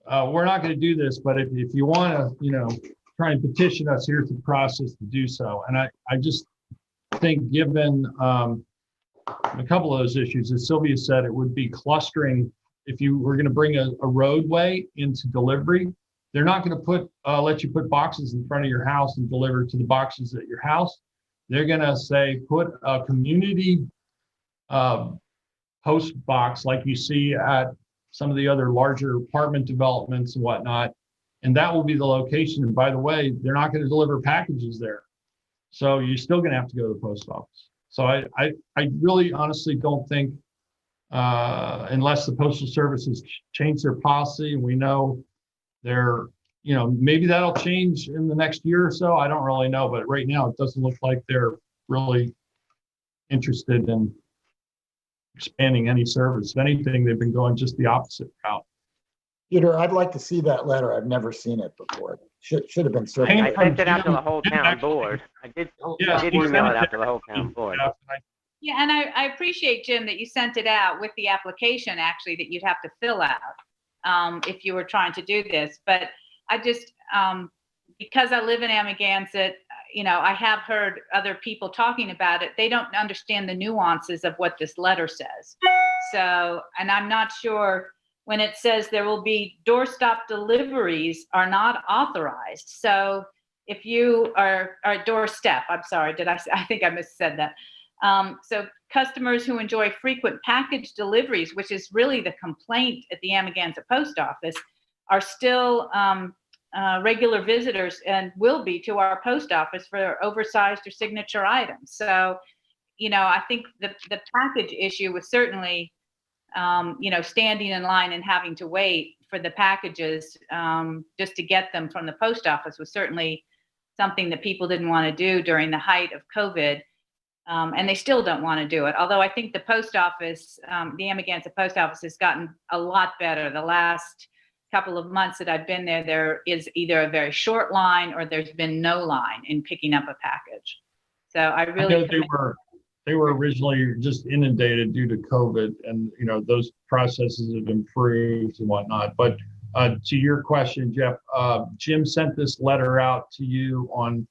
we're not going to do this, but if you want to, try and petition us, here's the process to do so. And I just, think given a couple of those issues, as Sylvia said, it would be clustering. If you were going to bring a roadway into delivery, they're not going to let you put boxes in front of your house and deliver to the boxes at your house. They're going to say, put a community post box like you see at some of the other larger apartment developments and whatnot. And that will be the location. And by the way, they're not going to deliver packages there. So you're still going to have to go to the post office. So I really honestly don't think, unless the Postal Service has changed their policy, and we know they're, maybe that'll change in the next year or so. I don't really know, but right now it doesn't look like they're really interested in expanding any service. If anything, they've been going just the opposite route. Peter, I'd like to see that letter. I've never seen it before. Should have been circulated. I sent it out to the whole town board. I did email it out to the whole town board. Yeah, and I appreciate, Jim, that you sent it out with the application, actually, that you'd have to fill out if you were trying to do this. But I just, because I live in Amagansett, I have heard other people talking about it. They don't understand the nuances of what this letter says. So, and I'm not sure when it says there will be doorstop deliveries are not authorized. So if you are doorstep, I'm sorry, I think I missaid that. So customers who enjoy frequent package deliveries, which is really the complaint at the Amagansett Post Office, are still regular visitors and will be to our post office for oversized or signature items. So, I think the package issue was certainly, standing in line and having to wait for the packages just to get them from the post office was certainly something that people didn't want to do during the height of COVID. And they still don't want to do it. Although I think the post office, the Amagansett Post Office has gotten a lot better. The last couple of months that I've been there is either a very short line or there's been no line in picking up a package. So I really they were originally just inundated due to COVID, and those processes have improved and whatnot. But to your question, Jeff, Jim sent this letter out to you on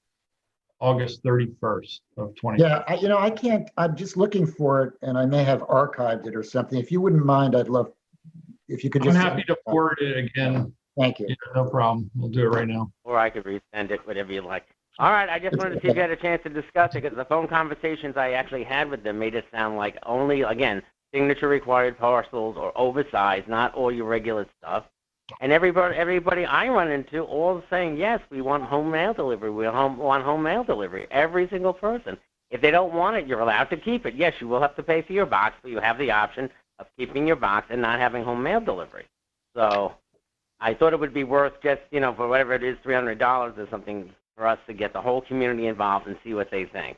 August 31st of 2020. Yeah, I can't, I'm just looking for it, and I may have archived it or something. If you wouldn't mind, I'd love if you could just. I'm happy to forward it again. Thank you. Yeah, no problem. We'll do it right now. Or I could resend it, whatever you like. All right, I just wanted to see if you had a chance to discuss it, because the phone conversations I actually had with them made it sound like only, again, signature required parcels or oversized, not all your regular stuff. And everybody I run into all saying, yes, we want home mail delivery. We want home mail delivery. Every single person. If they don't want it, you're allowed to keep it. Yes, you will have to pay for your box, but you have the option of keeping your box and not having home mail delivery. So I thought it would be worth just, for whatever it is, $300 or something, for us to get the whole community involved and see what they think.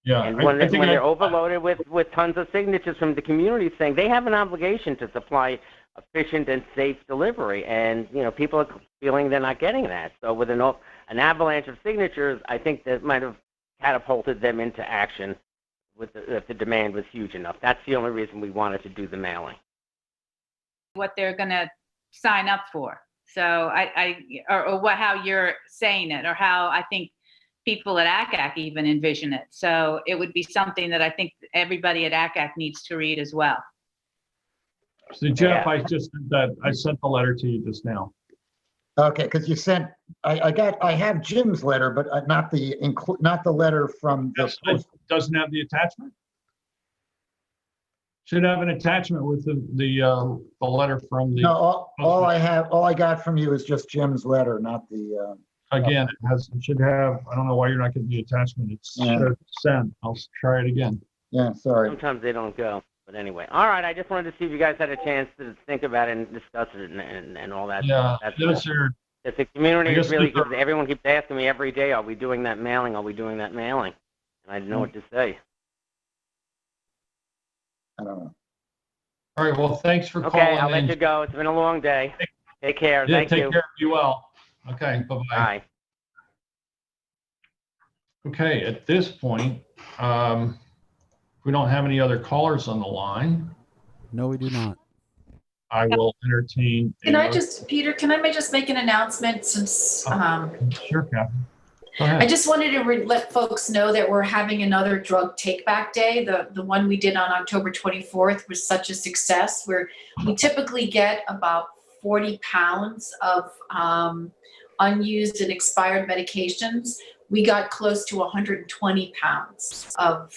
Yeah, and when they're overloaded with tons of signatures from the community saying they have an obligation to supply efficient and safe delivery, and people are feeling they're not getting that. So with an avalanche of signatures, I think that might have catapulted them into action if the demand was huge enough. That's the only reason we wanted to do the mailing. What they're going to sign up for. So how you're saying it, or how I think people at ACAC even envision it. So it would be something that I think everybody at ACAC needs to read as well. So Jeff, I sent the letter to you just now. Okay, because you sent, I have Jim's letter, but not the letter from the. It doesn't have the attachment. Should have an attachment with the letter from the. No, all I got from you is just Jim's letter, not the. Again, it should have. I don't know why you're not getting the attachment. It's sent. I'll try it again. Yeah, sorry. Sometimes they don't go. But anyway, all right. I just wanted to see if you guys had a chance to think about it and discuss it and all that. Yeah, yes, sir. If the community is really, everyone keeps asking me every day, are we doing that mailing? Are we doing that mailing? And I didn't know what to say. I don't know. All right. Well, thanks for calling. Okay, I'll let you go. It's been a long day. Take care. Yeah, Thank you. Take care. Be well. Okay. Bye-bye. Bye. Okay. At this point, we don't have any other callers on the line. No, we do not. I will entertain. Peter, can I just make an announcement since Sure, Catherine. ahead. I just wanted to let folks know that we're having another drug take back day. The one we did on October 24th was such a success, where we typically get about 40 pounds of unused and expired medications. We got close to 120 pounds of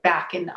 back in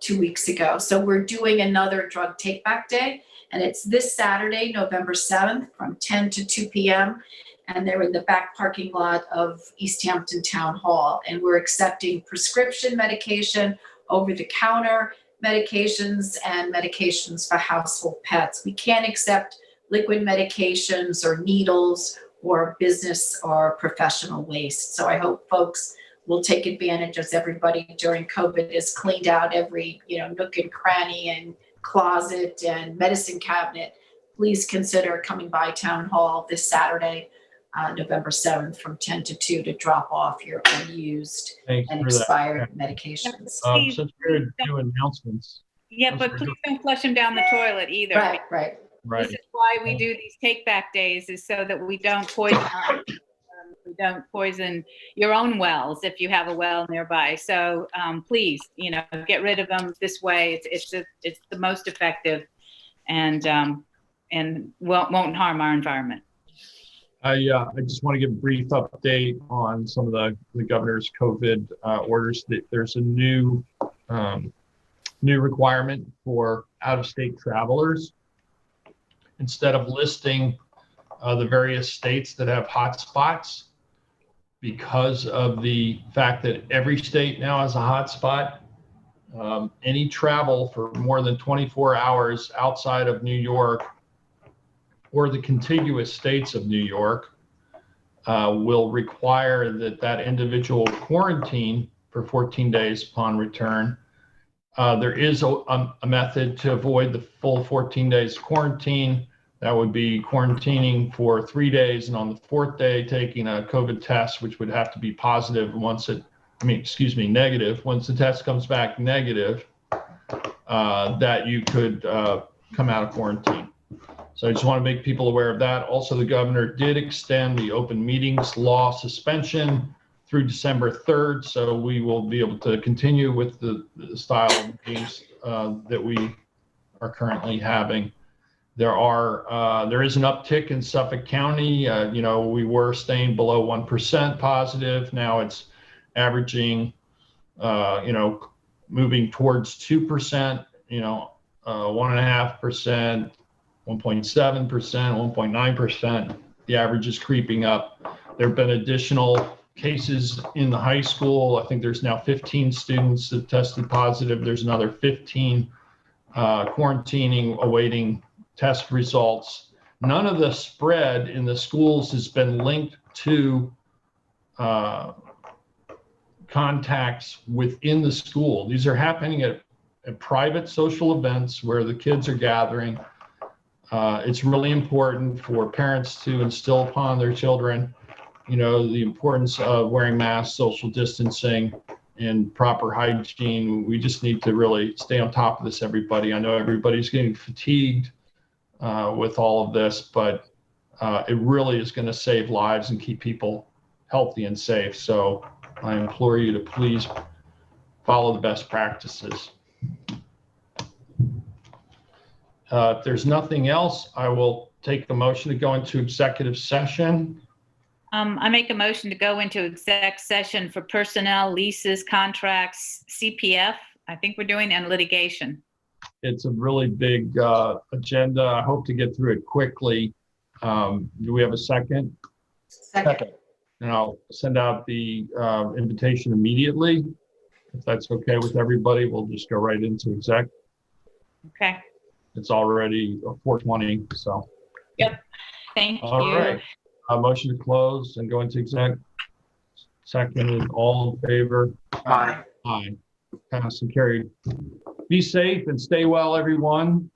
2 weeks ago. So we're doing another drug take back day, and it's this Saturday, November 7th from 10 to 2 p.m. And they're in the back parking lot of East Hampton Town Hall. And we're accepting prescription medication, over-the-counter medications, and medications for household pets. We can't accept liquid medications or needles or business or professional waste. So I hope folks will take advantage, as everybody during COVID has cleaned out every nook and cranny and closet and medicine cabinet. Please consider coming by Town Hall this Saturday, November 7th from 10 to 2 to drop off your unused and expired medications. Since we're doing announcements. Yeah, but please don't flush them down the toilet either. Right. This is why we do these take back days, is so that we don't poison we don't poison your own wells if you have a well nearby. So please, get rid of them this way. It's the most effective and won't harm our environment. I just want to give a brief update on some of the governor's COVID orders. There's a new requirement for out-of-state travelers. Instead of listing the various states that have hotspots, because of the fact that every state now has a hotspot, any travel for more than 24 hours outside of New York or the contiguous states of New York will require that individual quarantine for 14 days upon return. There is a method to avoid the full 14 days quarantine. That would be quarantining for 3 days, and on the 4th day, taking a COVID test, which would have to be positive negative. Once the test comes back negative, that you could come out of quarantine. So I just want to make people aware of that. Also, the governor did extend the open meetings law suspension through December 3rd. So we will be able to continue with the style of meetings that we are currently having. There is an uptick in Suffolk County. We were staying below 1% positive. Now it's averaging, moving towards 2%, 1.5%, 1.7%, 1.9%. The average is creeping up. There have been additional cases in the high school. I think there's now 15 students that tested positive. There's another 15 quarantining, awaiting test results. None of the spread in the schools has been linked to contacts within the school. These are happening at private social events where the kids are gathering. It's really important for parents to instill upon their children, the importance of wearing masks, social distancing, and proper hygiene. We just need to really stay on top of this, everybody. I know everybody's getting fatigued with all of this, but it really is going to save lives and keep people healthy and safe. So I implore you to please follow the best practices. If there's nothing else, I will take the motion to go into executive session. I make a motion to go into exec session for personnel, leases, contracts, CPF, I think we're doing, and litigation. It's a really big agenda. I hope to get through it quickly. Do we have a second? Second. And I'll send out the invitation immediately. If that's okay with everybody, we'll just go right into exec. Okay. It's already 4:20, so. Yep. Thank you. All right. Motion to close and go into exec. Second, all in favor? Aye. Aye. Passed and carried. Be safe and stay well, everyone.